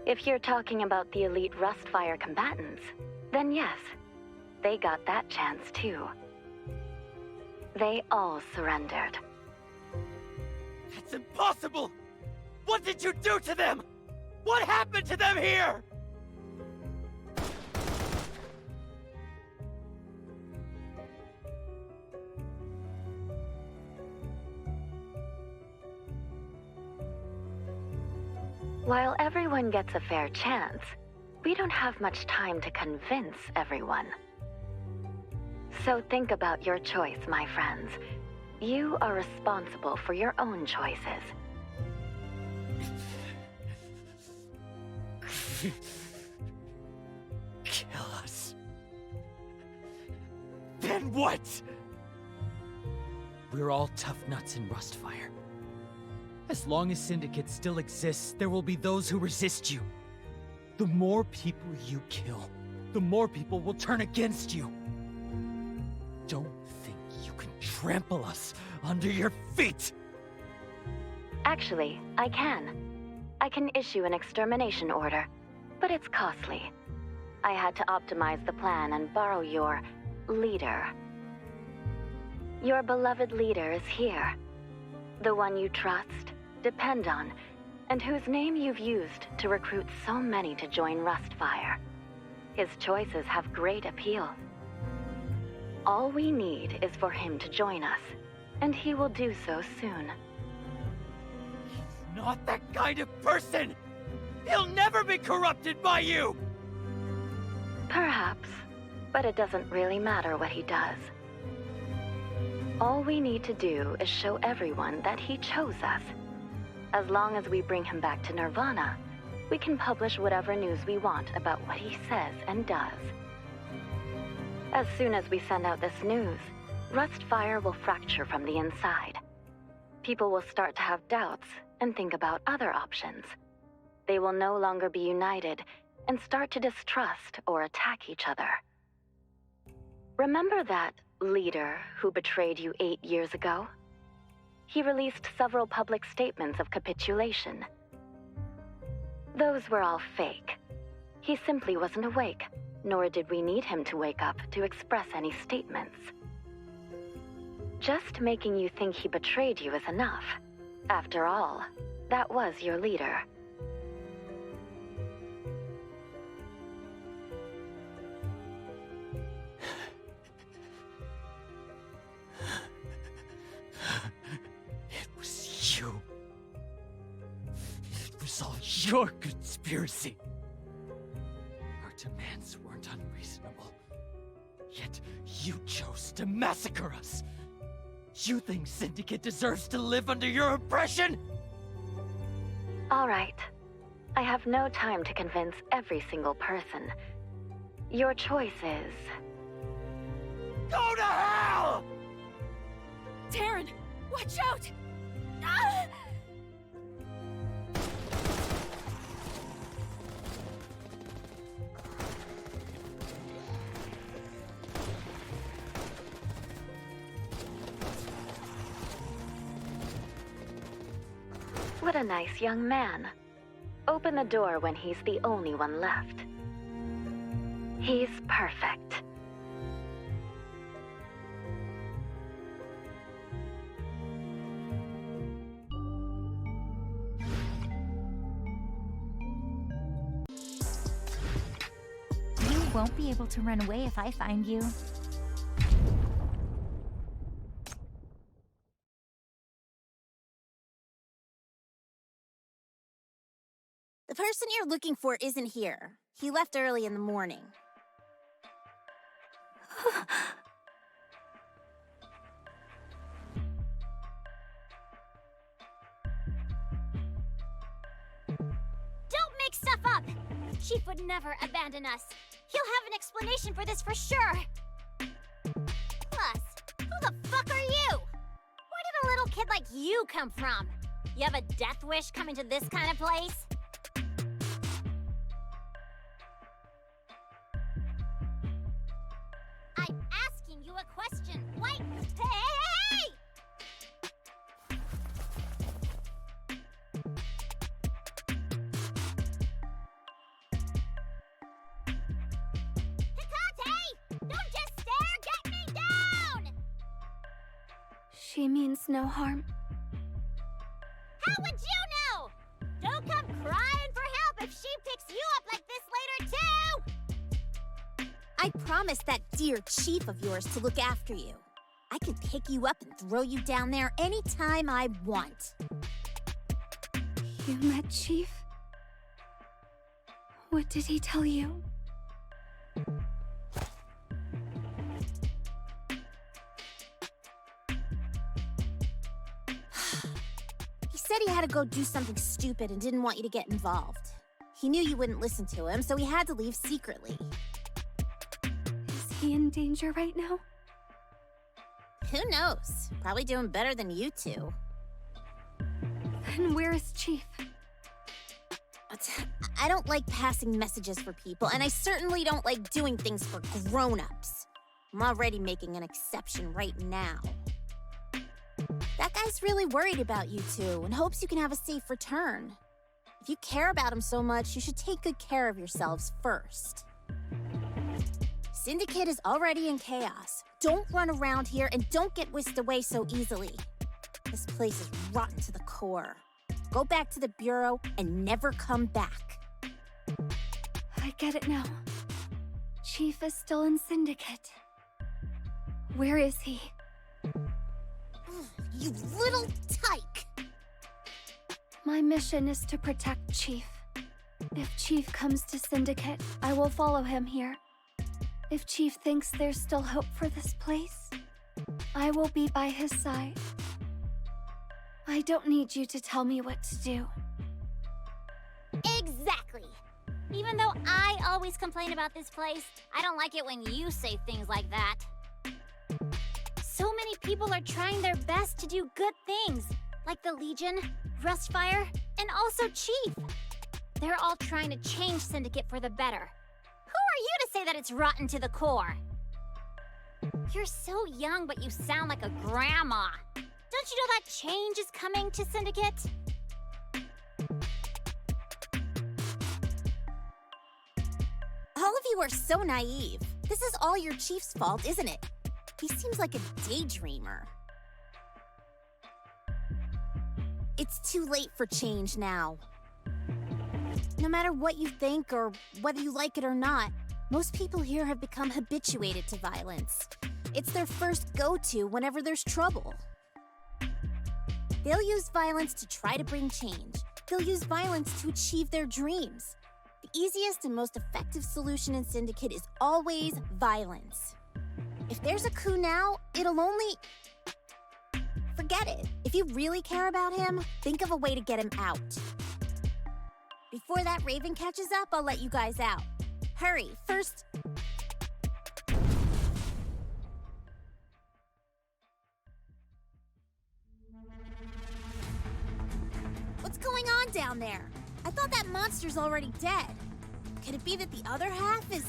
[SPEAKER 3] If you're talking about the elite Rustfire combatants, then yes. They got that chance too. They all surrendered.
[SPEAKER 1] That's impossible! What did you do to them? What happened to them here?
[SPEAKER 3] While everyone gets a fair chance, we don't have much time to convince everyone. So think about your choice, my friends. You are responsible for your own choices.
[SPEAKER 1] Kill us. Then what? We're all tough nuts in Rustfire. As long as Syndicate still exists, there will be those who resist you. The more people you kill, the more people will turn against you. Don't think you can trample us under your feet!
[SPEAKER 3] Actually, I can. I can issue an extermination order, but it's costly. I had to optimize the plan and borrow your leader. Your beloved leader is here. The one you trust, depend on, and whose name you've used to recruit so many to join Rustfire. His choices have great appeal. All we need is for him to join us, and he will do so soon.
[SPEAKER 1] He's not that kind of person! He'll never be corrupted by you!
[SPEAKER 3] Perhaps, but it doesn't really matter what he does. All we need to do is show everyone that he chose us. As long as we bring him back to Nirvana, we can publish whatever news we want about what he says and does. As soon as we send out this news, Rustfire will fracture from the inside. People will start to have doubts and think about other options. They will no longer be united and start to distrust or attack each other. Remember that leader who betrayed you 8 years ago? He released several public statements of capitulation. Those were all fake. He simply wasn't awake, nor did we need him to wake up to express any statements. Just making you think he betrayed you is enough. After all, that was your leader.
[SPEAKER 7] It was you. It was all your conspiracy. Our demands weren't unreasonable. Yet you chose to massacre us. You think Syndicate deserves to live under your oppression?
[SPEAKER 3] All right. I have no time to convince every single person. Your choice is...
[SPEAKER 7] Go to hell!
[SPEAKER 16] Terran, watch out! Ah!
[SPEAKER 3] What a nice young man. Open the door when he's the only one left. He's perfect.
[SPEAKER 22] You won't be able to run away if I find you.
[SPEAKER 18] The person you're looking for isn't here. He left early in the morning.
[SPEAKER 6] Don't make stuff up! Chief would never abandon us. He'll have an explanation for this for sure. Plus, who the fuck are you? Where did a little kid like you come from? You have a death wish coming to this kind of place? I'm asking you a question. Wait! Hey! Hecate! Don't just stare! Get me down!
[SPEAKER 4] She means no harm.
[SPEAKER 6] How would you know? Don't come crying for help if she picks you up like this later, too!
[SPEAKER 18] I promised that dear chief of yours to look after you. I can pick you up and throw you down there anytime I want.
[SPEAKER 4] You met Chief? What did he tell you?
[SPEAKER 18] He said he had to go do something stupid and didn't want you to get involved. He knew you wouldn't listen to him, so he had to leave secretly.
[SPEAKER 4] Is he in danger right now?
[SPEAKER 18] Who knows? Probably doing better than you two.
[SPEAKER 4] Then where is Chief?
[SPEAKER 18] I don't like passing messages for people, and I certainly don't like doing things for grown-ups. I'm already making an exception right now. That guy's really worried about you two and hopes you can have a safe return. If you care about him so much, you should take good care of yourselves first. Syndicate is already in chaos. Don't run around here and don't get whisked away so easily. This place is rotten to the core. Go back to the Bureau and never come back.
[SPEAKER 4] I get it now. Chief is still in Syndicate. Where is he?
[SPEAKER 18] You little tyke!
[SPEAKER 4] My mission is to protect Chief. If Chief comes to Syndicate, I will follow him here. If Chief thinks there's still hope for this place, I will be by his side. I don't need you to tell me what to do.
[SPEAKER 6] Exactly. Even though I always complain about this place, I don't like it when you say things like that. So many people are trying their best to do good things, like the Legion, Rustfire, and also Chief. They're all trying to change Syndicate for the better. Who are you to say that it's rotten to the core? You're so young, but you sound like a grandma. Don't you know that change is coming to Syndicate?
[SPEAKER 18] All of you are so naive. This is all your chief's fault, isn't it? He seems like a daydreamer. It's too late for change now. No matter what you think or whether you like it or not, most people here have become habituated to violence. It's their first go-to whenever there's trouble. They'll use violence to try to bring change. They'll use violence to achieve their dreams. The easiest and most effective solution in Syndicate is always violence. If there's a coup now, it'll only... Forget it. If you really care about him, think of a way to get him out. Before that Raven catches up, I'll let you guys out. Hurry, first... What's going on down there? I thought that monster's already dead. Could it be that the other half is...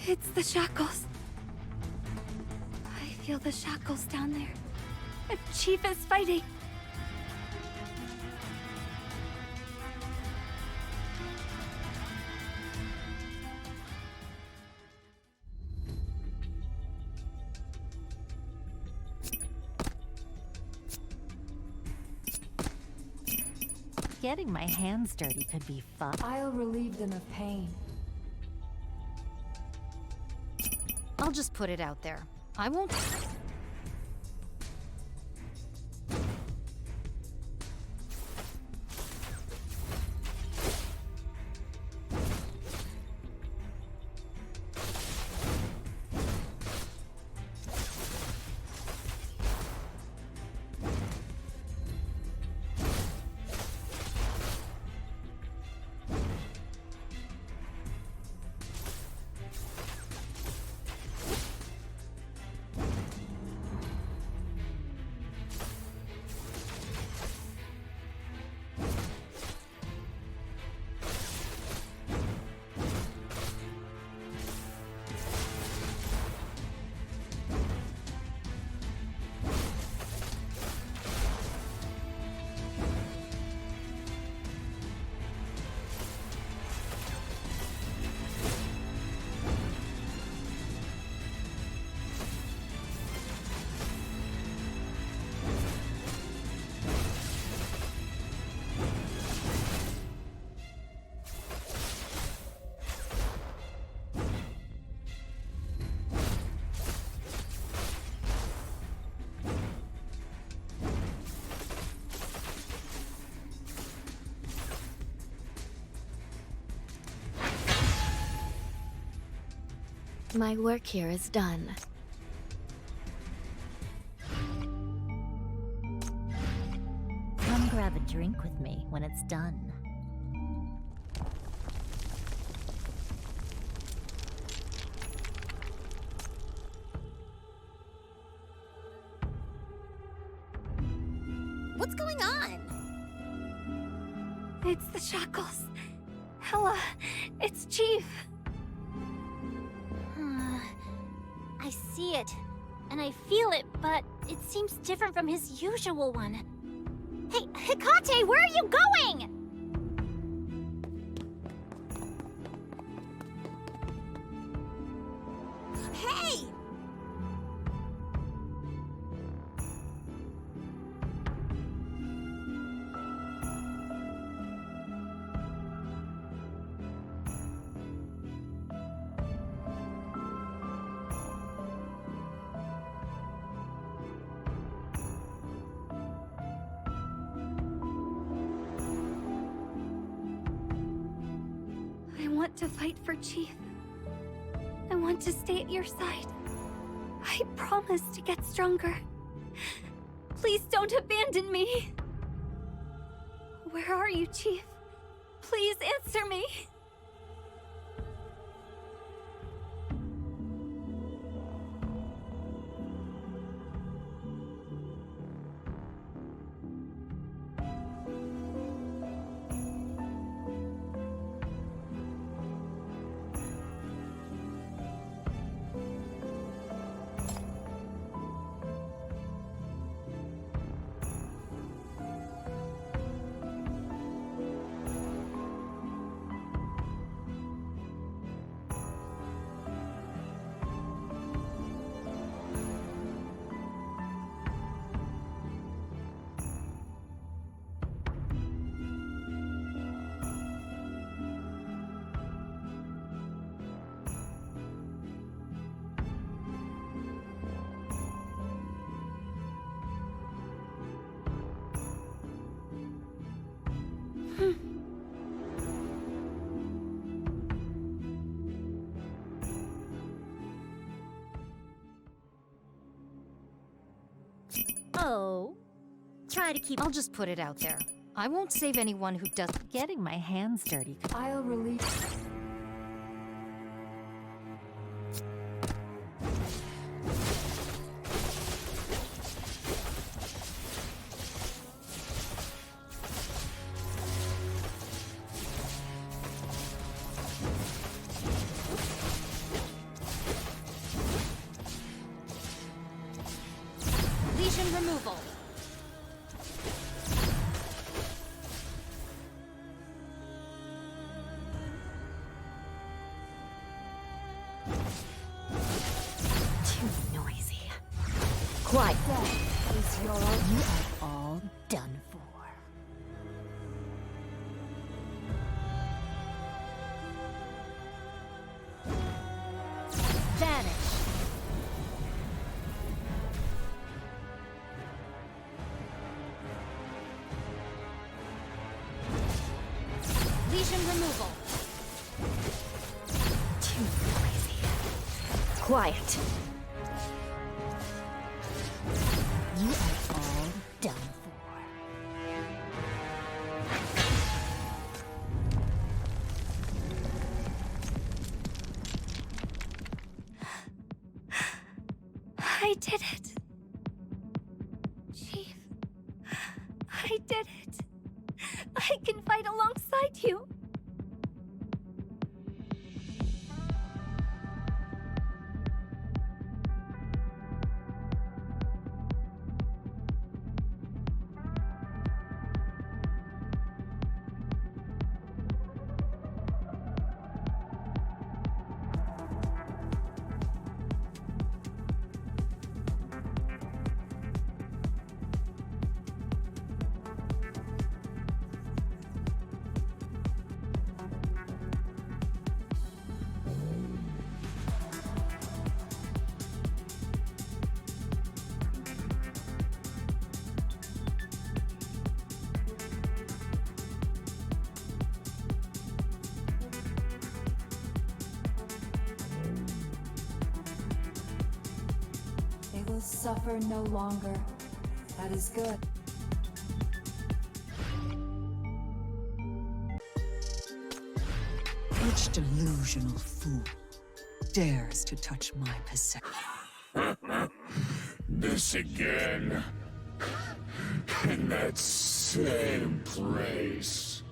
[SPEAKER 4] It's the shackles. I feel the shackles down there. And Chief is fighting.
[SPEAKER 22] Getting my hands dirty could be fun.
[SPEAKER 19] I'll relieve them of pain.
[SPEAKER 17] I'll just put it out there. I won't...
[SPEAKER 13] My work here is done.
[SPEAKER 22] Come grab a drink with me when it's done.
[SPEAKER 18] What's going on?
[SPEAKER 4] It's the shackles. Hela, it's Chief.
[SPEAKER 6] I see it, and I feel it, but it seems different from his usual one. Hey, Hecate, where are you going?
[SPEAKER 18] Hey!
[SPEAKER 4] I want to fight for Chief. I want to stay at your side. I promise to get stronger. Please don't abandon me. Where are you, Chief? Please answer me.
[SPEAKER 22] Oh. Try to keep.
[SPEAKER 17] I'll just put it out there. I won't save anyone who does.
[SPEAKER 22] Getting my hands dirty.
[SPEAKER 19] I'll release.
[SPEAKER 17] Lesion removal.
[SPEAKER 22] Too noisy. Quiet. You are all done for. Vanish.
[SPEAKER 17] Lesion removal.
[SPEAKER 22] Too noisy. Quiet. You are all done for.
[SPEAKER 4] I did it. Chief, I did it. I can fight alongside you.
[SPEAKER 19] They will suffer no longer. That is good.
[SPEAKER 12] Which delusional fool dares to touch my possession?
[SPEAKER 8] This again. In that same place.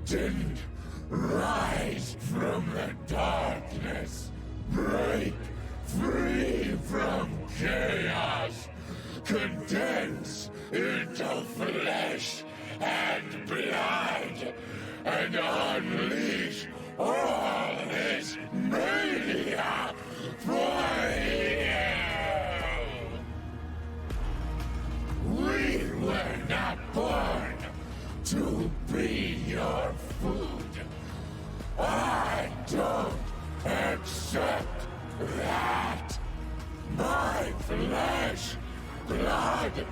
[SPEAKER 8] Didn't rise from the darkness, break free from chaos, condense into flesh and blood, and unleash all his mania for you! We were not born to be your food. I don't accept that. My flesh, blood,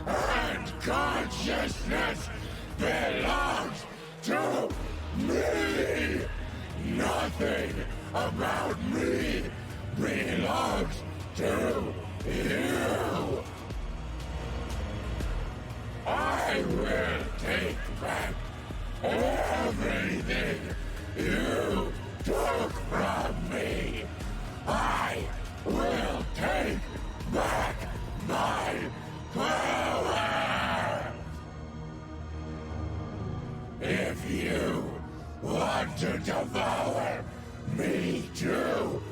[SPEAKER 8] and consciousness belongs to me. Nothing about me belongs to you. I will take back everything you took from me. I will take back my power. If you want to devour me too,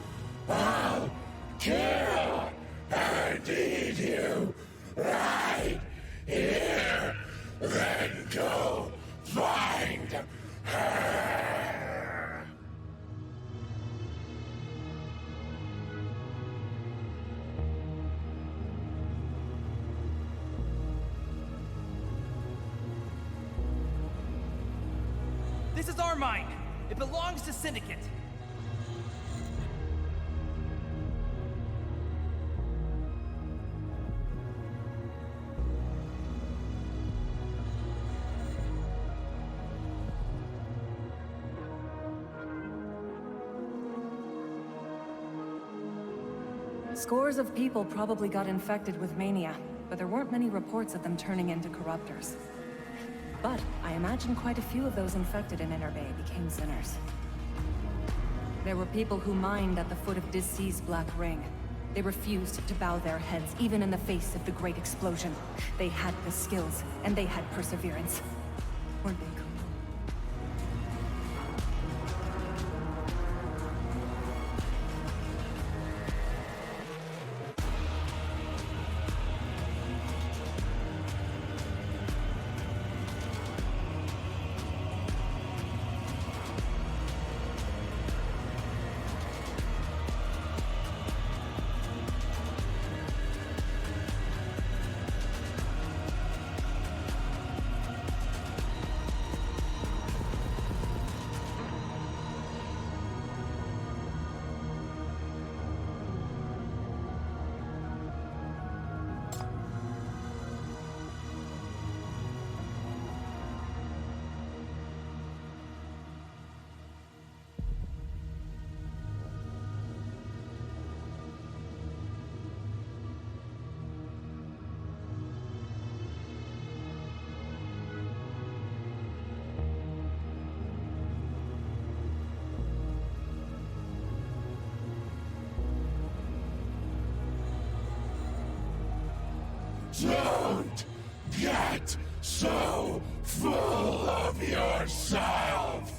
[SPEAKER 8] I'll kill and eat you right here. Then go find her.
[SPEAKER 20] This is our mine. It belongs to Syndicate.
[SPEAKER 10] Scores of people probably got infected with mania, but there weren't many reports of them turning into corruptors. But I imagine quite a few of those infected in Inner Bay became sinners. There were people who mined at the foot of Dissea's Black Ring. They refused to bow their heads, even in the face of the Great Explosion. They had the skills, and they had perseverance. Weren't they cool?
[SPEAKER 8] Don't get so full of yourself!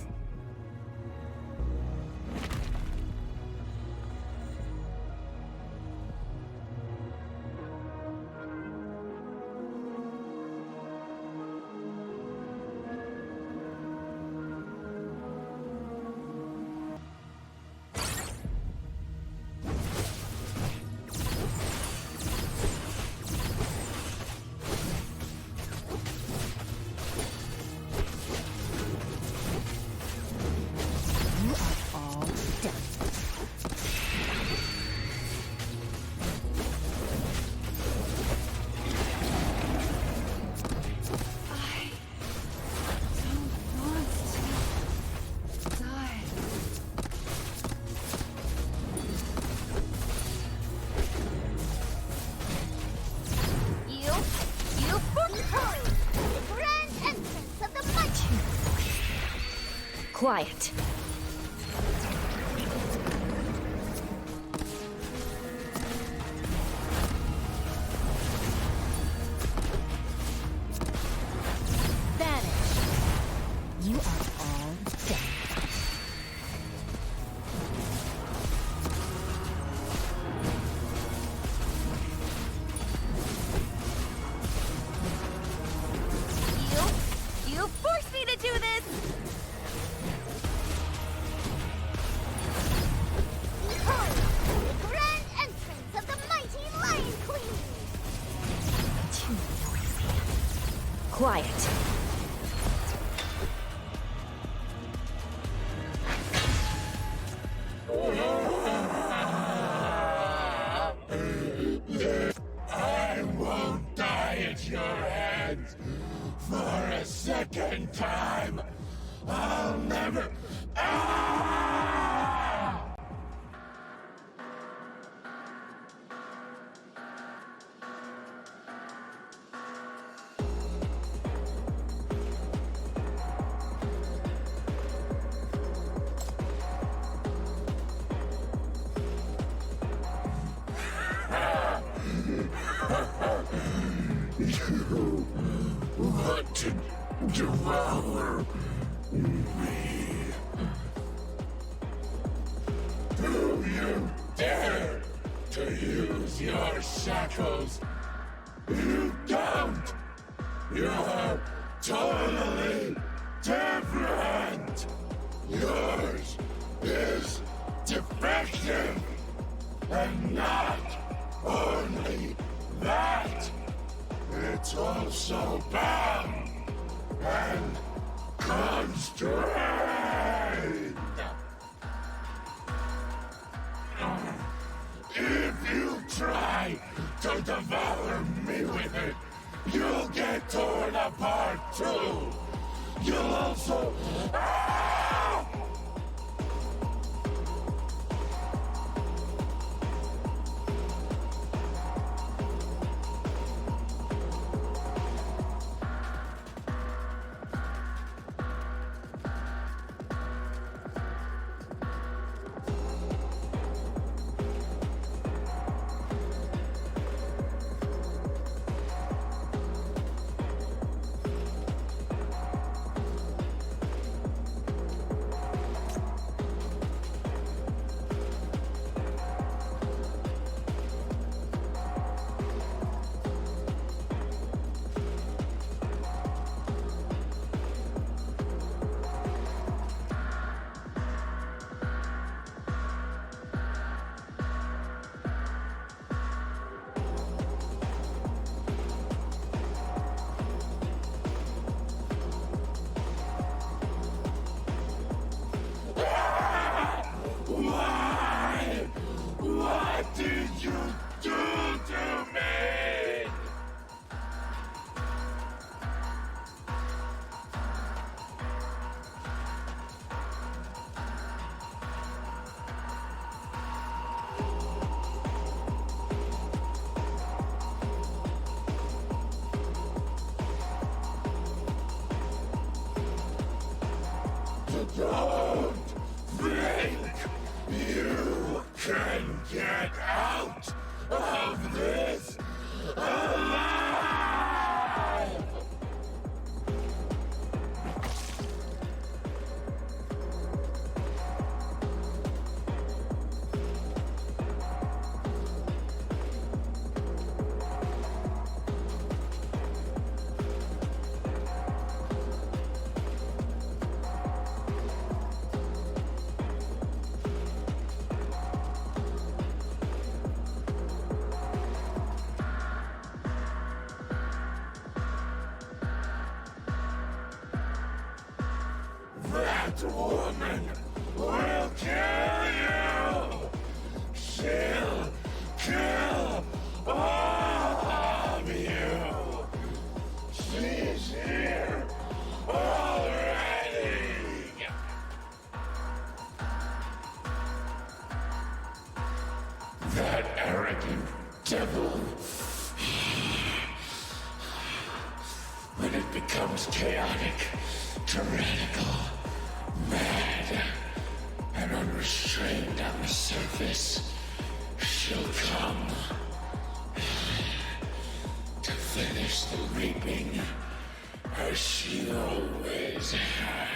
[SPEAKER 13] Quiet.
[SPEAKER 22] Vanish. You are all dead.
[SPEAKER 18] You forced me to do this! Grand entrance of the mighty Lion Queen!
[SPEAKER 13] Too noisy. Quiet.
[SPEAKER 8] I won't die at your hands for a second time. I'll never... You want to devour me? Do you dare to use your shackles? You don't! You're totally different! Yours is defective! And not only that, it's also bound and constrained. If you try to devour me with it, you'll get torn apart too. You'll also... That woman will kill you! She'll kill all of you! She's here already! That arrogant devil. When it becomes chaotic, tyrannical, mad, and unrestrained on the surface, she'll come to finish the reaping as she always has.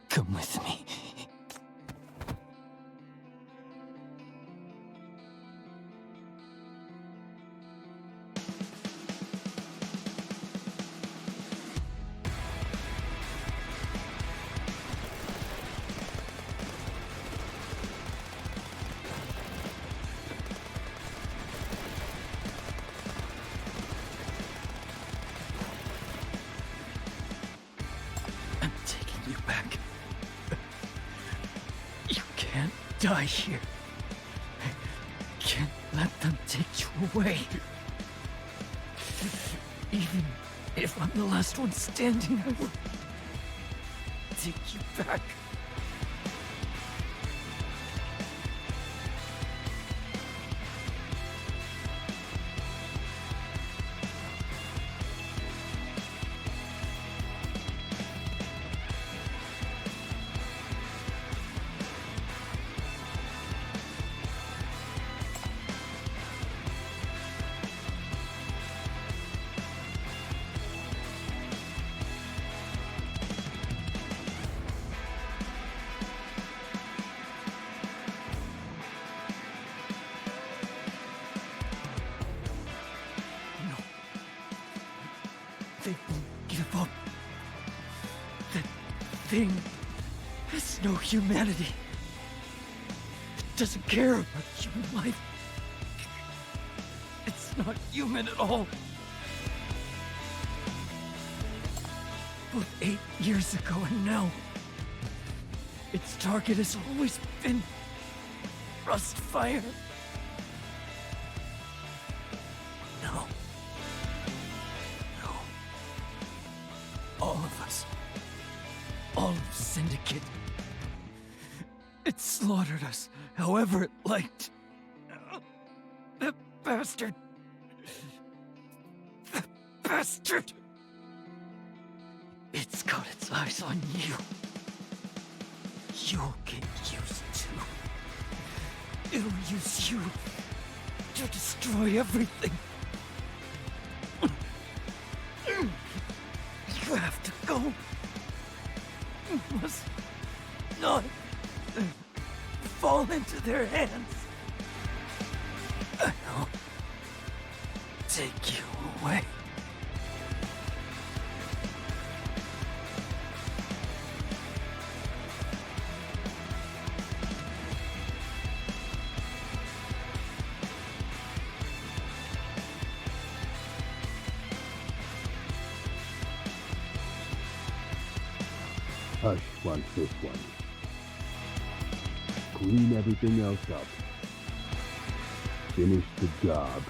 [SPEAKER 1] Come with me. I'm taking you back. You can't die here. Can't let them take you away. Even if I'm the last one standing, I will take you back. They won't give up. That thing has no humanity. It doesn't care about human life. It's not human at all. Both 8 years ago and now, its target has always been Rustfire. No. All of us. All of Syndicate. It slaughtered us however it liked. That bastard. That bastard. It's got its eyes on you. You'll get used to. It'll use you to destroy everything. You have to go. You must not fall into their hands. I'll take you away.
[SPEAKER 8] Hush wants this one. Clean everything else up. Finish the job.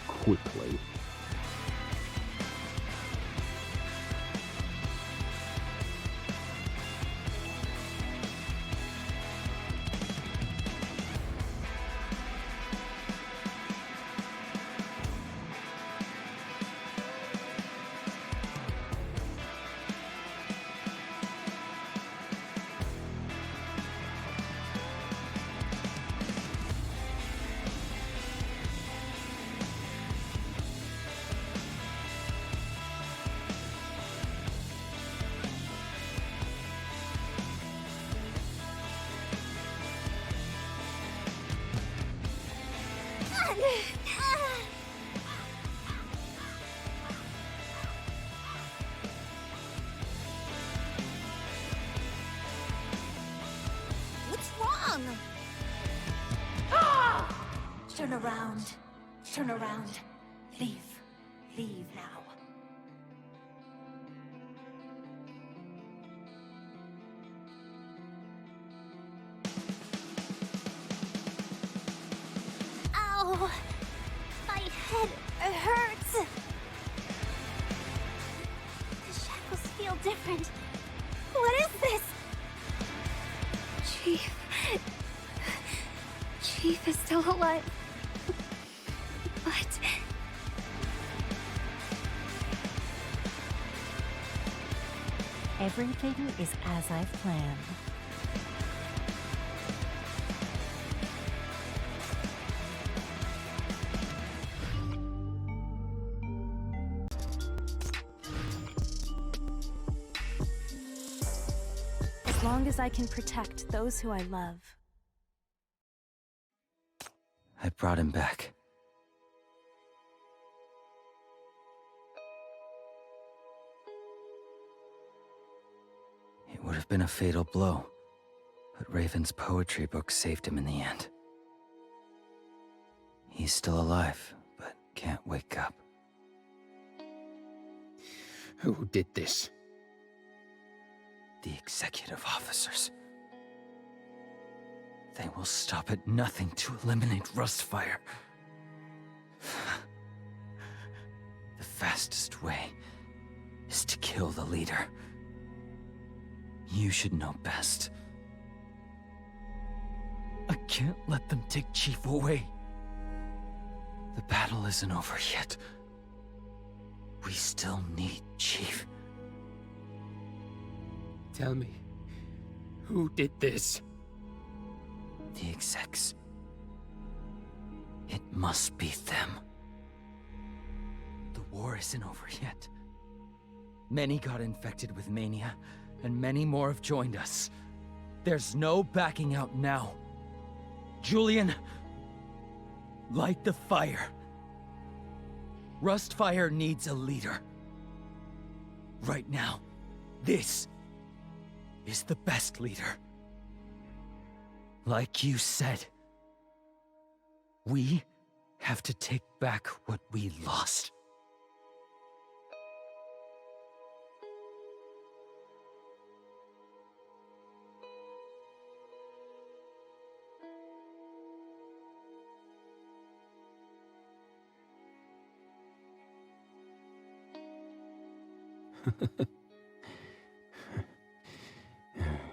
[SPEAKER 8] Quickly.
[SPEAKER 18] What's wrong?
[SPEAKER 16] Turn around. Turn around. Leave. Leave now.
[SPEAKER 18] Ow! My head hurts. The shackles feel different. What is this?
[SPEAKER 4] Chief. Chief is still alive. But...
[SPEAKER 22] Everything is as I've planned.
[SPEAKER 16] As long as I can protect those who I love.
[SPEAKER 1] I brought him back. It would have been a fatal blow, but Raven's poetry book saved him in the end. He's still alive, but can't wake up.
[SPEAKER 5] Who did this?
[SPEAKER 1] The executive officers. They will stop at nothing to eliminate Rustfire. The fastest way is to kill the leader. You should know best. I can't let them take Chief away. The battle isn't over yet. We still need Chief.
[SPEAKER 5] Tell me, who did this?
[SPEAKER 1] The execs. It must be them. The war isn't over yet. Many got infected with mania, and many more have joined us. There's no backing out now. Julian, light the fire. Rustfire needs a leader. Right now, this is the best leader. Like you said, we have to take back what we lost.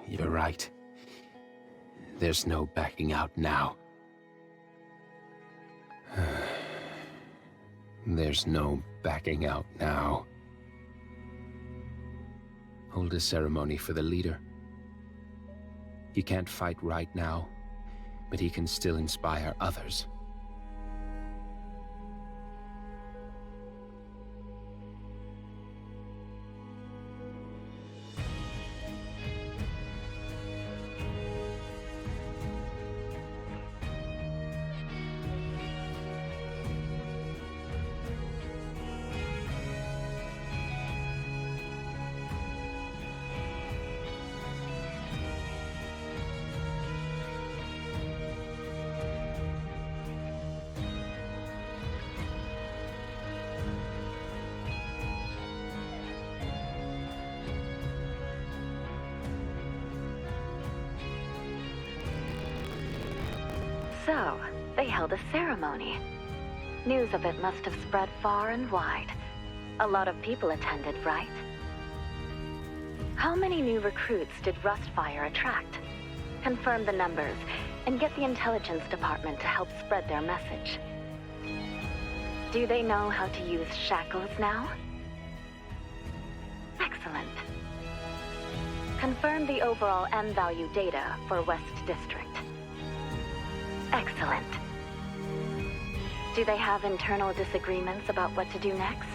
[SPEAKER 5] You're right. There's no backing out now. There's no backing out now. Hold a ceremony for the leader. He can't fight right now, but he can still inspire others.
[SPEAKER 3] So, they held a ceremony. News of it must have spread far and wide. A lot of people attended, right? How many new recruits did Rustfire attract? Confirm the numbers, and get the intelligence department to help spread their message. Do they know how to use shackles now? Excellent. Confirm the overall M-value data for West District. Excellent. Do they have internal disagreements about what to do next?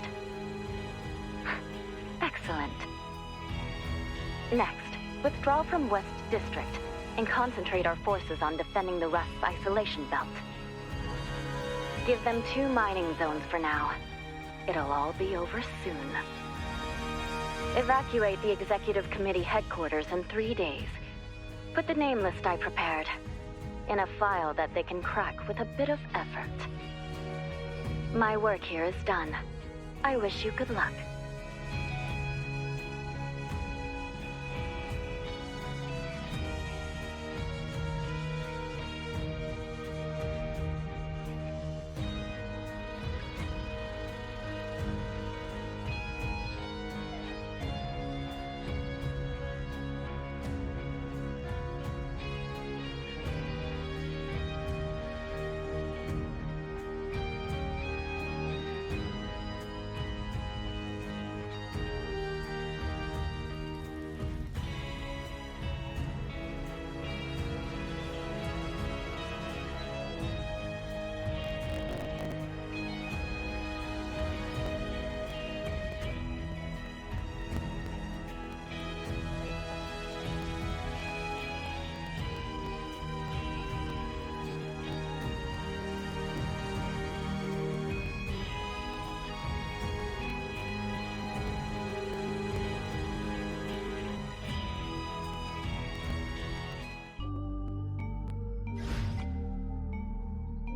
[SPEAKER 3] Excellent. Next, withdraw from West District and concentrate our forces on defending the Rust's isolation belt. Give them 2 mining zones for now. It'll all be over soon. Evacuate the Executive Committee headquarters in 3 days. Put the name list I prepared in a file that they can crack with a bit of effort. My work here is done. I wish you good luck.